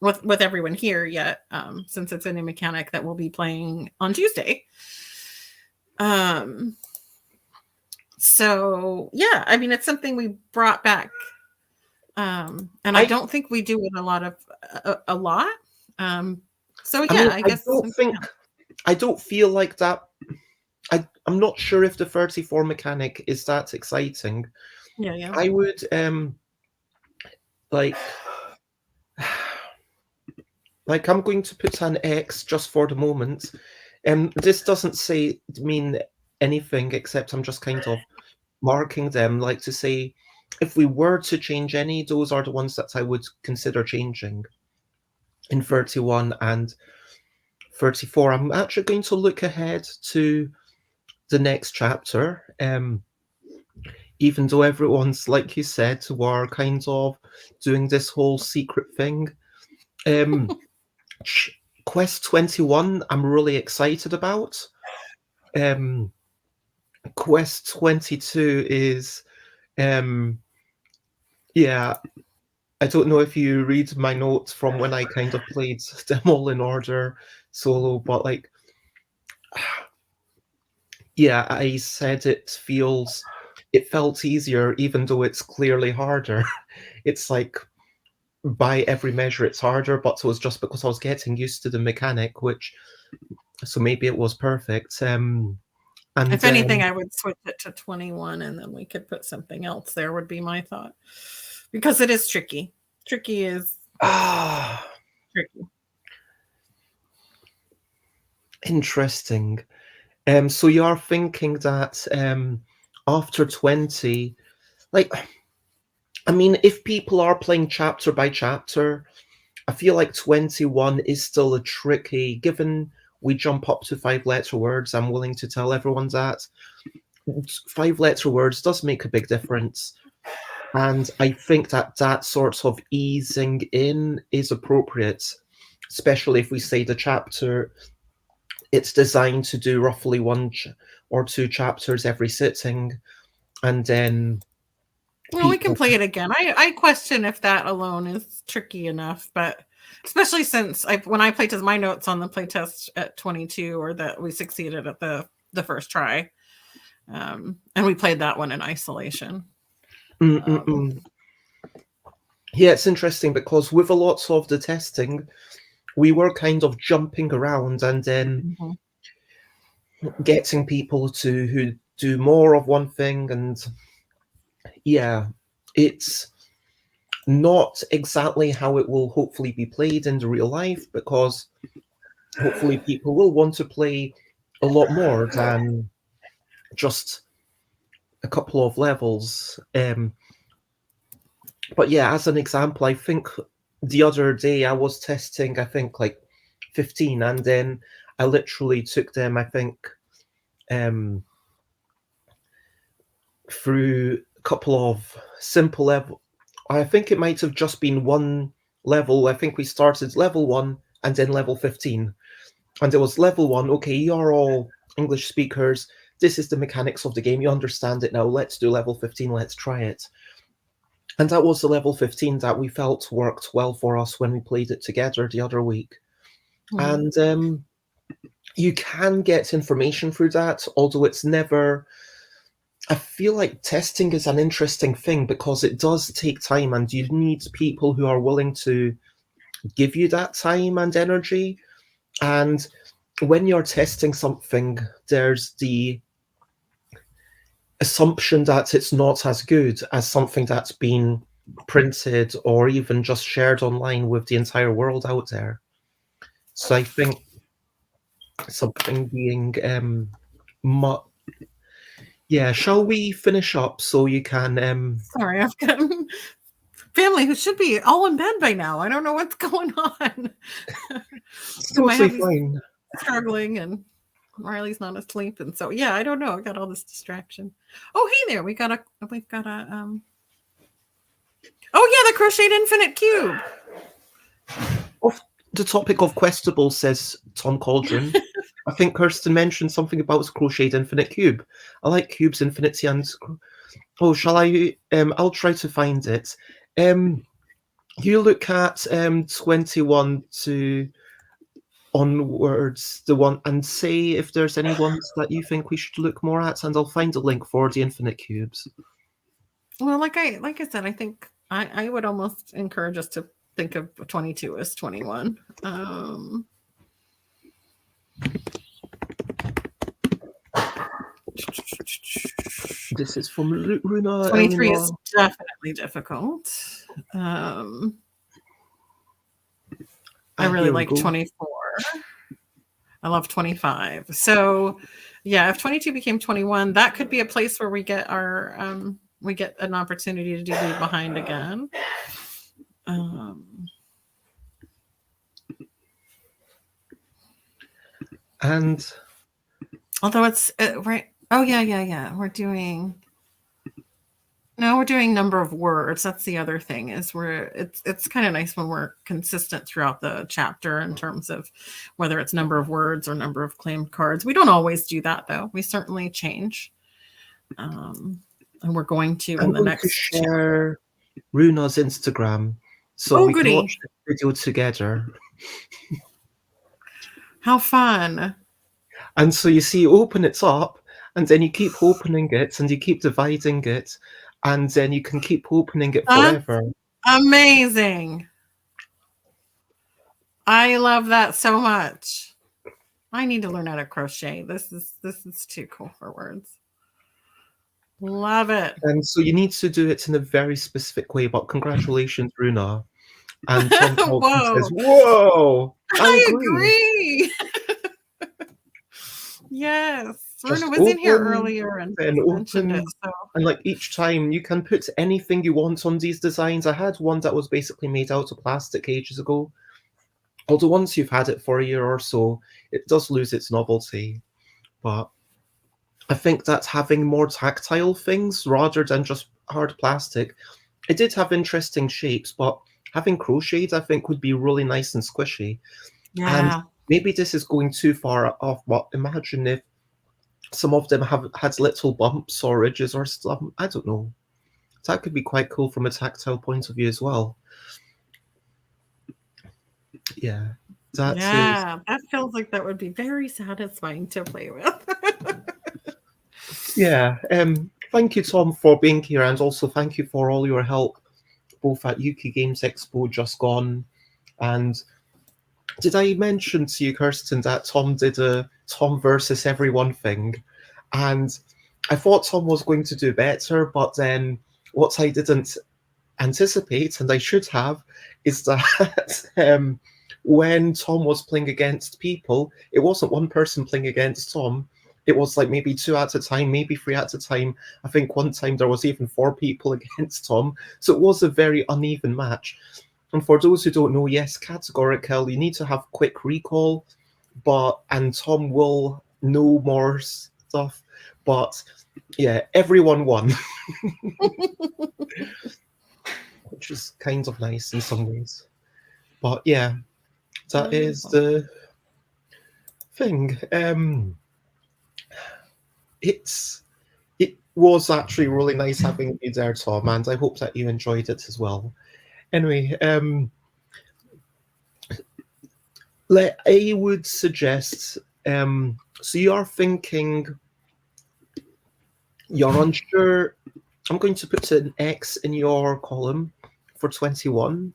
with everyone here yet, since it's a new mechanic that we'll be playing on Tuesday. So yeah, I mean, it's something we brought back, and I don't think we do it a lot. So yeah, I guess I don't feel like that. I'm not sure if the 34 mechanic is that exciting. Yeah. I would like I'm going to put an X just for the moment. This doesn't mean anything except I'm just kind of marking them, like to say if we were to change any, those are the ones that I would consider changing in 31 and 34. I'm actually going to look ahead to the next chapter, even though everyone's, like you said, were kind of doing this whole secret thing. Quest 21 I'm really excited about. Quest 22 is I don't know if you read my notes from when I kind of played them all in order solo, but like I said it felt easier even though it's clearly harder. It's like by every measure it's harder, but it was just because I was getting used to the mechanic, so maybe it was perfect. And if anything, I would switch it to 21 and then we could put something else there, would be my thought, because it is tricky. Tricky. Interesting. So you are thinking that after 20, like, I mean, if people are playing chapter by chapter, I feel like 21 is still a tricky, given we jump up to 5-letter words. I'm willing to tell everyone that 5-letter words does make a big difference. And I think that that sort of easing in is appropriate, especially if we say the chapter, it's designed to do roughly one or two chapters every sitting. And then Well, we can people. play it again. I question if that alone is tricky enough, but especially since when I playtest my notes on the playtest at 22, or that we succeeded at the first try, and we played that one in isolation. Yeah, it's interesting because with a lot of the testing, we were kind of jumping around and then getting people to who do more of one thing, and yeah, it's not exactly how it will hopefully be played in the real life, because hopefully people will want to play a lot more than just a couple of levels. But yeah, as an example, I think the other day I was testing, I think like 15, and then I literally took them, I think, through a couple of simple level. I think it might have just been one level. I think we started level 1 and then level 15. And it was level 1, okay, you're all English speakers. This is the mechanics of the game. You understand it now. Let's do level 15. Let's try it. And that was the level 15 that we felt worked well for us when we played it together the other week. And you can get information through that, although it's never. I feel like testing is an interesting thing because it does take time, and you need people who are willing to give you that time and energy. And when you're testing something, there's the assumption that it's not as good as something that's been printed or even just shared online with the entire world out there. So I think something being yeah, shall we finish up so you can Sorry, I've got family who should be all in bed by now. I don't know what's going on. totally fine. Struggling, and Riley's not asleep, and so yeah, I don't know. I got all this distraction. Oh, hey there, we've got a oh yeah, the crocheted infinite cube. Off the topic of Questabell, says Tom Cauldron. I think Kirsten mentioned something about crocheted infinite cube. I like cubes, infinity, and shall I? I'll try to find it. You look at 21 to onwards, the one, and say if there's any ones that you think we should look more at, and I'll find a link for the infinite cubes. Well, like I said, I think I would almost encourage us to think of 22 as 21. This is from Runa. 23 Eleanor. is definitely difficult. I really like 24. I love 25. So yeah, if 22 became 21, that could be a place where we get our we get an opportunity to do leave behind again. And although it's right. Oh yeah. We're doing number of words. That's the other thing, is it's kind of nice when we're consistent throughout the chapter in terms of whether it's number of words or number of claimed cards. We don't always do that though. We certainly change. And we're going to in the next share Runa's Instagram so we can watch the video together. How fun. And so you see, you open it up, and then you keep opening it, and you keep dividing it, and then you can keep opening it forever. Amazing. I love that so much. I need to learn how to crochet. This is too cool for words. Love it. And so you need to do it in a very specific way, but congratulations, Runa. And Tom says, whoa! I agree. Yes. Serena just was in here open, earlier and then mentioned it. open. So And like each time you can put anything you want on these designs. I had one that was basically made out of plastic ages ago. Although once you've had it for a year or so, it does lose its novelty. But I think that having more tactile things rather than just hard plastic, it did have interesting shapes, but having crocheted, I think, would be really nice and squishy. And yeah. maybe this is going too far off, but imagine if some of them have had little bumps or ridges or stuff. I don't know. That could be quite cool from a tactile point of view as well. Yeah, that is. Yeah, that feels like that would be very satisfying to play with. Yeah. Thank you, Tom, for being here, and also thank you for all your help, both at UK Games Expo just gone, and did I mention to you, Kirsten, that Tom did a Tom versus everyone thing, and I thought Tom was going to do better, but then what I didn't anticipate, and I should have, is that when Tom was playing against people, it wasn't one person playing against Tom. It was like maybe two at a time, maybe three at a time. I think one time there was even four people against Tom. So it was a very uneven match. And for those who don't know, yes, categorical, you need to have quick recall, and Tom will know more stuff. But yeah, everyone won, which is kind of nice in some ways. But yeah, that is the thing. It was actually really nice having you there, Tom, and I hope that you enjoyed it as well. Anyway, I would suggest. So you are thinking you're unsure. I'm going to put an X in your column for 21,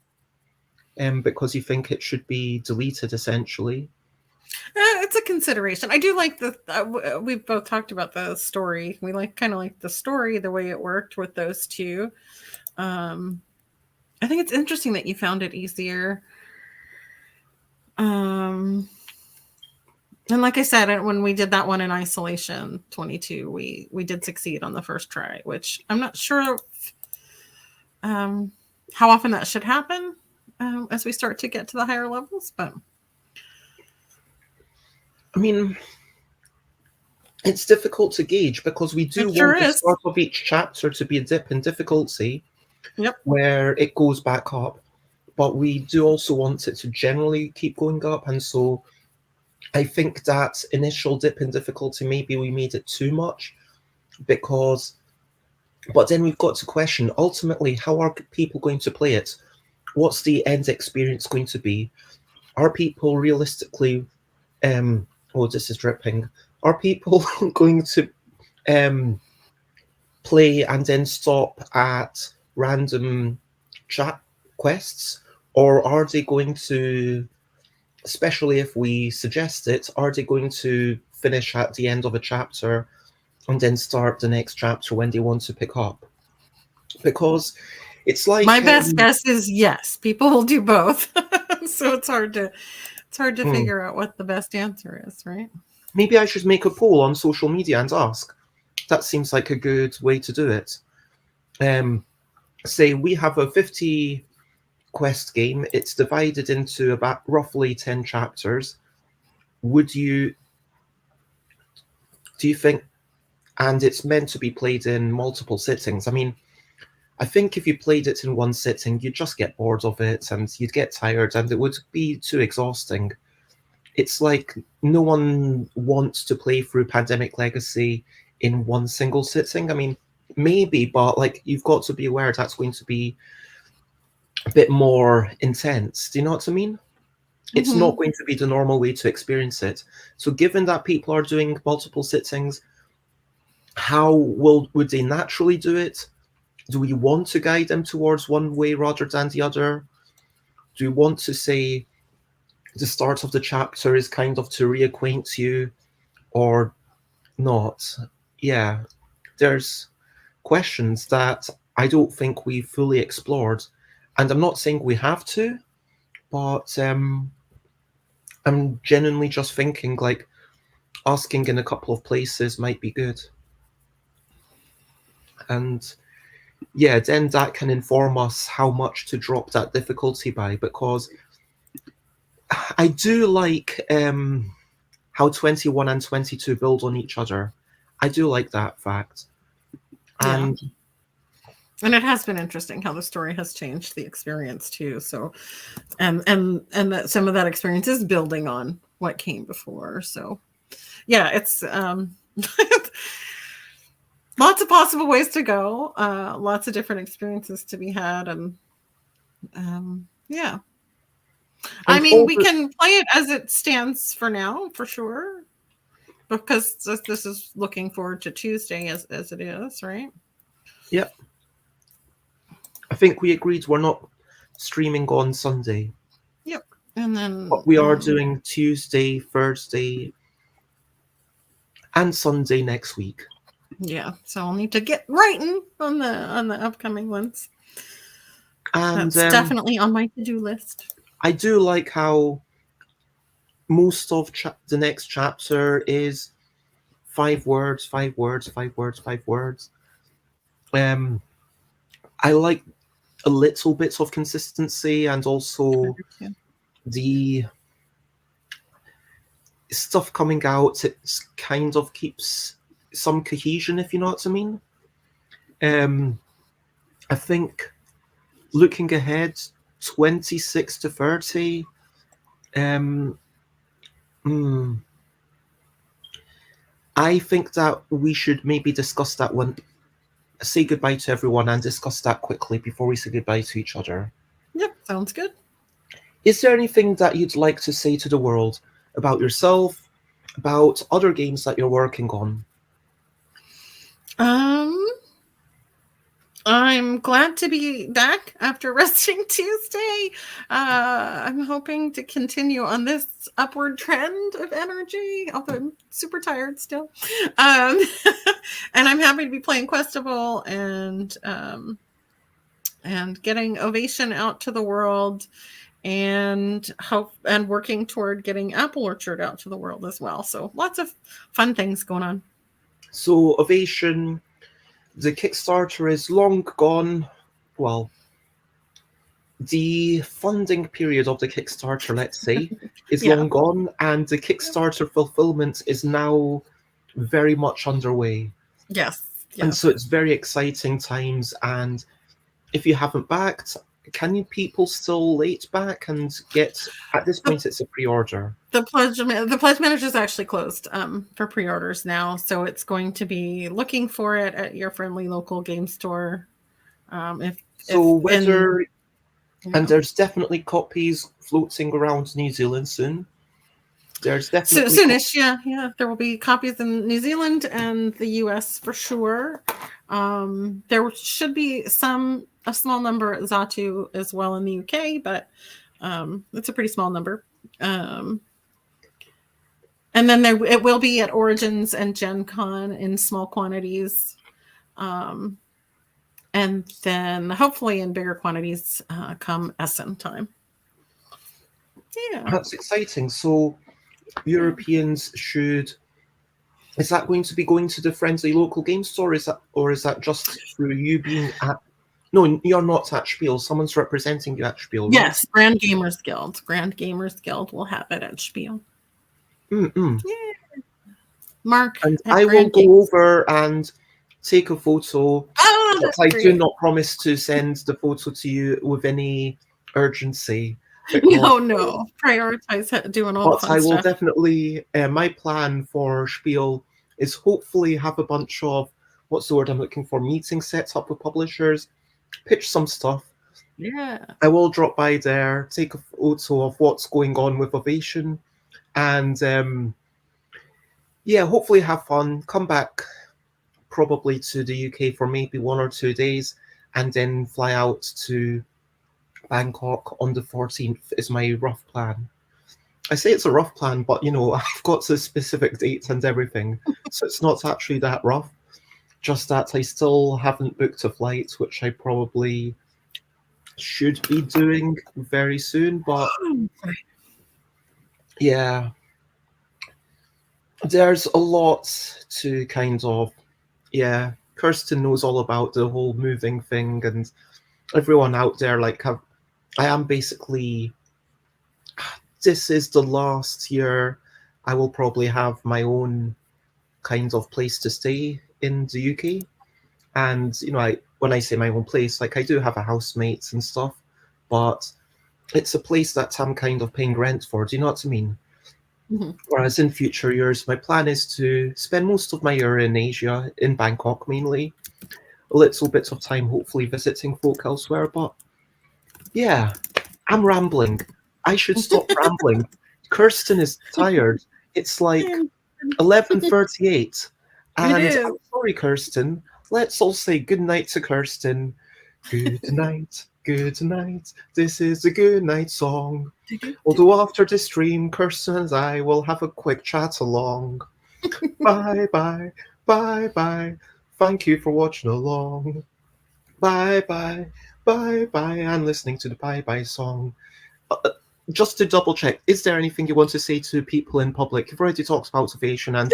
because you think it should be deleted essentially. It's a consideration. I do like the. We've both talked about the story. We kind of like the story, the way it worked with those two. I think it's interesting that you found it easier. And like I said, when we did that one in isolation 22, we did succeed on the first try, which I'm not sure how often that should happen as we start to get to the higher levels, but I mean, it's difficult to gauge because we do it sure want the is. start of each chapter to be a dip in difficulty. Yep. Where it goes back up, but we do also want it to generally keep going up, and so I think that initial dip in difficulty, maybe we made it too much, but then we've got to question, ultimately, how are people going to play it? What's the end experience going to be? Are people realistically, oh, this is dripping, are people going to play and then stop at random chat quests, or are they going to, especially if we suggest it, are they going to finish at the end of a chapter and then start the next chapter when they want to pick up? Because it's like my best guess is yes, people will do both. So it's hard to figure out what the best answer is, right? Maybe I should make a poll on social media and ask. That seems like a good way to do it. Say we have a 50 quest game. It's divided into about roughly 10 chapters. Do you think, and it's meant to be played in multiple sittings? I mean, I think if you played it in one sitting, you'd just get bored of it and you'd get tired and it would be too exhausting. It's like no one wants to play through Pandemic Legacy in one single sitting. I mean, maybe, but like you've got to be aware that's going to be a bit more intense. Do you know what I mean? It's not going to be the normal way to experience it. So given that people are doing multiple sittings, how would they naturally do it? Do we want to guide them towards one way rather than the other? Do we want to say the start of the chapter is kind of to reacquaint you or not? Yeah, there's questions that I don't think we fully explored. And I'm not saying we have to, but I'm genuinely just thinking, like, asking in a couple of places might be good. And yeah, then that can inform us how much to drop that difficulty by, because I do like how 21 and 22 build on each other. I do like that fact. Yeah. And And it has been interesting how the story has changed the experience too. So, and that some of that experience is building on what came before. So, yeah, it's lots of possible ways to go, lots of different experiences to be had, and yeah. I and mean, all we the can play it as it stands for now, for sure, because this is looking forward to Tuesday as it is, right? yep. I think we agreed we're not streaming on Sunday, Yep. And then but we are doing Tuesday, Thursday, and Sunday next week. yeah, so I'll need to get writing on the upcoming ones. And That's definitely on my to-do list. I do like how most of the next chapter is 5 words, 5 words, 5 words, 5 words. I like a little bit of consistency, and also the stuff coming out. It kind of keeps some cohesion, if you know what I mean. I think looking ahead, 26 to 30. I think that we should maybe discuss that one, say goodbye to everyone and discuss that quickly before we say goodbye to each other. Yep, sounds good. Is there anything that you'd like to say to the world about yourself, about other games that you're working on? I'm glad to be back after resting Tuesday. I'm hoping to continue on this upward trend of energy, although I'm super tired still. And I'm happy to be playing Questabell and getting Ovation out to the world, and working toward getting Apple Orchard out to the world as well. So lots of fun things going on. So Ovation, the Kickstarter is long gone. Well, the funding period of the Kickstarter, let's say, is long gone, and the Kickstarter fulfillment is now very much underway. Yes. And so it's very exciting times. And if you haven't backed, can you people still late back and get, at this point, it's a pre-order? The pledge manager is actually closed for pre-orders now, so it's going to be looking for it at your friendly local game store. And there's definitely copies floating around New Zealand soon. There's definitely soonish, yeah. There will be copies in New Zealand and the US for sure. There should be a small number at Zatu as well in the UK, but it's a pretty small number. And then it will be at Origins and Gen Con in small quantities. And then hopefully in bigger quantities come Essen time. Yeah. That's exciting. So Europeans is that going to be going to the friendly local game store? Is that just through you being at? No, you're not at Spiel. Someone's representing you at Spiel. Right? Yes, Grand Gamers Guild will have it at Spiel. Yeah. Mark, and I will go over and take a photo. Oh, but I do not promise to send the photo to you with any urgency. No. Prioritize doing all the fun stuff. But I will stuff. definitely. My plan for Spiel is hopefully have a bunch of, what's the word I'm looking for, meetings set up with publishers, pitch some stuff. Yeah. I will drop by there, take a photo of what's going on with Ovation, and hopefully have fun. Come back probably to the UK for maybe 1 or 2 days, and then fly out to Bangkok on the 14th is my rough plan. I say it's a rough plan, but I've got the specific dates and everything, so it's not actually that rough. Just that I still haven't booked a flight, which I probably should be doing very soon. But yeah, there's a lot to kind of, yeah. Kirsten knows all about the whole moving thing, and everyone out there, like, I am basically. This is the last year I will probably have my own kind of place to stay in the UK. And I when I say my own place, like I do have a housemate and stuff, but it's a place that I'm kind of paying rent for. Do you know what I mean? Mm-hmm. Whereas in future years, my plan is to spend most of my year in Asia, in Bangkok mainly, a little bit of time hopefully visiting folk elsewhere. But yeah, I'm rambling. I should stop rambling. Kirsten is tired. It's like 11:38, It and is. I'm sorry, Kirsten. Let's all say good night to Kirsten. Good night, good night. This is a good night song. Although after this stream, Kirsten and I will have a quick chat along. Bye bye, bye bye. Thank you for watching along. Bye bye, bye bye, and listening to the bye bye song. Just to double check, is there anything you want to say to people in public? You've already talked about Ovation, and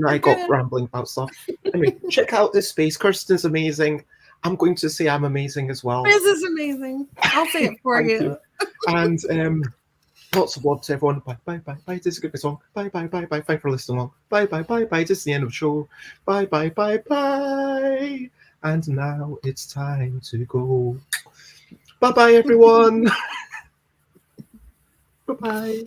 I got rambling about stuff. Anyway, check out this space. Kirsten's amazing. I'm going to say I'm amazing as well. This is amazing. I'll say it for Thank you. And lots of love to everyone. Bye bye bye bye. This is a good song. Bye bye bye bye. Thanks for listening along. Bye bye bye bye. This is the end of the show. Bye bye bye bye. And now it's time to go. Bye bye everyone. Bye bye.